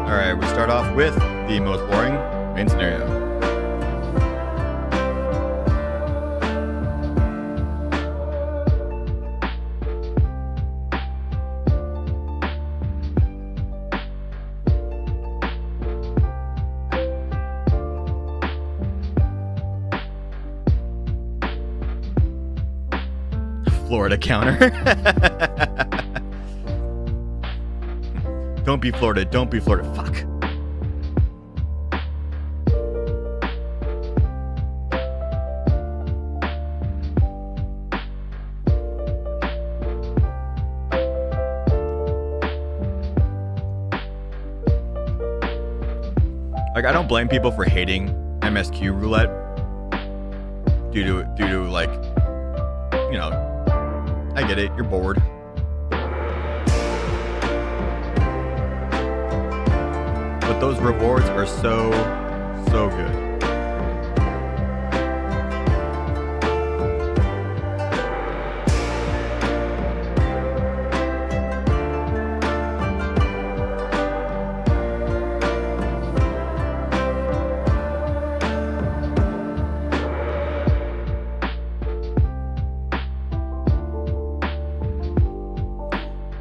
Alright, we start off with the most boring main scenario. Florida counter. Don't be Florida. Don't be Florida. Fuck. Like, I don't blame people for hating MSQ roulette due to like, you know, I get it, you're bored. But those rewards are so good.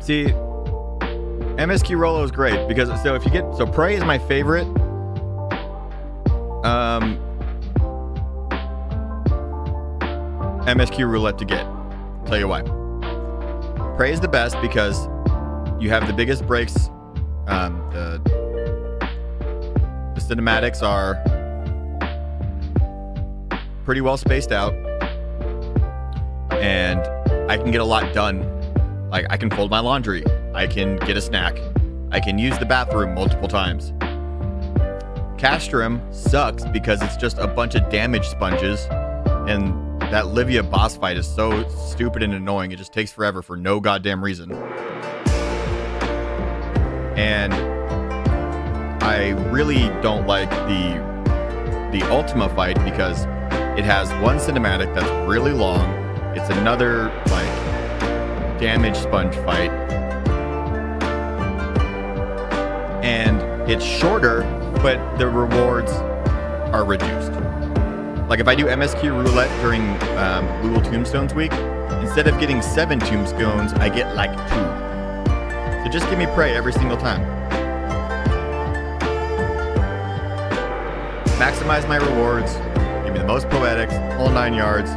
See, MSQ Rolo is great because if you get Prey is my favorite. MSQ roulette to get. I'll tell you why. Prey is the best because you have the biggest breaks. The cinematics are pretty well spaced out, and I can get a lot done. Like, I can fold my laundry. I can get a snack. I can use the bathroom multiple times. Castrum sucks because it's just a bunch of damage sponges, and that Livia boss fight is so stupid and annoying. It just takes forever for no goddamn reason. And I really don't like the Ultima fight because it has one cinematic that's really long. It's another, like, damage sponge fight, and it's shorter, but the rewards are reduced. Like, if I do MSQ roulette during Lul Tombstones week, instead of getting 7 tombstones, I get like 2. So just give me Prey every single time. Maximize my rewards, give me the most poetics, whole 9 yards.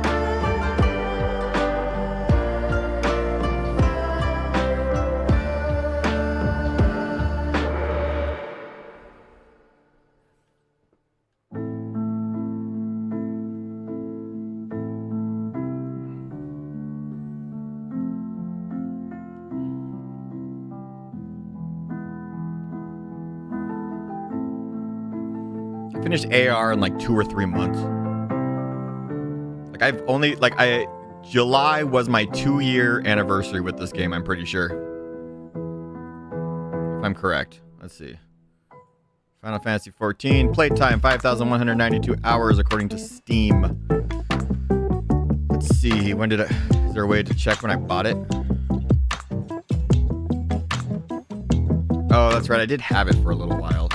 Finished AR in like 2 or 3 months. Like, I've only July was my 2-year anniversary with this game, I'm pretty sure. If I'm correct. Let's see. Final Fantasy 14 playtime 5,192 hours according to Steam. Let's see. When did is there a way to check when I bought it? Oh, that's right. I did have it for a little while.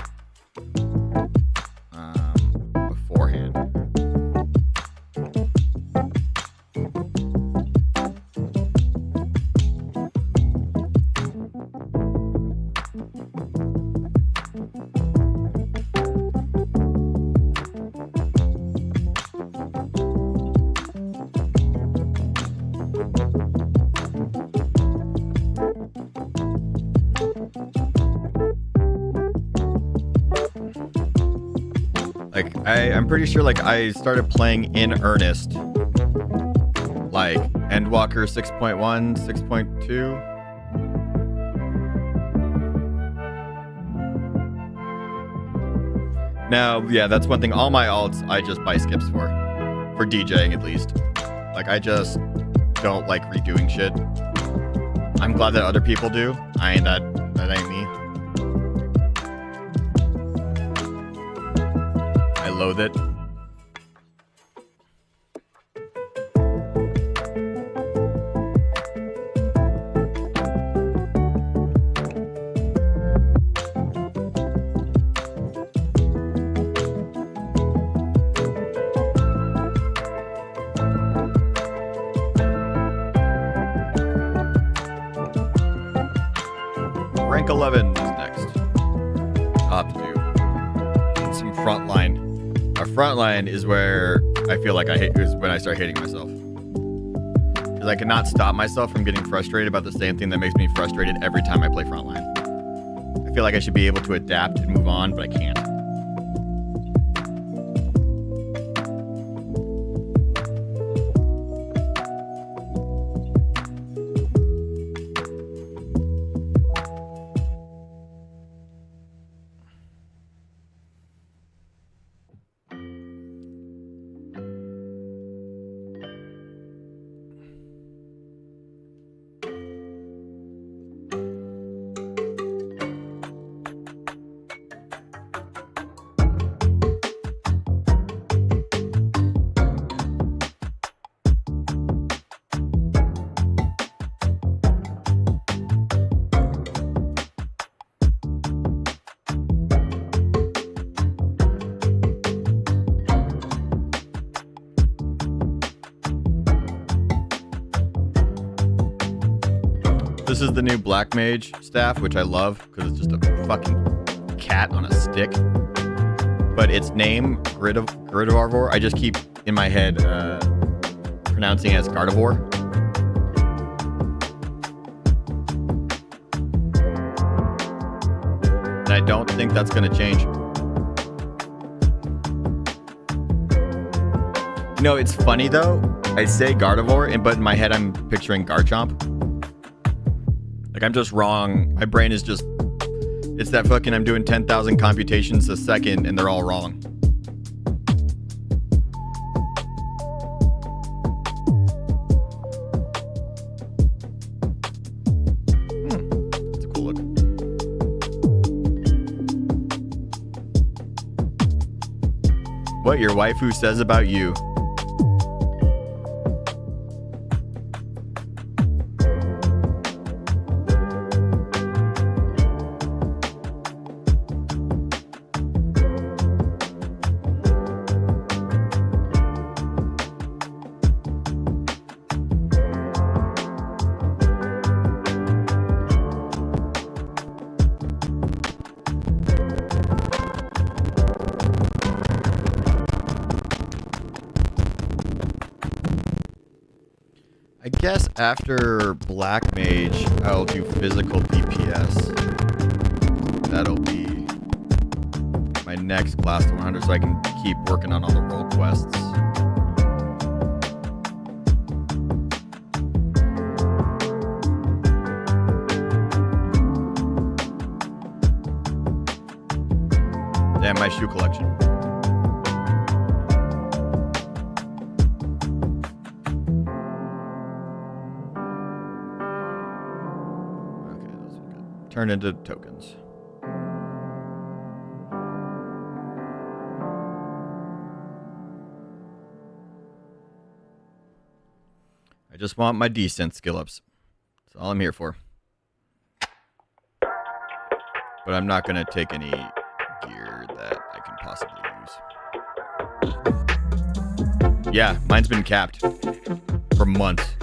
I'm pretty sure, like, I started playing in earnest, like, Endwalker 6.1, 6.2. Now, yeah, that's one thing. All my alts, I just buy skips for DJing, at least. Like, I just don't like redoing shit. I'm glad that other people do. That ain't me. I loathe it. Rank 11 is next. I'll have to do some frontline. Our frontline is where I feel like is when I start hating myself. because I cannot stop myself from getting frustrated about the same thing that makes me frustrated every time I play Frontline. I feel like I should be able to adapt and move on, but I can't. This is the new Black Mage staff, which I love because it's just a fucking cat on a stick. But its name, Gridivore, I just keep in my head pronouncing it as Gardevoir. And I don't think that's going to change. You know, it's funny though. I say Gardevoir, but in my head I'm picturing Garchomp. Like, I'm just wrong. My brain is just... It's that fucking I'm doing 10,000 computations a second and they're all wrong. That's a cool look. What your waifu says about you. I guess after Black Mage, I'll do physical DPS. That'll be my next class to 100, so I can keep working on all the role quests. Damn, my shoe collection. Turn into tokens. I just want my decent skill ups. That's all I'm here for. But I'm not going to take any gear that I can possibly use. Yeah, mine's been capped for months.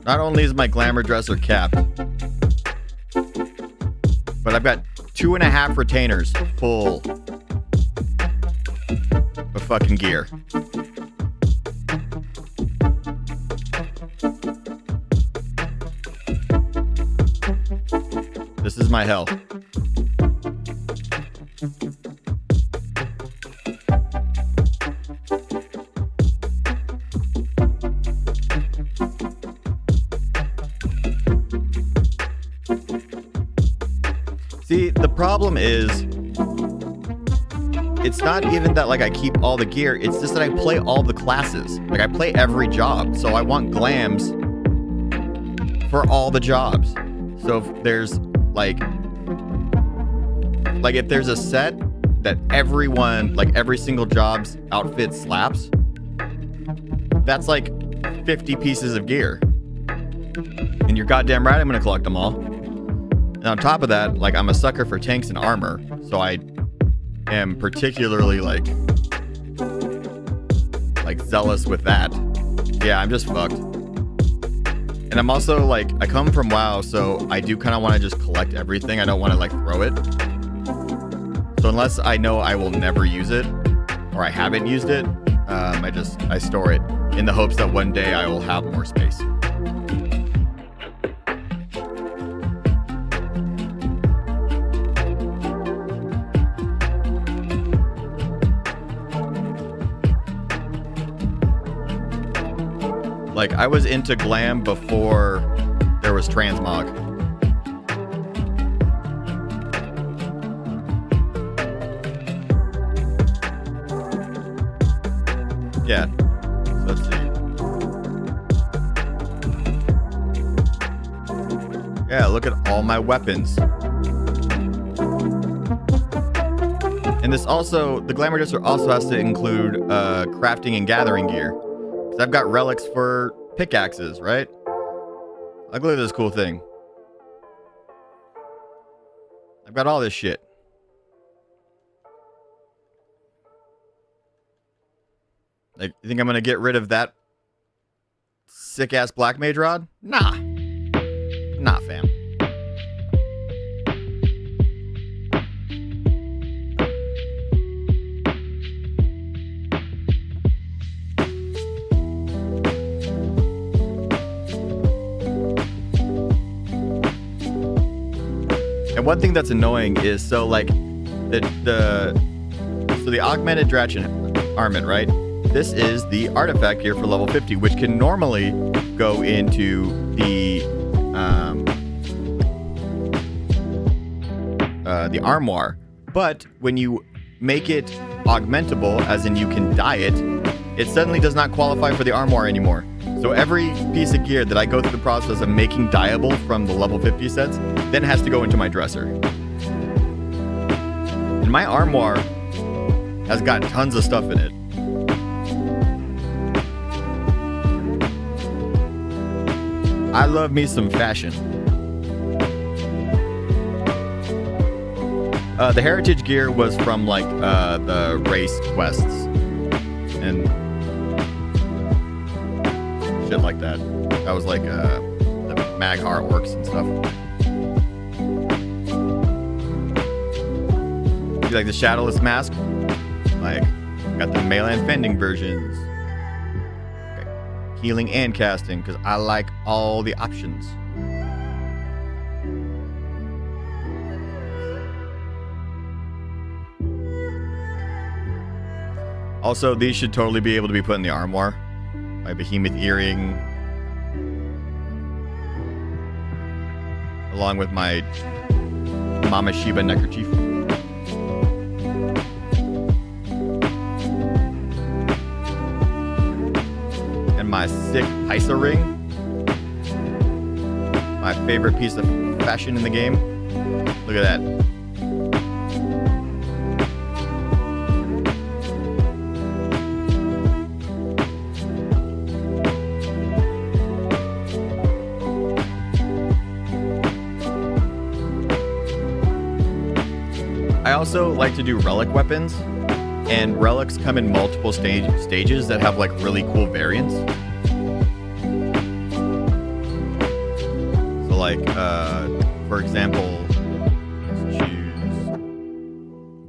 Not only is my glamour dresser capped, but I've got 2.5 retainers full of fucking gear. This is my hell. See, the problem is, it's not even that like I keep all the gear, it's just that I play all the classes. Like I play every job, so I want glams for all the jobs. So if there's like if there's a set that everyone, like every single job's outfit slaps, that's like 50 pieces of gear. And you're goddamn right I'm gonna collect them all. And on top of that, like I'm a sucker for tanks and armor, so I am particularly like zealous with that. Yeah, I'm just fucked. And I'm also like, I come from WoW, so I do kind of want to just collect everything. I don't want to like throw it. So unless I know I will never use it, or I haven't used it, I store it in the hopes that one day I will have more space. Like, I was into glam before there was transmog. Yeah. So let's see. Yeah, look at all my weapons. And this also, the glamour dresser also has to include crafting and gathering gear. I've got relics for pickaxes, right? Like, look at this cool thing. I've got all this shit. Like, you think I'm gonna get rid of that sick-ass black mage rod? Nah. Nah, fam. And one thing that's annoying is, so like the augmented Drachin armament, right? This is the artifact gear for level 50, which can normally go into the armoire. But when you make it augmentable, as in you can dye it, it suddenly does not qualify for the armoire anymore. So every piece of gear that I go through the process of making dyeable from the level 50 sets then has to go into my dresser. And my armoire has got tons of stuff in it. I love me some fashion. The heritage gear was from like the race quests and shit like that. That was like the mag artworks and stuff. You like the Shadowless Mask? Like, got the melee and fending versions. Okay. Healing and casting, because I like all the options. Also, these should totally be able to be put in the armoire. My behemoth earring. Along with my Mama Shiba neckerchief. And my sick Pysa ring. My favorite piece of fashion in the game. Look at that. I also like to do relic weapons, and relics come in multiple stages that have like really cool variants. So like, for example, let's choose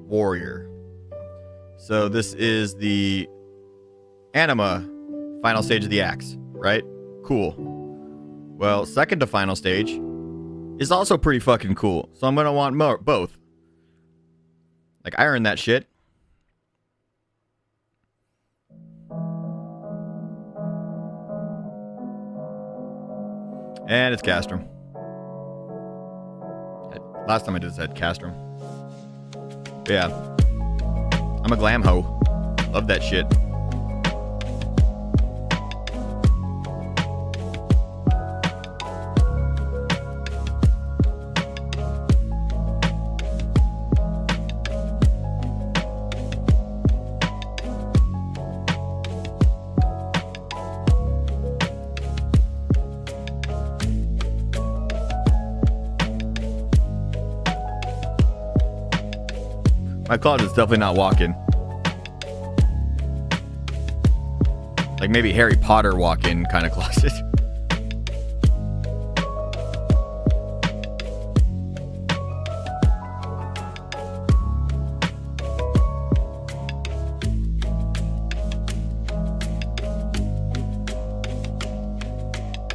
warrior. So this is the anima final stage of the axe, right? Cool. Well, second to final stage is also pretty fucking cool. So I'm gonna want both. Like, I earned that shit. And it's Castrum. Last time I did this, I had Castrum. But yeah. I'm a glam hoe. Love that shit. My closet's definitely not walk-in. Like maybe Harry Potter walk-in kind of closet.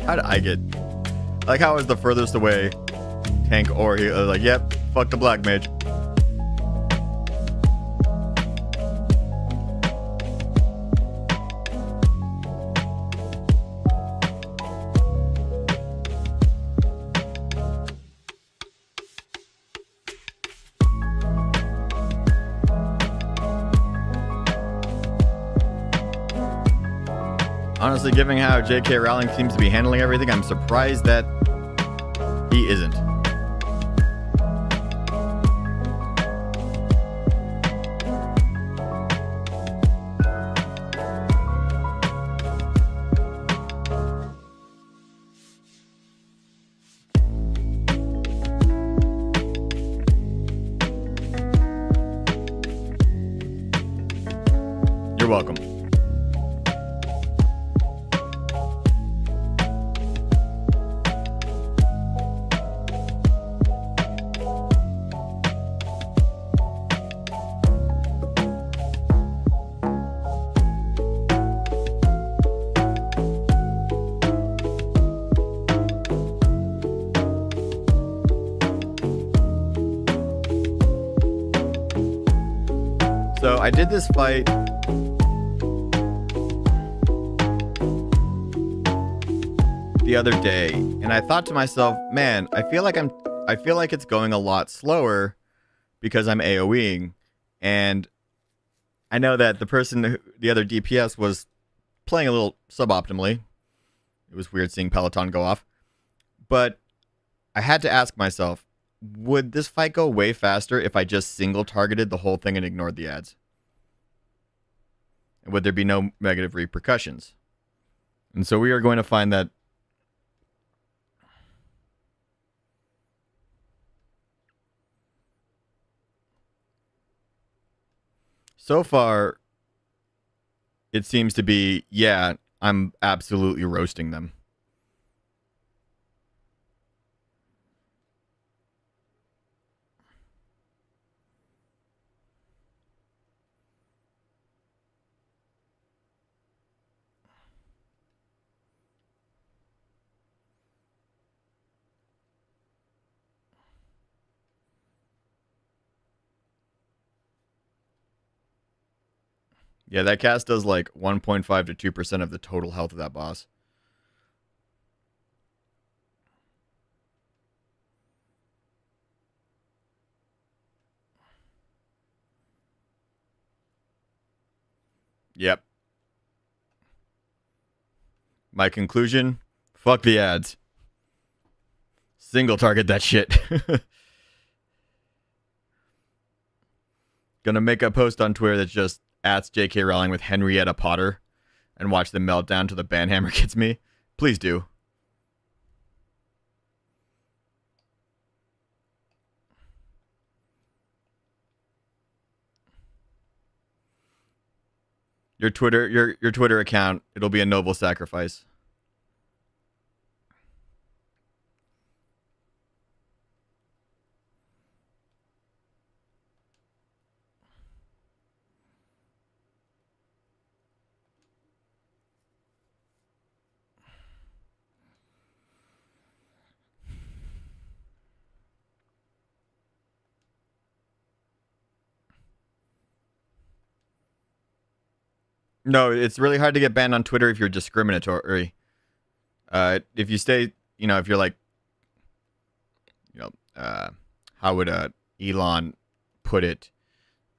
How did I get... Like, how was the furthest away tank or he was like, yep, fuck the black mage. Honestly, given how J.K. Rowling seems to be handling everything, I'm surprised that he isn't. You're welcome. So I did this fight the other day, and I thought to myself, man, I feel like it's going a lot slower because I'm AoEing, and I know that the other DPS was playing a little suboptimally. It was weird seeing Peloton go off, but I had to ask myself, would this fight go way faster if I just single targeted the whole thing and ignored the ads? And would there be no negative repercussions? And so we are going to find that so far it seems to be, yeah, I'm absolutely roasting them. Yeah, that cast does like 1.5 to 2% of the total health of that boss. Yep. My conclusion, fuck the ads. Single target that shit. Gonna make a post on Twitter that's just @ J.K. Rowling with Henrietta Potter and watch the meltdown till the banhammer gets me. Please do. Your Twitter account, it'll be a noble sacrifice. No, it's really hard to get banned on Twitter if you're discriminatory. If you stay, if you're like, how would Elon put it?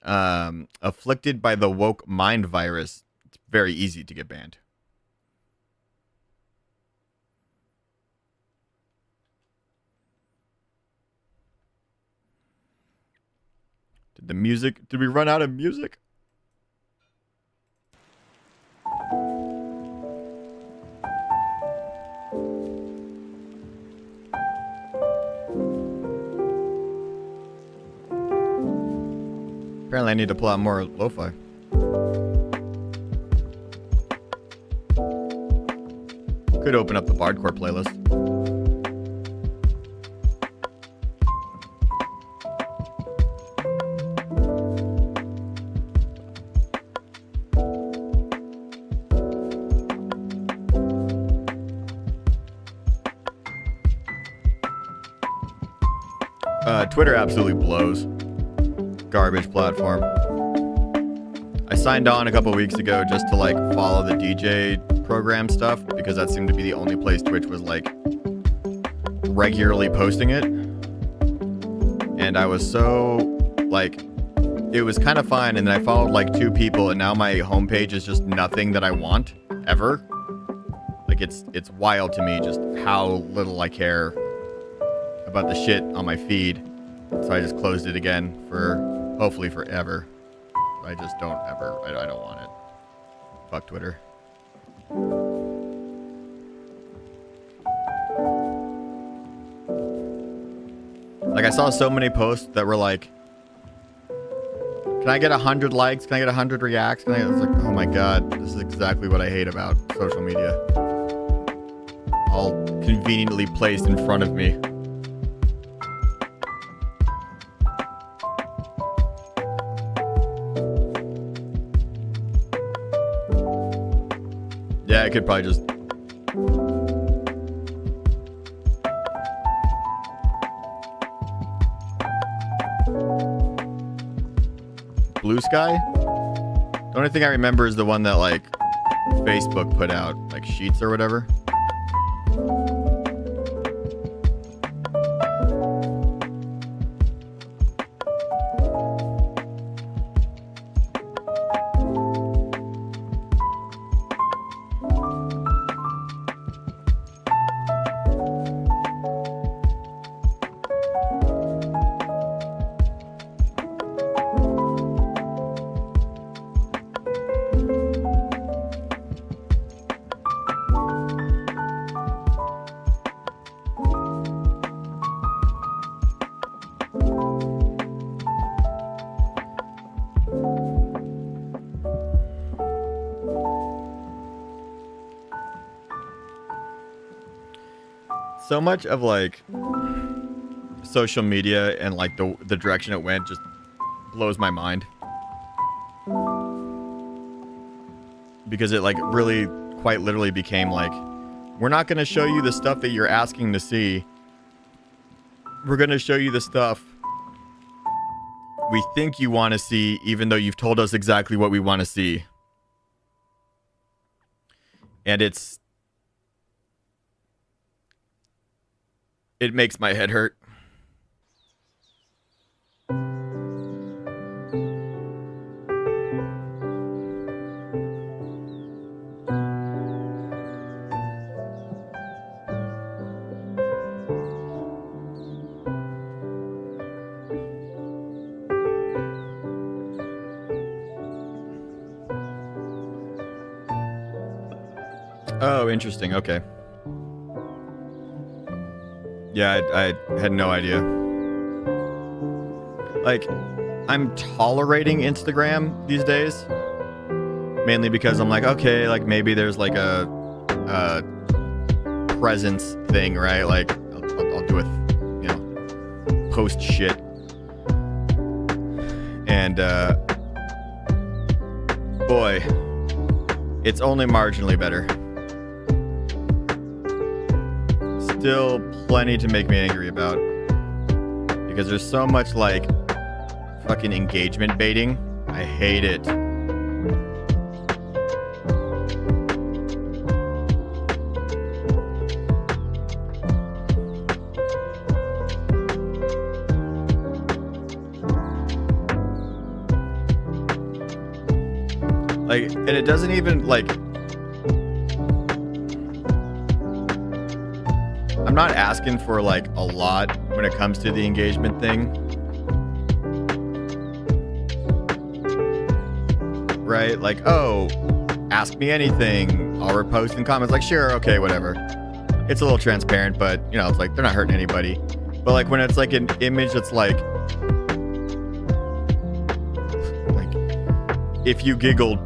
Afflicted by the woke mind virus, it's very easy to get banned. Did we run out of music? Apparently I need to pull out more lo-fi. Could open up the Bardcore playlist. Twitter absolutely blows. Garbage platform. I signed on a couple weeks ago just to like follow the DJ program stuff because that seemed to be the only place Twitch was like regularly posting it. And I was so like, it was kind of fine. And then I followed like 2 people and now my homepage is just nothing that I want ever. Like it's wild to me just how little I care about the shit on my feed. So I just closed it again for hopefully forever. I just don't ever, I don't want it. Fuck Twitter. Like I saw so many posts that were like, can I get 100 likes? Can I get 100 reacts? I was like, oh my God, this is exactly what I hate about social media. All conveniently placed in front of me. Yeah, I could probably just... Blue Sky? The only thing I remember is the one that like Facebook put out, like Sheets or whatever. So much of like social media and like the direction it went just blows my mind. Because it like really quite literally became like, we're not going to show you the stuff that you're asking to see. We're going to show you the stuff we think you want to see, even though you've told us exactly what we want to see. And it makes my head hurt. Oh, interesting. Okay. Yeah, I had no idea. Like, I'm tolerating Instagram these days. Mainly because I'm like, okay, like maybe there's like a presence thing, right? Like, I'll do it, you know, post shit. And, boy, it's only marginally better. Still plenty to make me angry about, because there's so much like fucking engagement baiting. I hate it. Like, and it doesn't even like, I'm not asking for like a lot when it comes to the engagement thing. Right? Like, oh, ask me anything. I'll repost in comments. Like, sure, okay, whatever. It's a little transparent, but you know, it's like they're not hurting anybody. But like when it's like an image that's like if you giggled,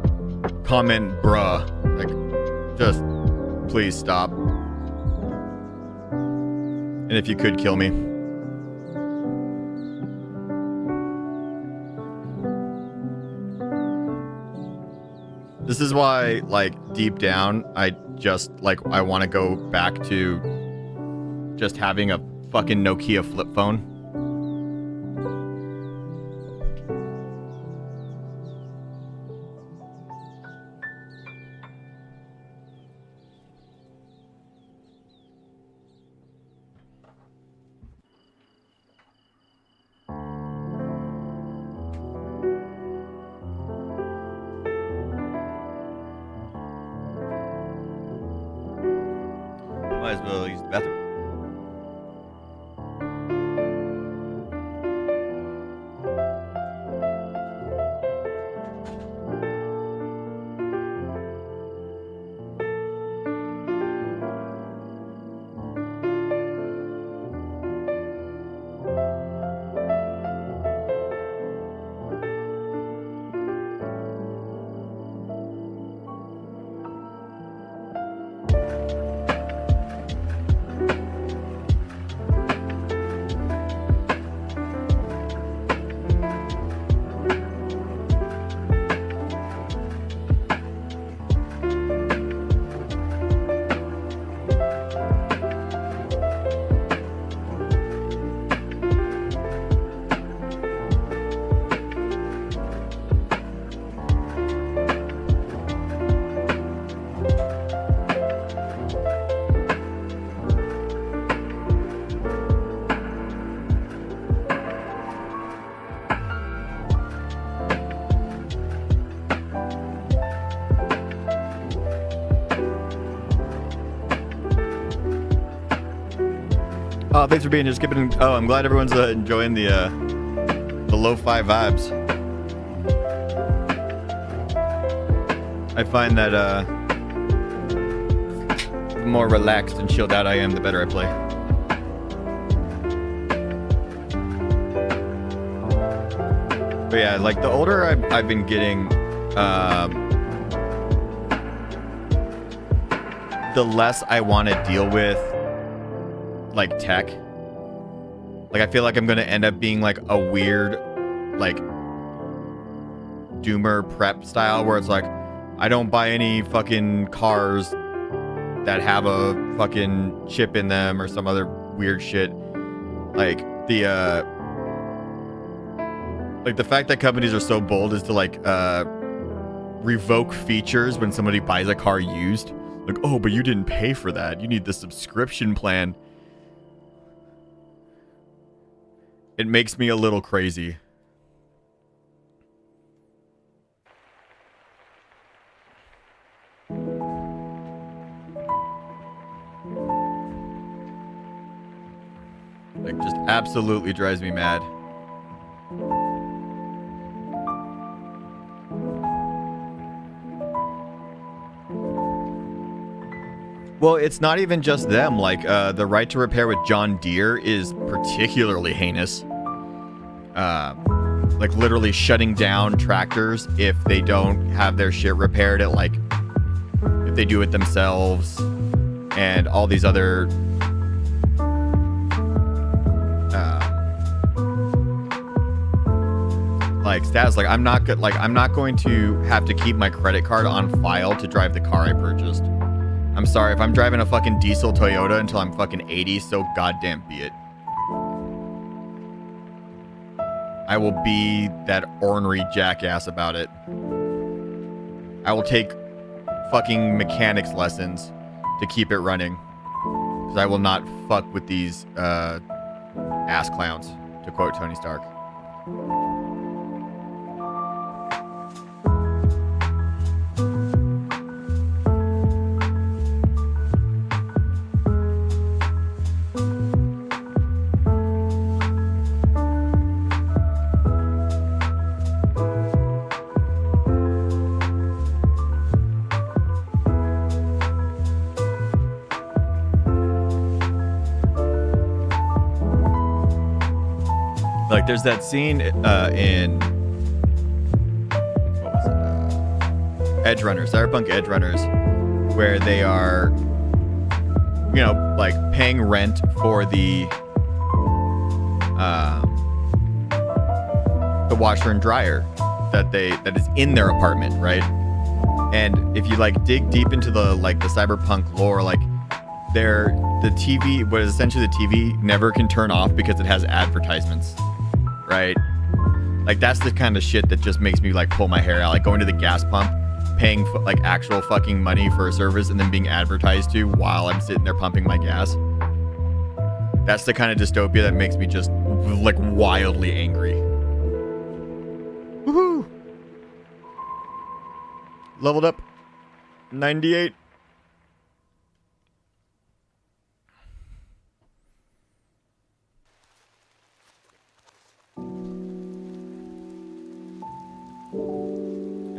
comment bruh. Like, just please stop. And if you could kill me. This is why, like, deep down, I just, like, I want to go back to just having a fucking Nokia flip phone. Might as well use the bathroom. Oh, thanks for being here. Skipping. Oh, I'm glad everyone's enjoying the lo-fi vibes. I find that the more relaxed and chilled out I am, the better I play. But yeah, like the older I've been getting, the less I want to deal with like tech. Like I feel like I'm gonna end up being like a weird like doomer prep style where it's like I don't buy any fucking cars that have a fucking chip in them or some other weird shit. Like the fact that companies are so bold is to like revoke features when somebody buys a car used. Like, oh, but you didn't pay for that. You need the subscription plan. It makes me a little crazy. Like, just absolutely drives me mad. Well, it's not even just them. Like, the right to repair with John Deere is particularly heinous. Like, literally shutting down tractors if they don't have their shit repaired at, like, if they do it themselves, and all these other like stats. Like, I'm not going to have to keep my credit card on file to drive the car I purchased. I'm sorry, if I'm driving a fucking diesel Toyota until I'm fucking 80, so goddamn be it. I will be that ornery jackass about it. I will take fucking mechanics lessons to keep it running. Because I will not fuck with these ass clowns, to quote Tony Stark. Like, there's that scene in what was it? Edge Runners, Cyberpunk Edge Runners, where they are, you know, like paying rent for the washer and dryer that is in their apartment, right? And if you like dig deep into the cyberpunk lore, like the TV, what is essentially the TV, never can turn off because it has advertisements. Right? Like, that's the kind of shit that just makes me like pull my hair out. Like going to the gas pump, paying like actual fucking money for a service and then being advertised to while I'm sitting there pumping my gas. That's the kind of dystopia that makes me just like wildly angry. Woohoo! Leveled up 98.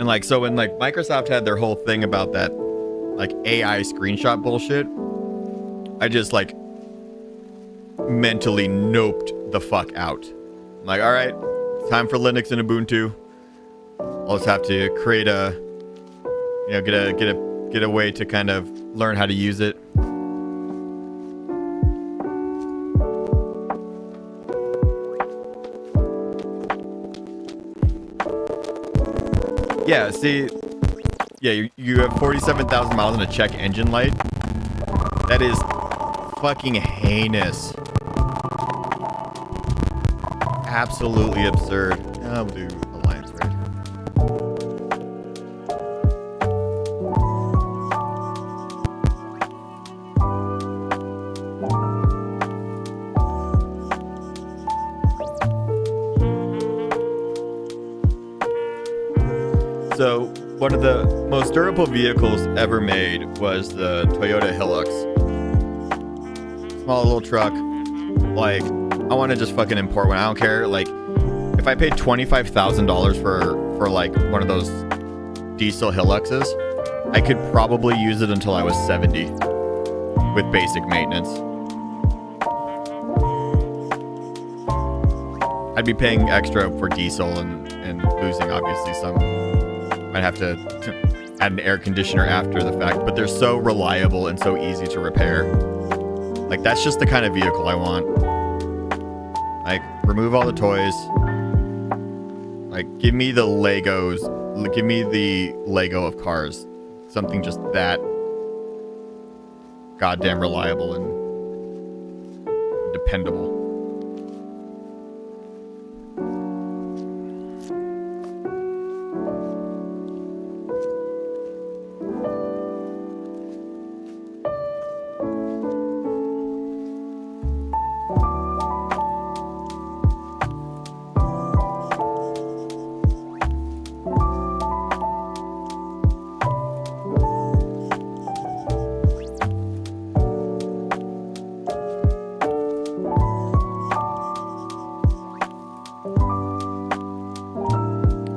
And like, so when like Microsoft had their whole thing about that like AI screenshot bullshit, I just like mentally noped the fuck out. I'm like, all right, it's time for Linux and Ubuntu. I'll just have to create a, you know, get a way to kind of learn how to use it. Yeah, see, yeah, you have 47,000 miles on a check engine light. That is fucking heinous. Absolutely absurd. I'll do Alliance Raid. So, one of the most durable vehicles ever made was the Toyota Hilux. Small little truck. Like, I want to just fucking import one. I don't care. Like, if I paid $25,000 for like one of those diesel Hiluxes, I could probably use it until I was 70 with basic maintenance. I'd be paying extra for diesel and losing obviously some. I'd have to add an air conditioner after the fact, but they're so reliable and so easy to repair. Like, that's just the kind of vehicle I want. Like, remove all the toys. Like, give me the Legos. Give me the Lego of cars. Something just that goddamn reliable and dependable.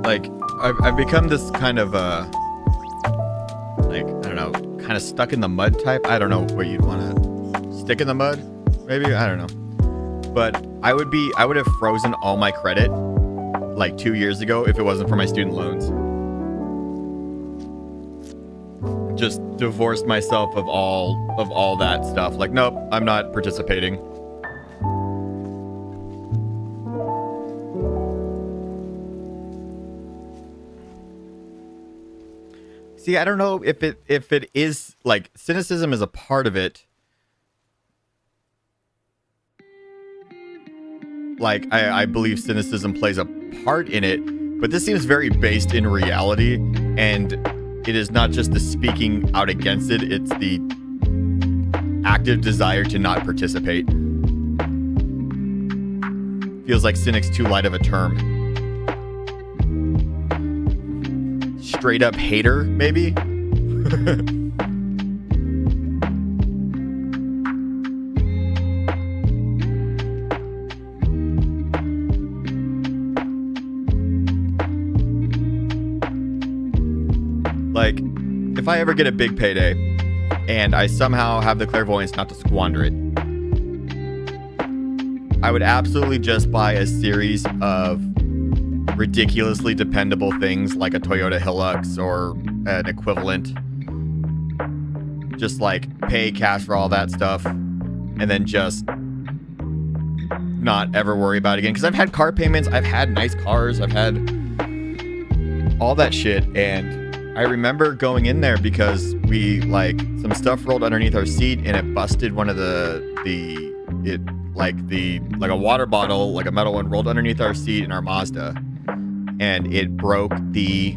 Like, I've become this kind of, like, I don't know, kind of stuck in the mud type. I don't know what you'd want to stick in the mud, maybe? I don't know. But I would have frozen all my credit like 2 years ago if it wasn't for my student loans. Just divorced myself of all that stuff. Like, nope, I'm not participating. See, I don't know if it is, like, cynicism is a part of it. Like, I believe cynicism plays a part in it, but this seems very based in reality, and it is not just the speaking out against it, it's the active desire to not participate. Feels like cynic's too light of a term. Straight up hater, maybe? Like, if I ever get a big payday and I somehow have the clairvoyance not to squander it, I would absolutely just buy a series of ridiculously dependable things like a Toyota Hilux or an equivalent. Just like pay cash for all that stuff and then just not ever worry about it again. Because I've had car payments, I've had nice cars, I've had all that shit, and I remember going in there because we, like, some stuff rolled underneath our seat and it busted one of like a water bottle, like a metal one, rolled underneath our seat in our Mazda, and it broke the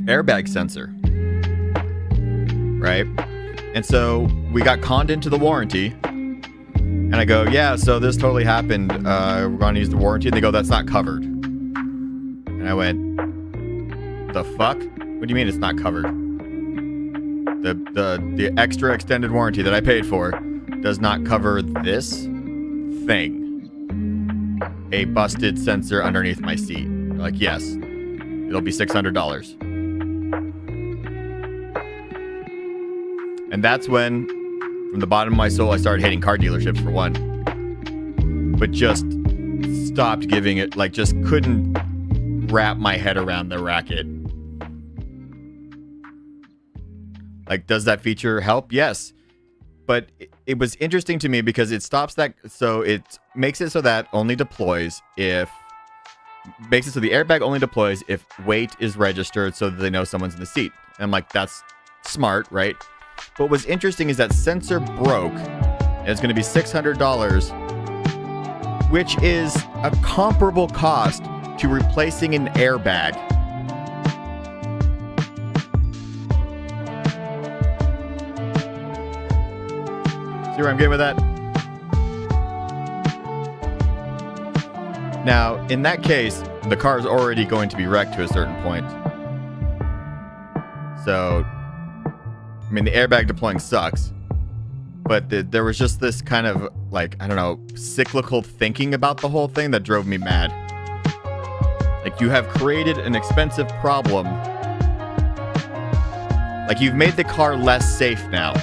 airbag sensor, right? And so we got conned into the warranty, and I go, yeah, so this totally happened, we're gonna use the warranty, and they go, that's not covered. And I went, the fuck? What do you mean it's not covered? The extra extended warranty that I paid for does not cover this thing. A busted sensor underneath my seat. They're like, yes, it'll be $600. And that's when, from the bottom of my soul, I started hating car dealerships for one. But just stopped giving it, like, just couldn't wrap my head around the racket. Like, does that feature help? Yes. But it was interesting to me because it stops that, so it makes it so that only deploys if, makes it so the airbag only deploys if weight is registered so that they know someone's in the seat. And I'm like, that's smart, right? But what's interesting is that sensor broke, and it's going to be $600, which is a comparable cost to replacing an airbag. See where I'm getting with that? Now, in that case, the car is already going to be wrecked to a certain point. So, I mean, the airbag deploying sucks. But there was just this kind of, like, I don't know, cyclical thinking about the whole thing that drove me mad. Like, you have created an expensive problem. Like, you've made the car less safe now.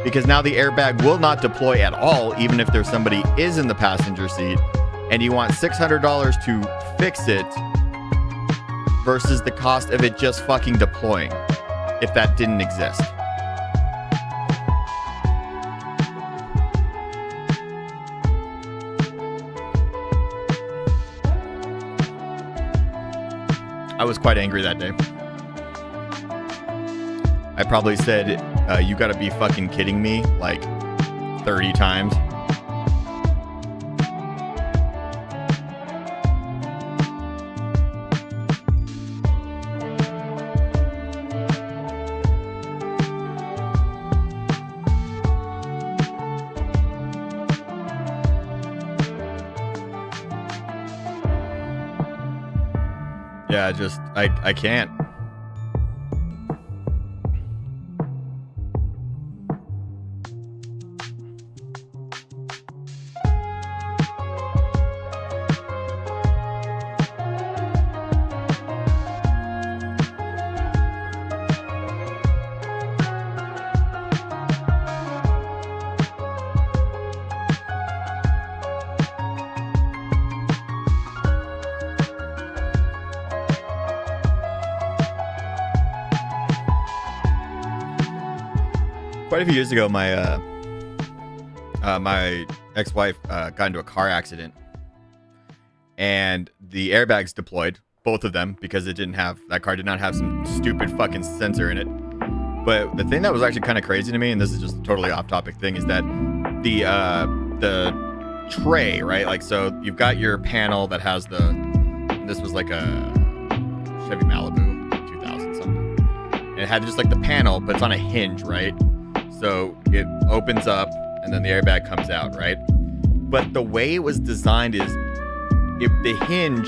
Because now the airbag will not deploy at all, even if there's somebody is in the passenger seat, and you want $600 to fix it versus the cost of it just fucking deploying, if that didn't exist. I was quite angry that day. I probably said, you gotta be fucking kidding me, like 30 times. Yeah, just, I can't. Quite a few years ago, my my ex-wife got into a car accident, and the airbags deployed, both of them, because it didn't have, that car did not have some stupid fucking sensor in it. But the thing that was actually kind of crazy to me, and this is just a totally off-topic thing, is that the tray, right? Like, so you've got your panel that has this was like a Chevy Malibu 2000 something, and it had just like the panel, but it's on a hinge, right? So it opens up and then the airbag comes out, right? But the way it was designed is the hinge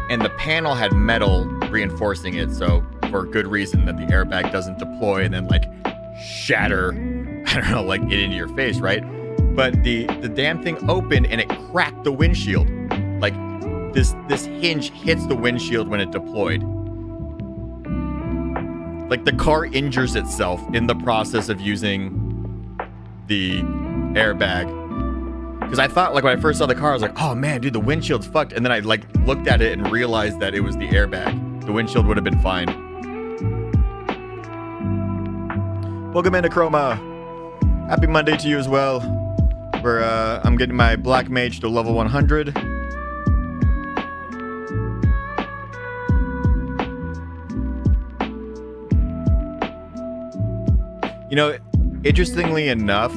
and the panel had metal reinforcing it, so for good reason that the airbag doesn't deploy and then like shatter, I don't know, like it into your face, right? But the damn thing opened and it cracked the windshield. Like this hinge hits the windshield when it deployed. Like the car injures itself in the process of using the airbag. Because I thought, like, when I first saw the car, I was like, oh man, dude, the windshield's fucked. And then I like looked at it and realized that it was the airbag. The windshield would have been fine. Welcome into Chroma. Happy Monday to you as well. Where I'm getting my Black Mage to level 100. You know, interestingly enough,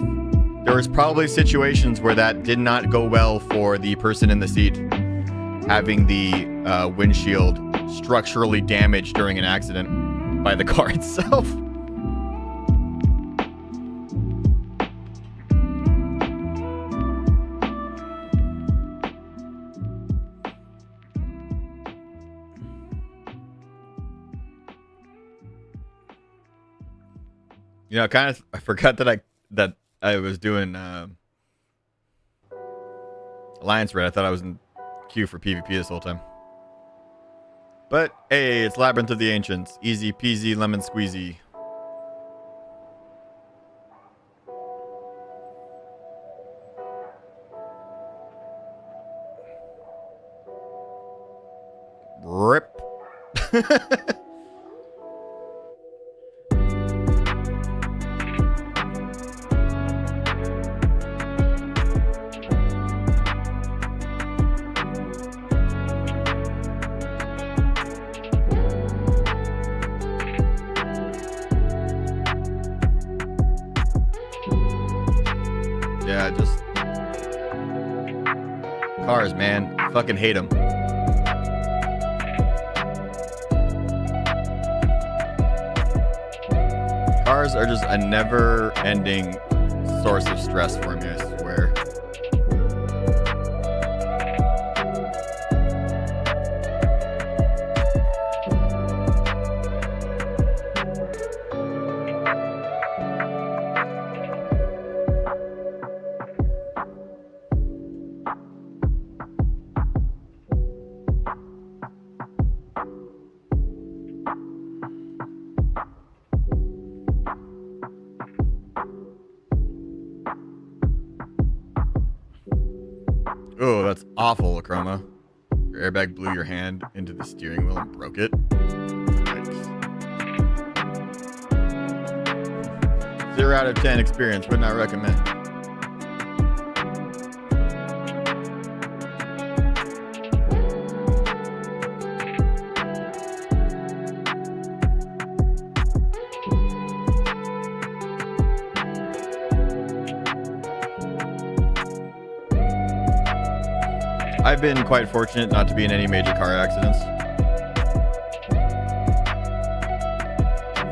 there was probably situations where that did not go well for the person in the seat, having the windshield structurally damaged during an accident by the car itself. You know, I forgot that I was doing Alliance Red. I thought I was in queue for PvP this whole time. But hey, it's Labyrinth of the Ancients. Easy peasy lemon squeezy. Rip. Yeah, just cars, man. Fucking hate them. Cars are just a never-ending source of stress for me, I swear. Oh, that's awful, Acroma. Your airbag blew your hand into the steering wheel and broke it. Yikes. 0 out of 10 experience, would not recommend. I've been quite fortunate not to be in any major car accidents.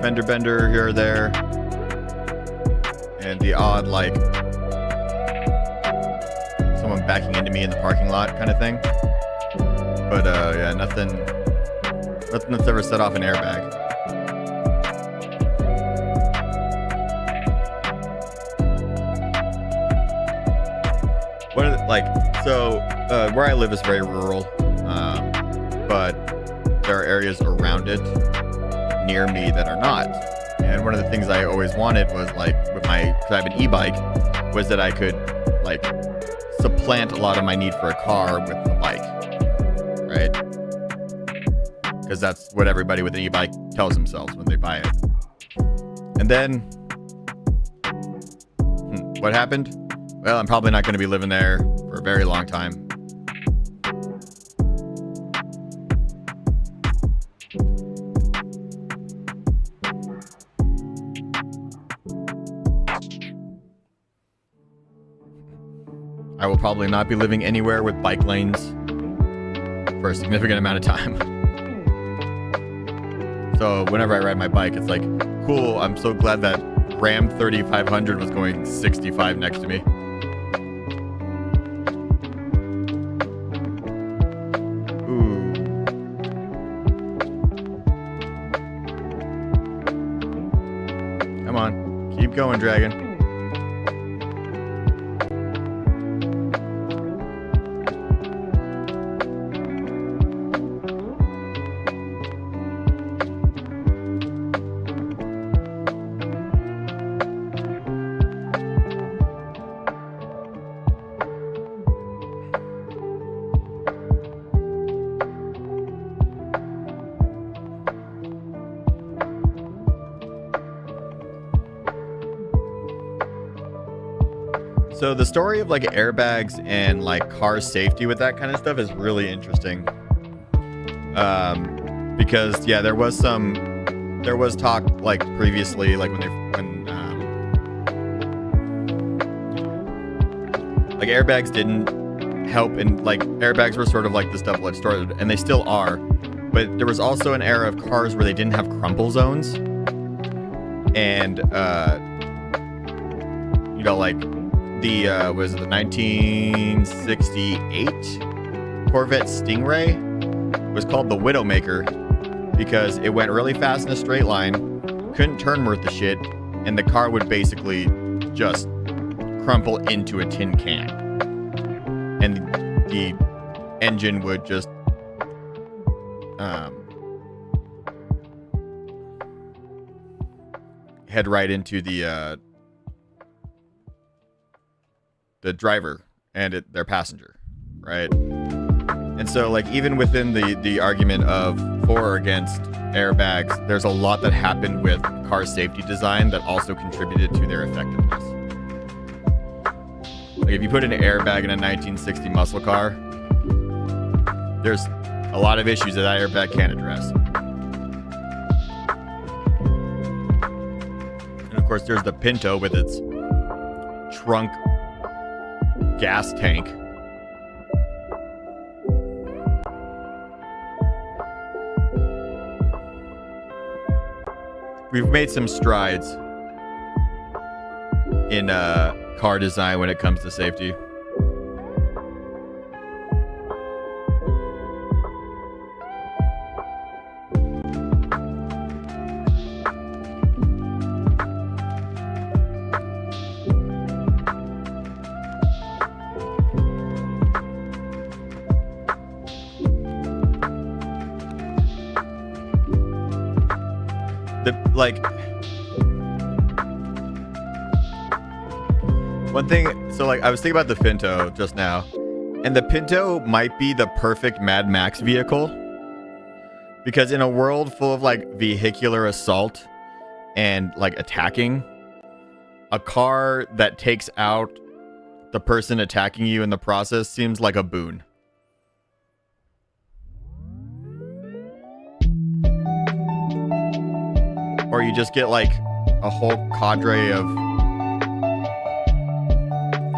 Fender bender here or there. And the odd, like, someone backing into me in the parking lot kind of thing. But, yeah, nothing that's ever set off an airbag. One of the, like, so where I live is very rural, but there are areas around it near me that are not. And one of the things I always wanted was, like, with my, because I have an e-bike, was that I could, like, supplant a lot of my need for a car with a bike, right? Because that's what everybody with an e-bike tells themselves when they buy it. And then, what happened? Well, I'm probably not going to be living there for a very long time. I will probably not be living anywhere with bike lanes for a significant amount of time. So whenever I ride my bike, it's like, cool, I'm so glad that Ram 3500 was going 65 next to me. Come on, keep going, Dragon. So the story of like airbags and like car safety with that kind of stuff is really interesting. Because yeah, there was talk like previously, like when like airbags didn't help, and like airbags were sort of like this double-edged sword, and they still are. But there was also an era of cars where they didn't have crumple zones, and you know, like the was it the 1968 Corvette Stingray was called the Widowmaker because it went really fast in a straight line, couldn't turn worth the shit, and the car would basically just crumple into a tin can, and the engine would just head right into the driver and their passenger, right? And so, like, even within the argument of for or against airbags, there's a lot that happened with car safety design that also contributed to their effectiveness. Like, if you put an airbag in a 1960 muscle car, there's a lot of issues that airbag can't address. And of course, there's the Pinto with its trunk gas tank. We've made some strides in car design when it comes to safety. One thing, so like I was thinking about the Pinto just now, and the Pinto might be the perfect Mad Max vehicle, because in a world full of like vehicular assault and like attacking, a car that takes out the person attacking you in the process seems like a boon. Or you just get like a whole cadre of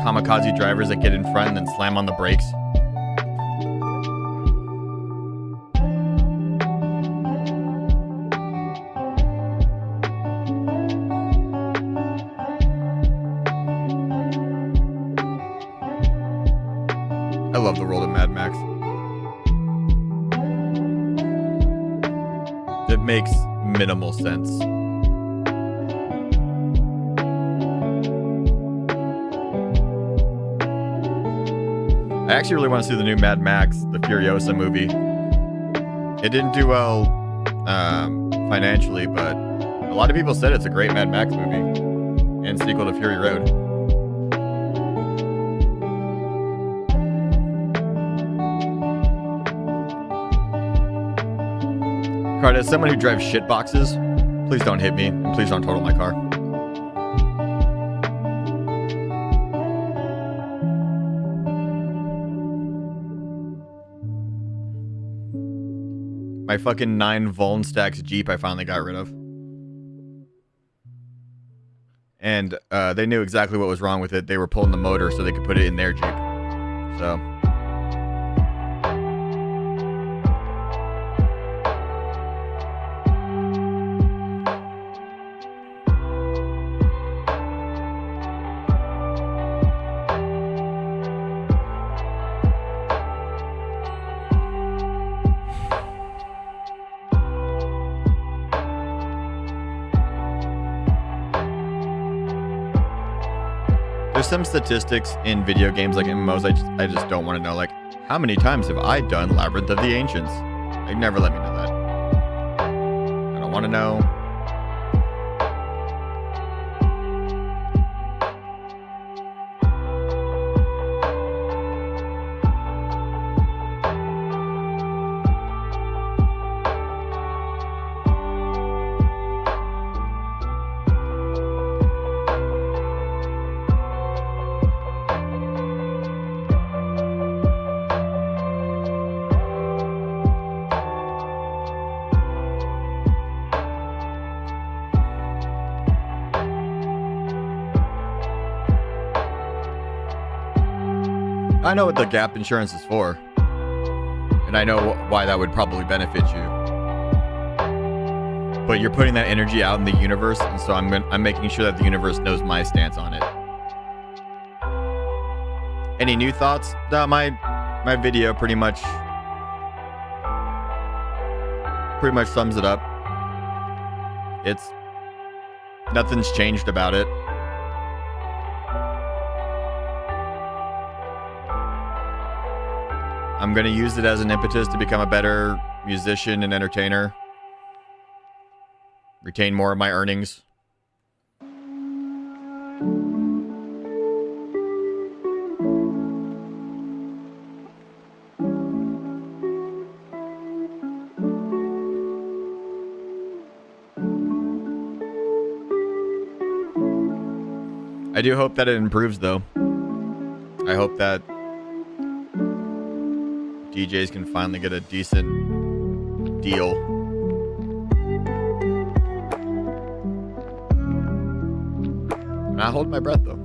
kamikaze drivers that get in front and then slam on the brakes. I love the world of Mad Max. It makes minimal sense. I actually really want to see the new Mad Max, the Furiosa movie. It didn't do well financially, but a lot of people said it's a great Mad Max movie and sequel to Fury Road. Card, as someone who drives shit boxes, please don't hit me and please don't total my car. My fucking 9 Voln Stacks Jeep I finally got rid of. And they knew exactly what was wrong with it. They were pulling the motor so they could put it in their Jeep. So... There's some statistics in video games like MMOs I just don't want to know. Like, how many times have I done Labyrinth of the Ancients? They never let me know that. I don't want to know. I know what the gap insurance is for, and I know why that would probably benefit you. But you're putting that energy out in the universe, and so I'm making sure that the universe knows my stance on it. Any new thoughts? My video pretty much sums it up. It's nothing's changed about it. I'm going to use it as an impetus to become a better musician and entertainer. Retain more of my earnings. I do hope that it improves, though. I hope that DJs can finally get a decent deal. I'm not holding my breath, though.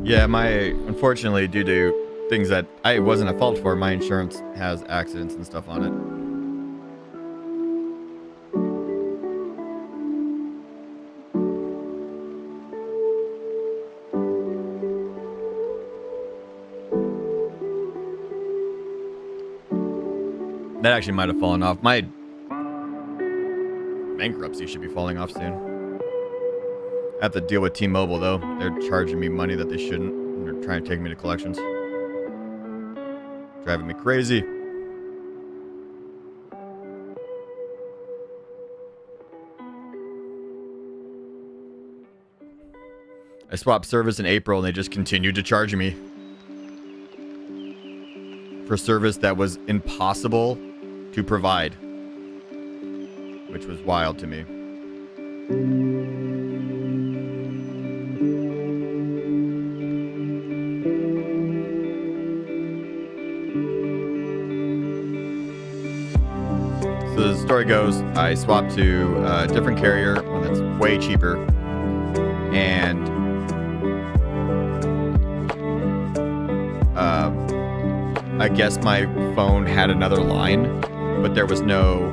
Yeah, unfortunately, due to things that I wasn't at fault for, my insurance has accidents and stuff on it. That actually might have fallen off. My bankruptcy should be falling off soon. I have to deal with T-Mobile, though. They're charging me money that they shouldn't. And they're trying to take me to collections. Driving me crazy. I swapped service in April, and they just continued to charge me for service that was impossible to provide, which was wild to me. So the story goes, I swapped to a different carrier, one that's way cheaper, and I guess my phone had another line, but there was no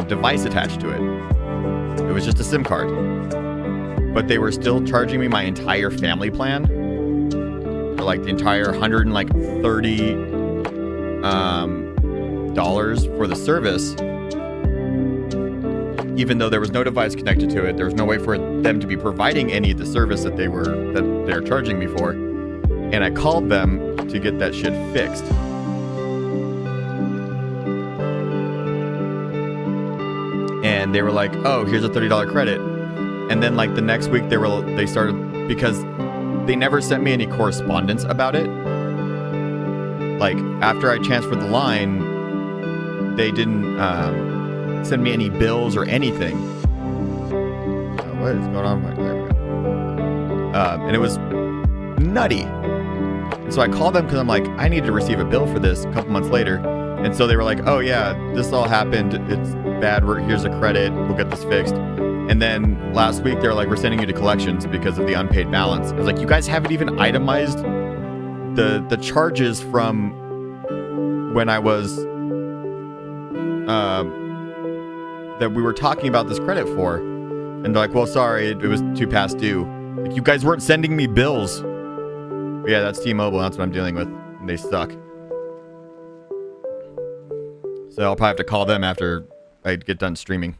device attached to it. It was just a SIM card. But they were still charging me my entire family plan, for like the entire $130 dollars for the service, even though there was no device connected to it. There was no way for them to be providing any of the service that they're charging me for. And I called them to get that shit fixed. And they were like, "Oh, here's a $30 credit." And then like the next week they started, because they never sent me any correspondence about it. Like after I transferred the line, they didn't send me any bills or anything. What is going on? There we go. And it was nutty. And so I called them because I'm like, I need to receive a bill for this a couple months later. And so they were like, "Oh yeah, this all happened. It's bad. Here's a credit. We'll get this fixed." And then last week they were like, "We're sending you to collections because of the unpaid balance." I was like, "You guys haven't even itemized the charges from when I was that we were talking about this credit for." And they're like, "Well, sorry, it was too past due." Like, you guys weren't sending me bills. But yeah, that's T-Mobile. That's what I'm dealing with. And they suck. So I'll probably have to call them after I get done streaming.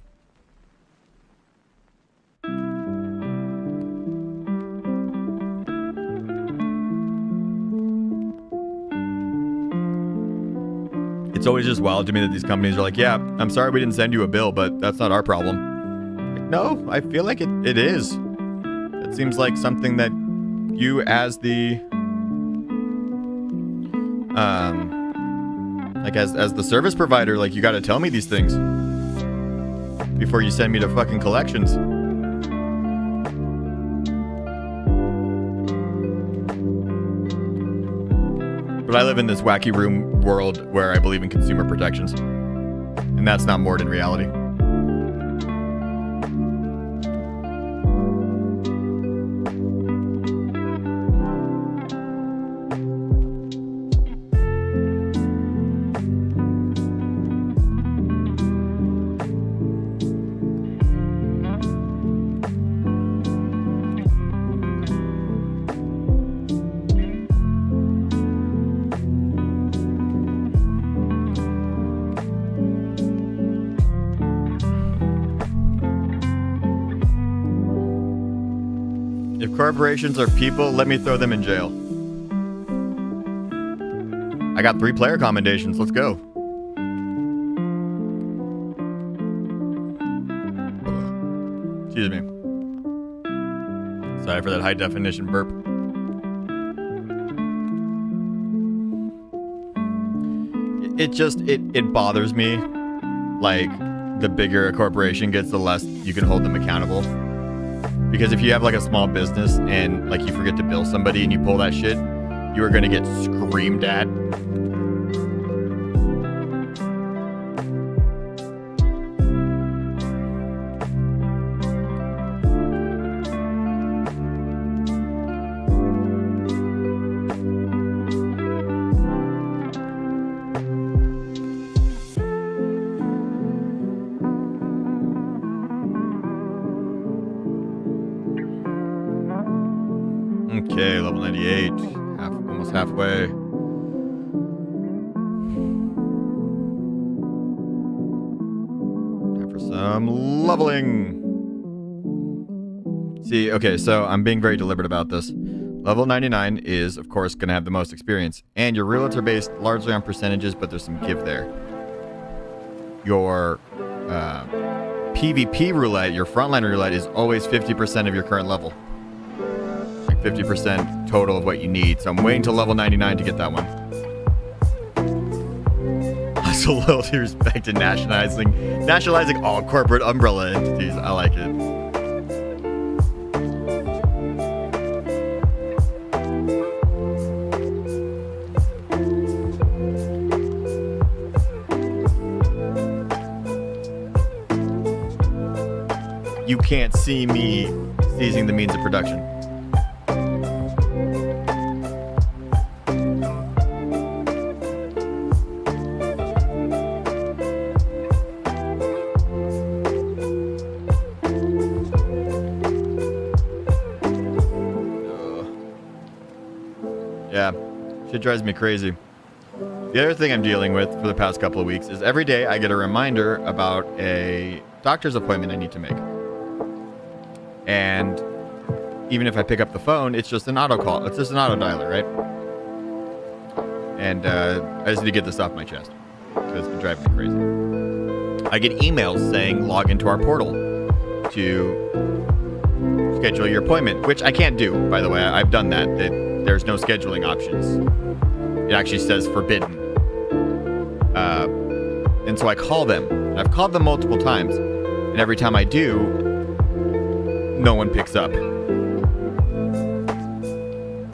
It's It's always just wild to me that these companies are like, yeah, I'm sorry we didn't send you a bill, but that's not our problem. Like, no, I feel like it is. It seems like something that you as the like as the service provider, like, you got to tell me these things before you send me to fucking collections. But I live in this wacky room world where I believe in consumer protections, and that's not more than reality. Corporations are people, let me throw them in jail. I got 3 player commendations, let's go. Excuse me. Sorry for that high definition burp. It bothers me. Like, the bigger a corporation gets, the less you can hold them accountable. Because if you have like a small business and like you forget to bill somebody and you pull that shit, you are going to get screamed at. Okay, level 98. Almost halfway. Time for some leveling. See, okay, so I'm being very deliberate about this. Level 99 is, of course, going to have the most experience. And your roulettes are based largely on percentages, but there's some give there. Your PvP roulette, your frontline roulette, is always 50% of your current level. 50% total of what you need. So I'm waiting till level 99 to get that one. So loyalty, respect, and nationalizing all corporate umbrella entities. I like it. You can't see me seizing the means of production. Yeah, shit drives me crazy. The other thing I'm dealing with for the past couple of weeks is every day I get a reminder about a doctor's appointment I need to make. And even if I pick up the phone, it's just an auto call. It's just an auto dialer, right? And I just need to get this off my chest because it's been driving me crazy. I get emails saying log into our portal to schedule your appointment, which I can't do, by the way. I've done that. There's no scheduling options. It actually says forbidden. And so I call them. And I've called them multiple times. And every time I do, no one picks up.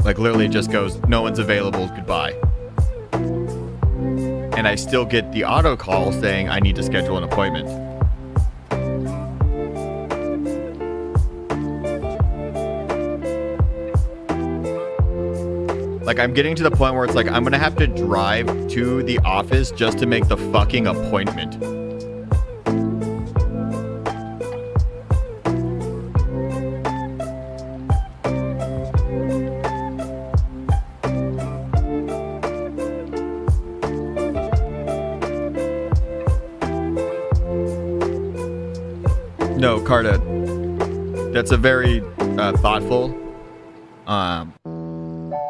Like, literally just goes, no one's available, goodbye. And I still get the auto call saying I need to schedule an appointment. Like, I'm getting to the point where it's like, I'm going to have to drive to the office just to make the fucking appointment. No, Carta, that's a very thoughtful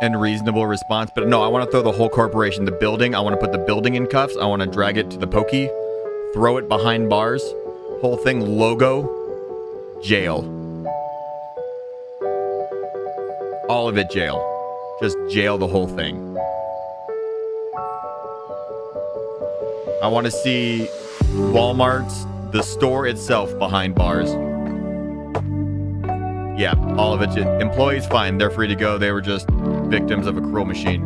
and reasonable response. But no, I want to throw the whole corporation, the building. I want to put the building in cuffs. I want to drag it to the pokey, throw it behind bars. Whole thing, logo, jail. All of it jail. Just jail the whole thing. I want to see Walmart's, the store itself behind bars. Yeah, all of it. Employees, fine. They're free to go. They were just victims of a cruel machine.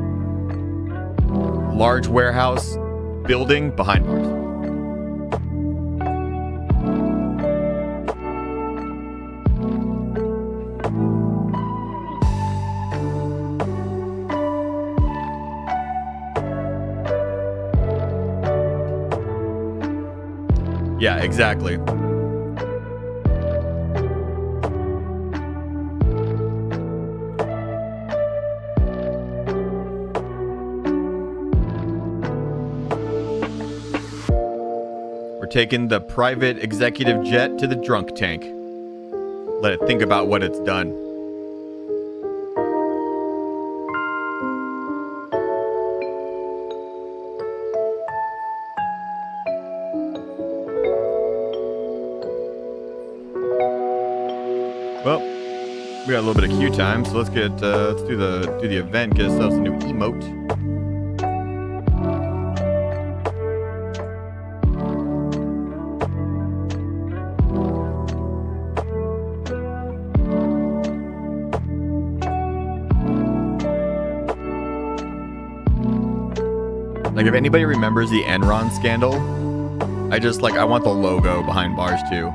Large warehouse, building, behind bars. Yeah, exactly. We're taking the private executive jet to the drunk tank. Let it think about what it's done. Well, we got a little bit of queue time, so let's get let's do the event. Get ourselves a new emote. Like, if anybody remembers the Enron scandal, I want the logo behind bars too.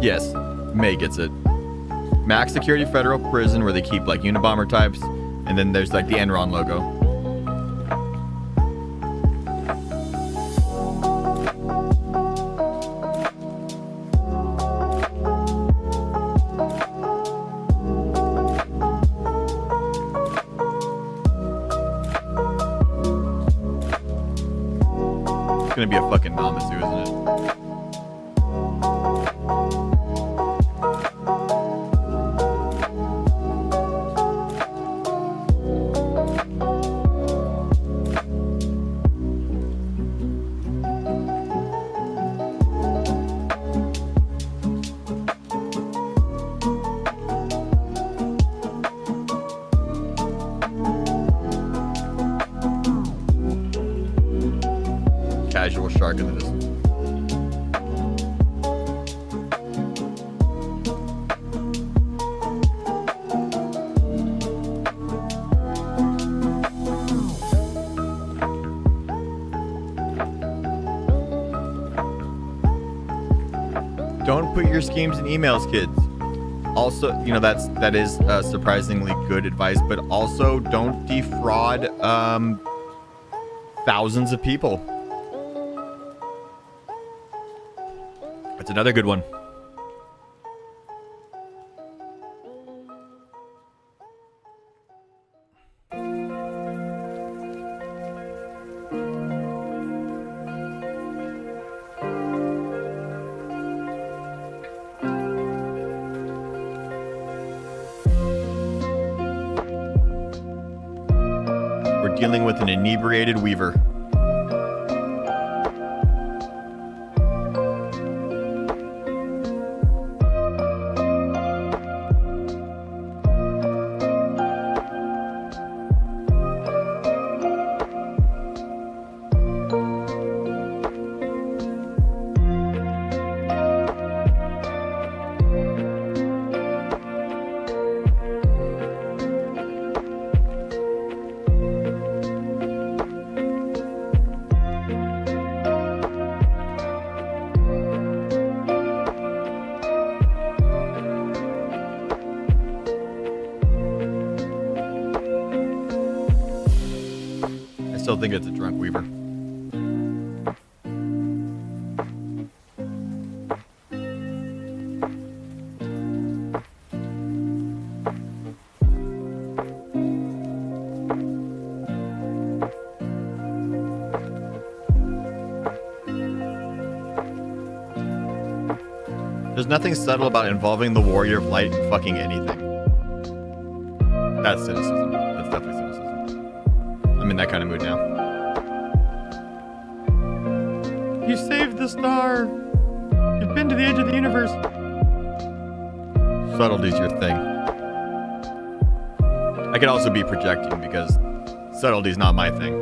Yes, May gets it. Max security federal prison where they keep like Unabomber types, and then there's like the Enron logo. It's gonna be a fucking Namazu, isn't it? Casual shark in the distance. Don't put your schemes in emails, kids. Also, that is surprisingly good advice, but also don't defraud thousands of people. That's another good one. We're dealing with an inebriated weaver. still think it's a drunk weaver. There's nothing subtle about involving the warrior of light in fucking anything. That's cynicism. That's definitely cynicism. I'm in that kind of mood now. You saved the star. You've been to the edge of the universe. Subtlety's your thing. I could also be projecting because subtlety's not my thing.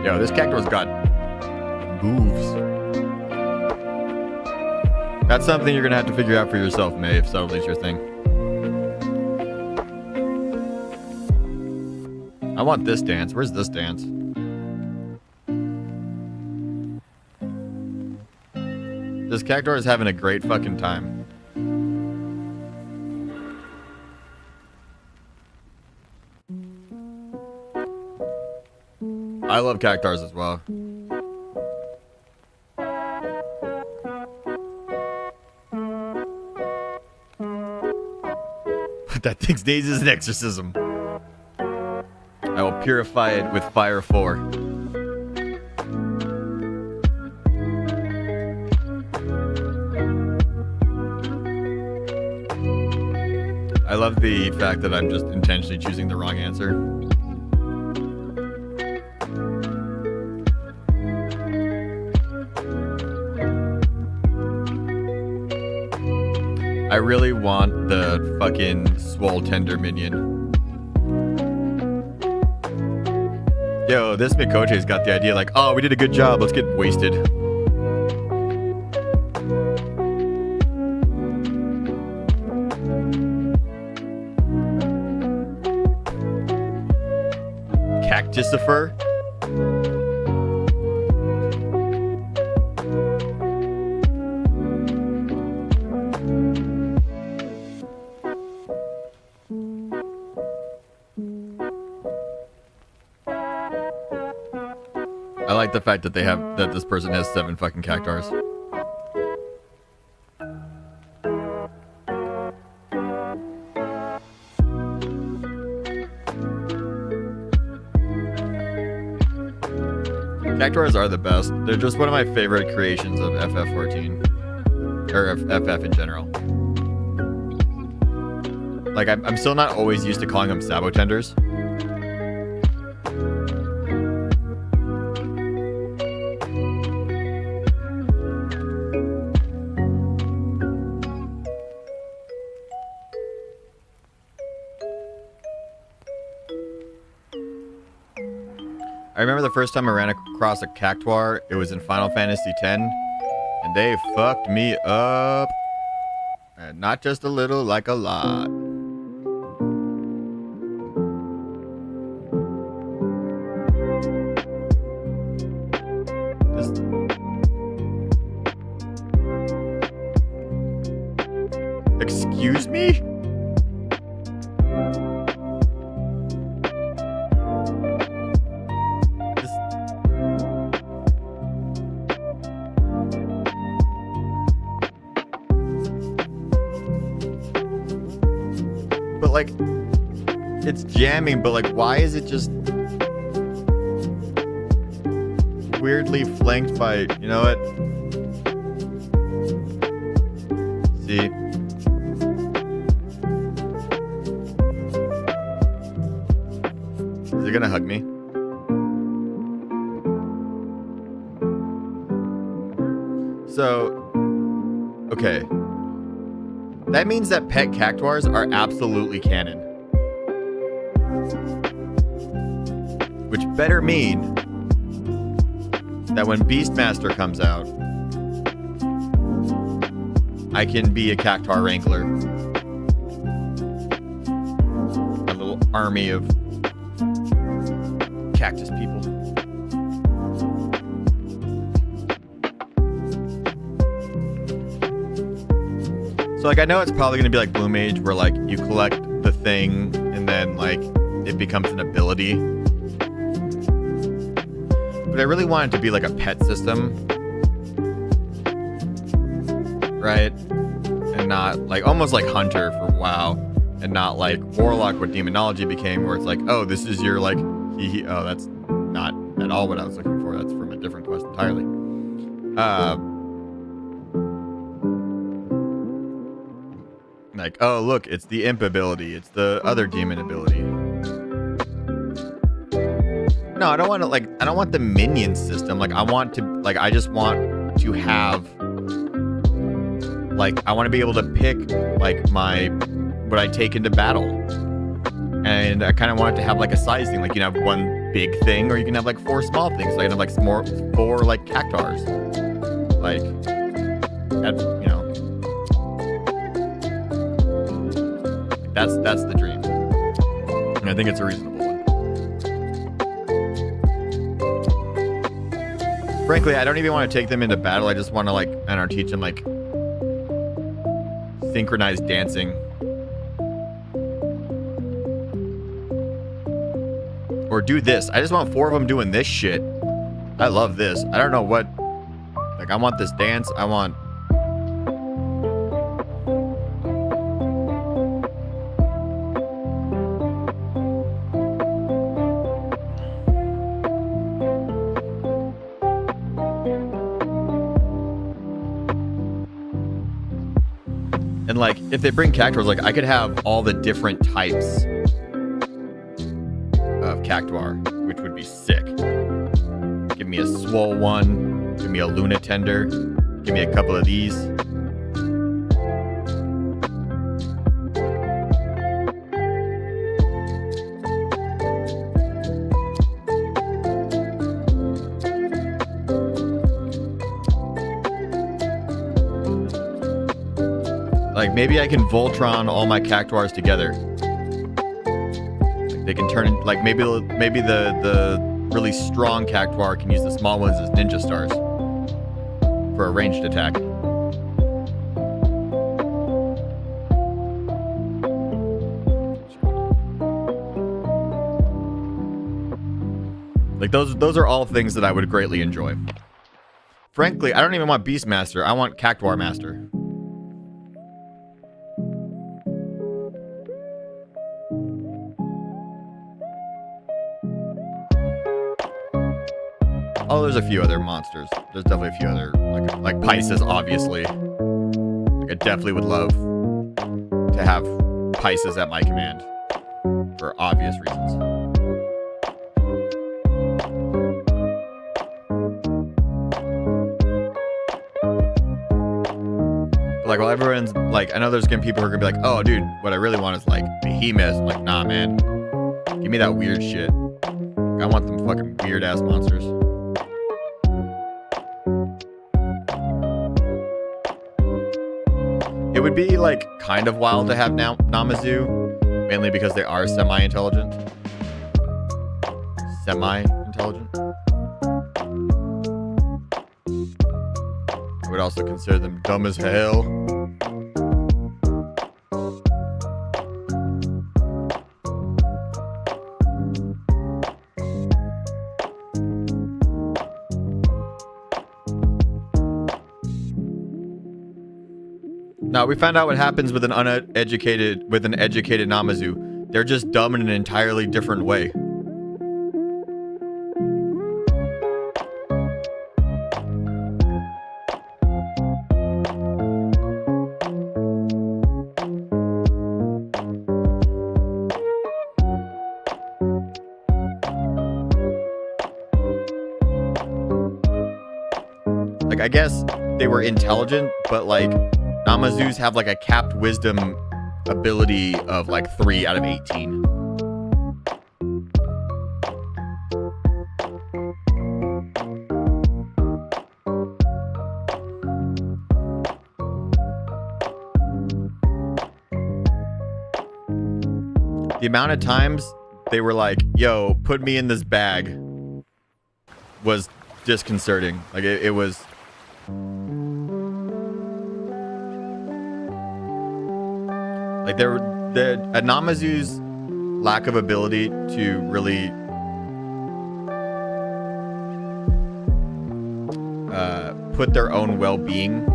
Yo, this cactuar's got moves. That's something you're gonna have to figure out for yourself, May, if subtlety's your thing. I want this dance. Where's this dance? This cactuar is having a great fucking time. I love cactuars as well. But that thing needs is an exorcism. I will purify it with fire 4. I love the fact that I'm just intentionally choosing the wrong answer. I really want the fucking swole tender minion. Yo, this Mikote's got the idea like, oh, we did a good job, let's get wasted. Cactusifer? I like the fact that this person has 7 fucking cactuars. Cactuars are the best. They're just one of my favorite creations of FF14. Or of FF in general. Like, I'm still not always used to calling them sabotenders. I remember the first time I ran across a cactuar, it was in Final Fantasy X, and they fucked me up. And not just a little, like a lot. Excuse me? Like, it's jamming, but like, why is it just weirdly flanked by, you know what? See? Is it gonna hug me? So, okay. That means that pet cactuars are absolutely canon. Which better mean that when Beastmaster comes out, I can be a cactuar wrangler. A little army of cactus people. So like I know it's probably gonna be like Blue Mage, where like you collect the thing and then like it becomes an ability. But I really want it to be like a pet system, right? And not like almost like Hunter for WoW, and not like Warlock what Demonology became, where it's like, oh, this is your like oh, that's not at all what I was looking for. That's from a different quest entirely. Like, oh look, it's the imp ability, it's the other demon ability. No, I don't want to like, I don't want the minion system. Like I want to, like, I just want to have, like, I want to be able to pick like what I take into battle. And I kind of want it to have like a size thing. Like you can have one big thing, or you can have like 4 small things. So I can have like 4 like cactars. Like, that's, you know, that's the dream. And I think it's a reasonable one. Frankly, I don't even want to take them into battle. I just want to like, I don't know, teach them like synchronized dancing. Or do this. I just want 4 of them doing this shit. I love this. I don't know what, like I want this dance. I want, and like if they bring cactuars, like I could have all the different types of cactuar, which would be sick. Give me a swole one, give me a Luna Tender, give me a couple of these. Like maybe I can Voltron all my cactuars together. Like they can turn in, like maybe the really strong cactuar can use the small ones as ninja stars for a ranged attack. Like those are all things that I would greatly enjoy. Frankly, I don't even want Beastmaster. I want Cactuar Master. Oh, there's a few other monsters. There's definitely a few other, like Pisces, obviously. Like, I definitely would love to have Pisces at my command for obvious reasons. But like, while everyone's like, I know there's gonna be people who are gonna be like, oh, dude, what I really want is like Behemoth. I'm like, nah, man, give me that weird shit. Like, I want them fucking weird ass monsters. It would be like kind of wild to have Namazu, mainly because they are semi-intelligent. Semi-intelligent. I would also consider them dumb as hell. Now, we found out what happens with an educated Namazu. They're just dumb in an entirely different way. Like, I guess they were intelligent, but like, Namazus have like a capped wisdom ability of like 3 out of 18. The amount of times they were like, yo, put me in this bag was disconcerting. Like it was... Like Namazu's lack of ability to really put their own well-being.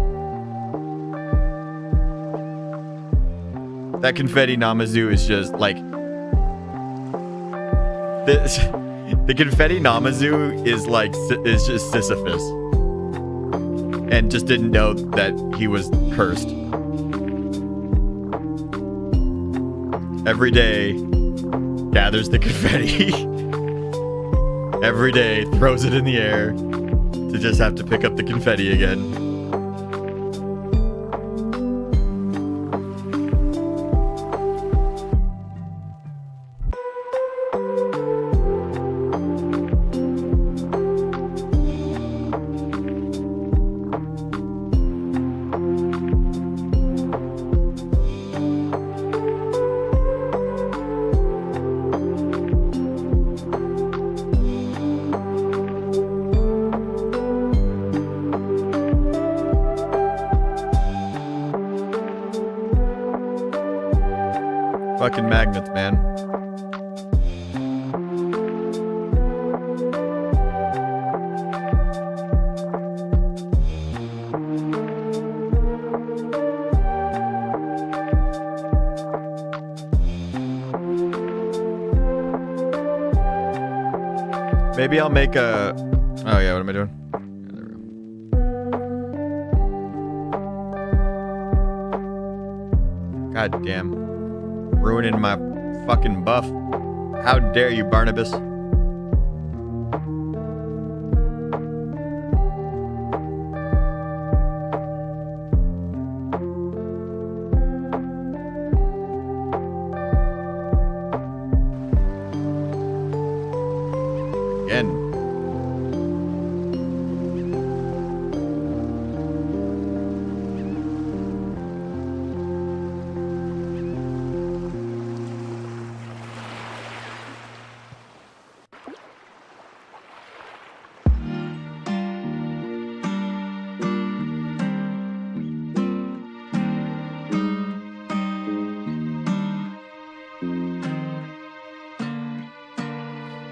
That confetti Namazu is just like this. The confetti Namazu is just Sisyphus, and just didn't know that he was cursed. Every day gathers the confetti. Every day throws it in the air to just have to pick up the confetti again. Fucking magnets, man. Maybe I'll make a... Oh yeah, what am I doing? Yeah, there we go. God damn. Ruining my fucking buff. How dare you, Barnabas? Again.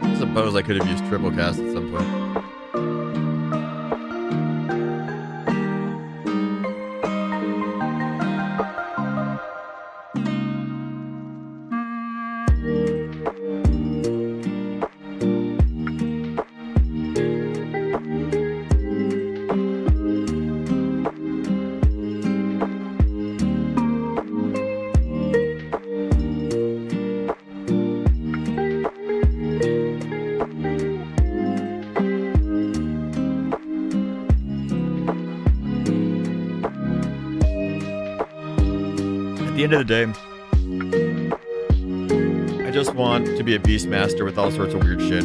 I suppose I could have used triple cast at some point. At the end of the day, I just want to be a Beastmaster with all sorts of weird shit.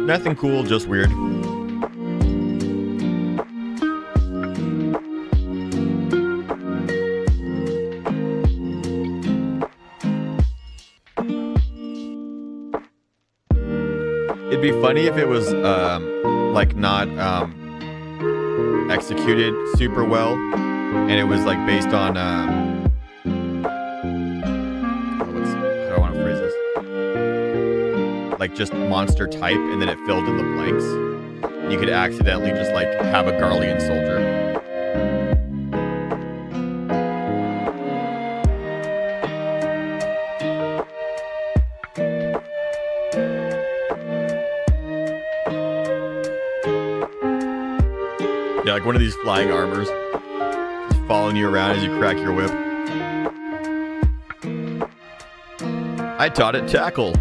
Nothing cool, just weird. It'd be funny if it was like not executed super well, and it was like based on how do I want to phrase this? Like just monster type, and then it filled in the blanks. You could accidentally just like have a Garlean soldier. Yeah, like one of these flying armors just following you around as you crack your whip. I taught it tackle.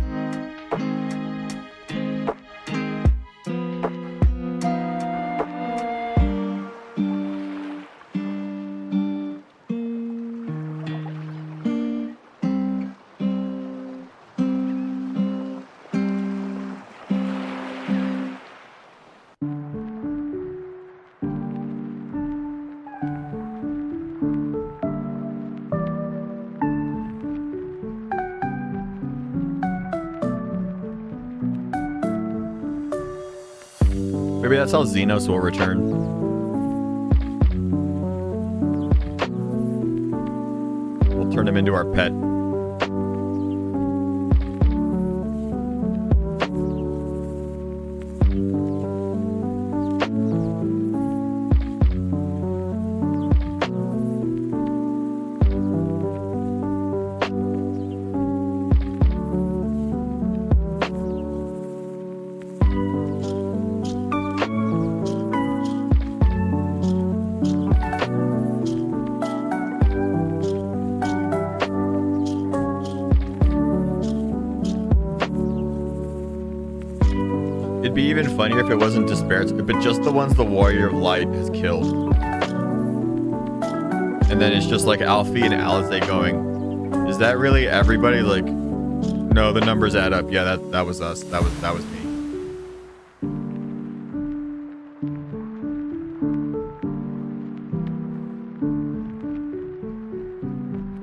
Maybe that's how Xenos will return. turn him into our pet. It'd be even funnier if it wasn't Despair, but just the ones the Warrior of Light has killed. And then it's just like Alfie and Alize going, is that really everybody? Like, no, the numbers add up. Yeah, that was us. That was me.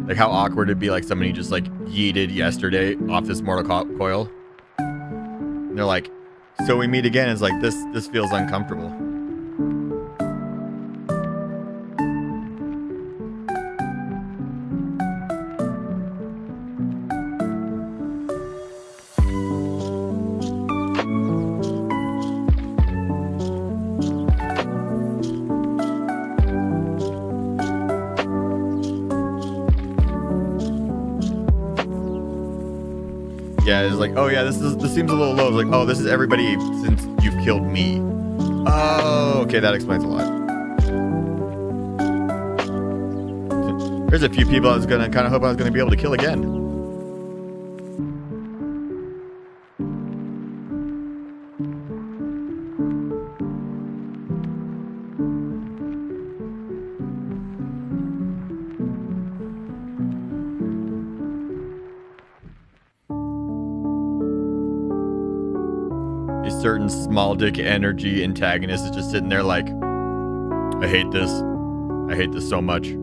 Like how awkward it'd be like somebody just like yeeted yesterday off this mortal coil. And they're like, so we meet again. It's like, this feels uncomfortable. Yeah, it's like, oh yeah, this seems a little low. It's like, oh, this is everybody since you've killed me. Oh, okay, that explains a lot. There's a few people I was gonna kind of hope I was gonna be able to kill again. Certain small dick energy antagonist is just sitting there like, I hate this so much.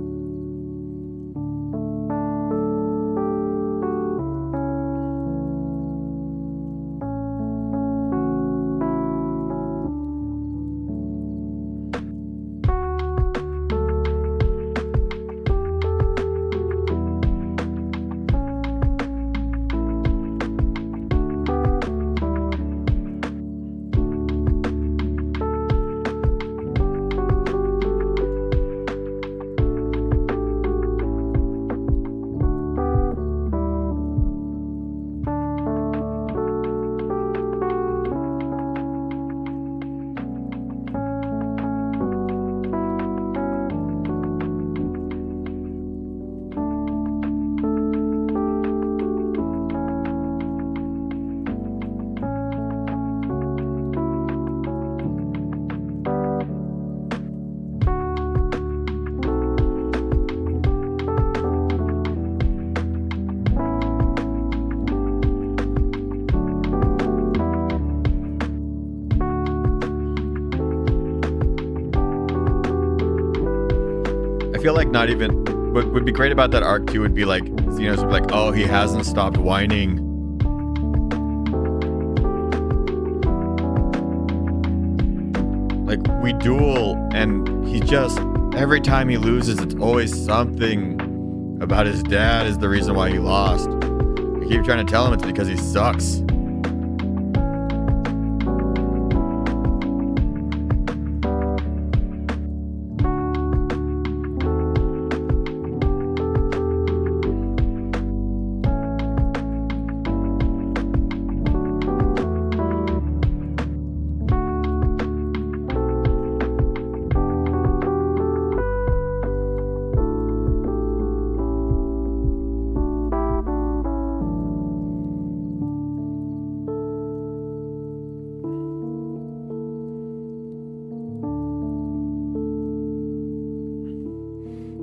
I feel like not even what would be great about that arc too would be like Xenos would be like, oh, he hasn't stopped whining. Like we duel and he just every time he loses it's always something about his dad is the reason why he lost. I keep trying to tell him it's because he sucks.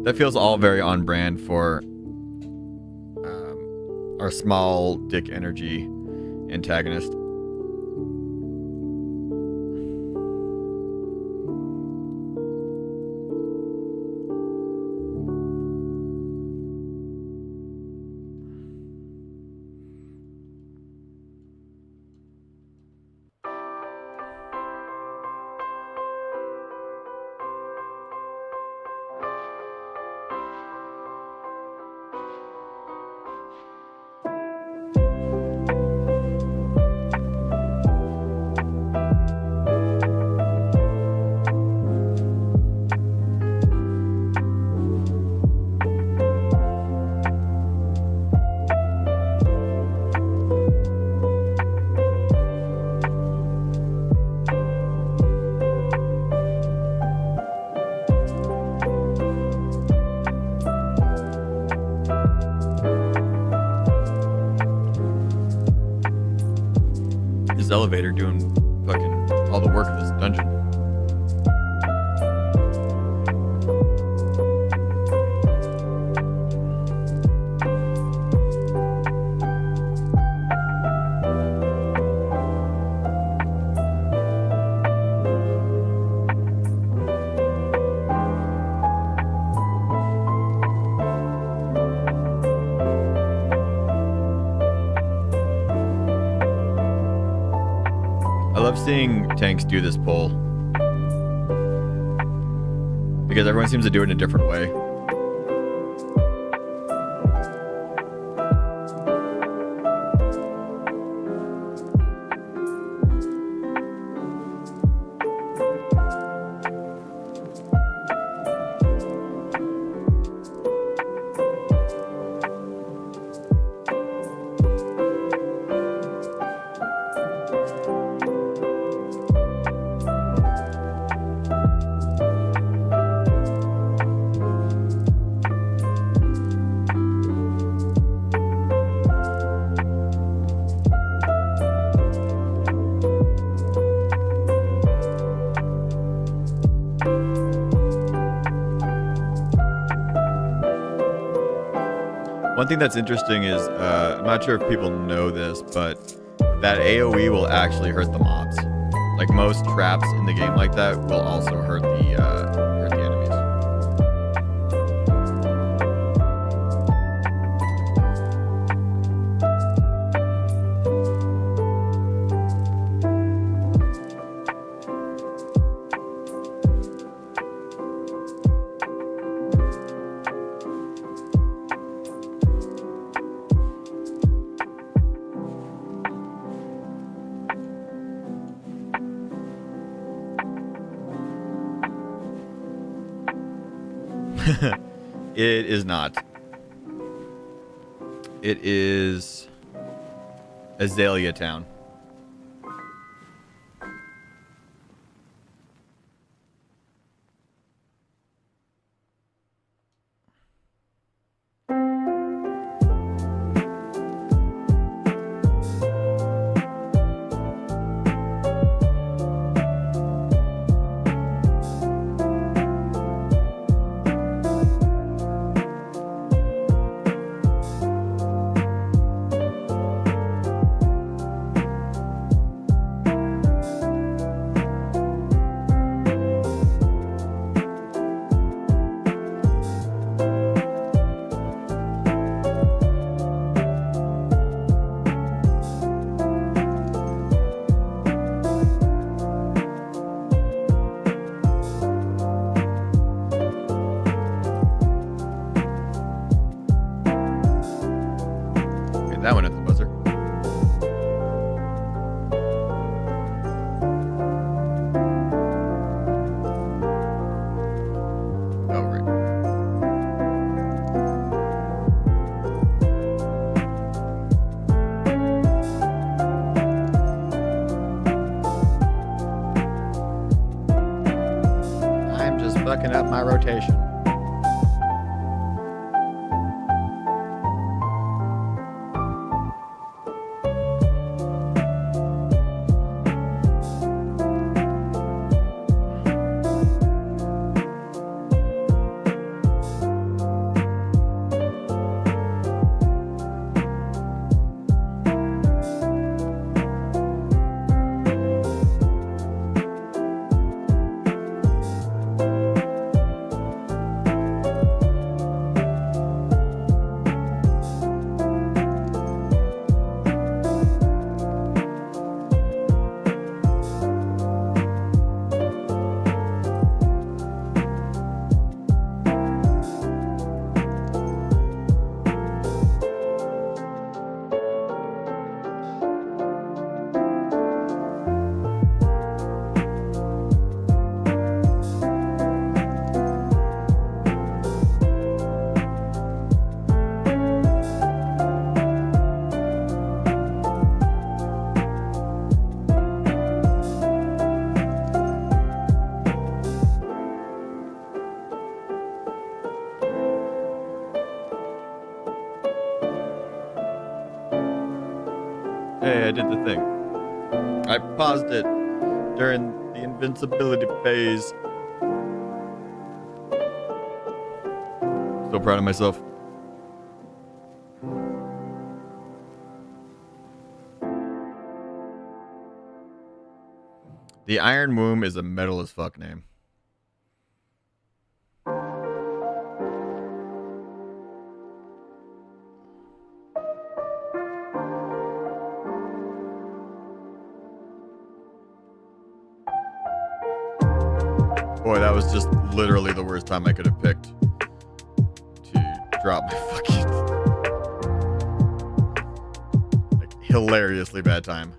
That feels all very on brand for our small dick energy antagonist. elevator doing fucking all the work of this dungeon. I love seeing tanks do this pull because everyone seems to do it in a different way. One thing that's interesting is, I'm not sure if people know this, but that AoE will actually hurt the mobs. Like most traps in the game like that will also hurt the enemies. It is not. It is Azalea Town. That one at the buzzer. Oh, right. I'm just fucking up my rotation. Hey, I did the thing. I paused it during the invincibility phase. So proud of myself. The Iron Womb is a metal as fuck name. Boy, that was just literally the worst time I could have picked to drop my fucking... like, hilariously bad time.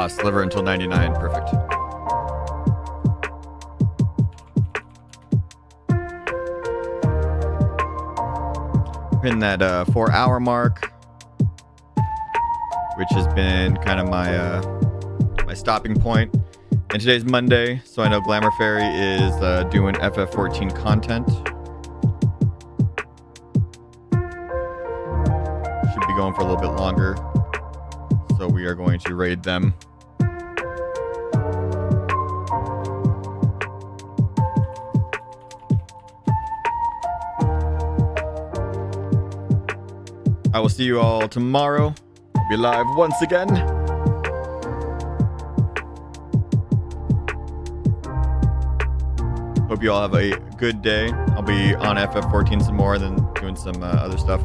Sliver until 99. Perfect. In that 4-hour mark, which has been kind of my stopping point. And today's Monday, so I know Glamour Fairy is doing FF14 content. Should be going for a little bit longer, so we are going to raid them. I will see you all tomorrow. I'll be live once again. Hope you all have a good day. I'll be on FF14 some more, then doing some other stuff.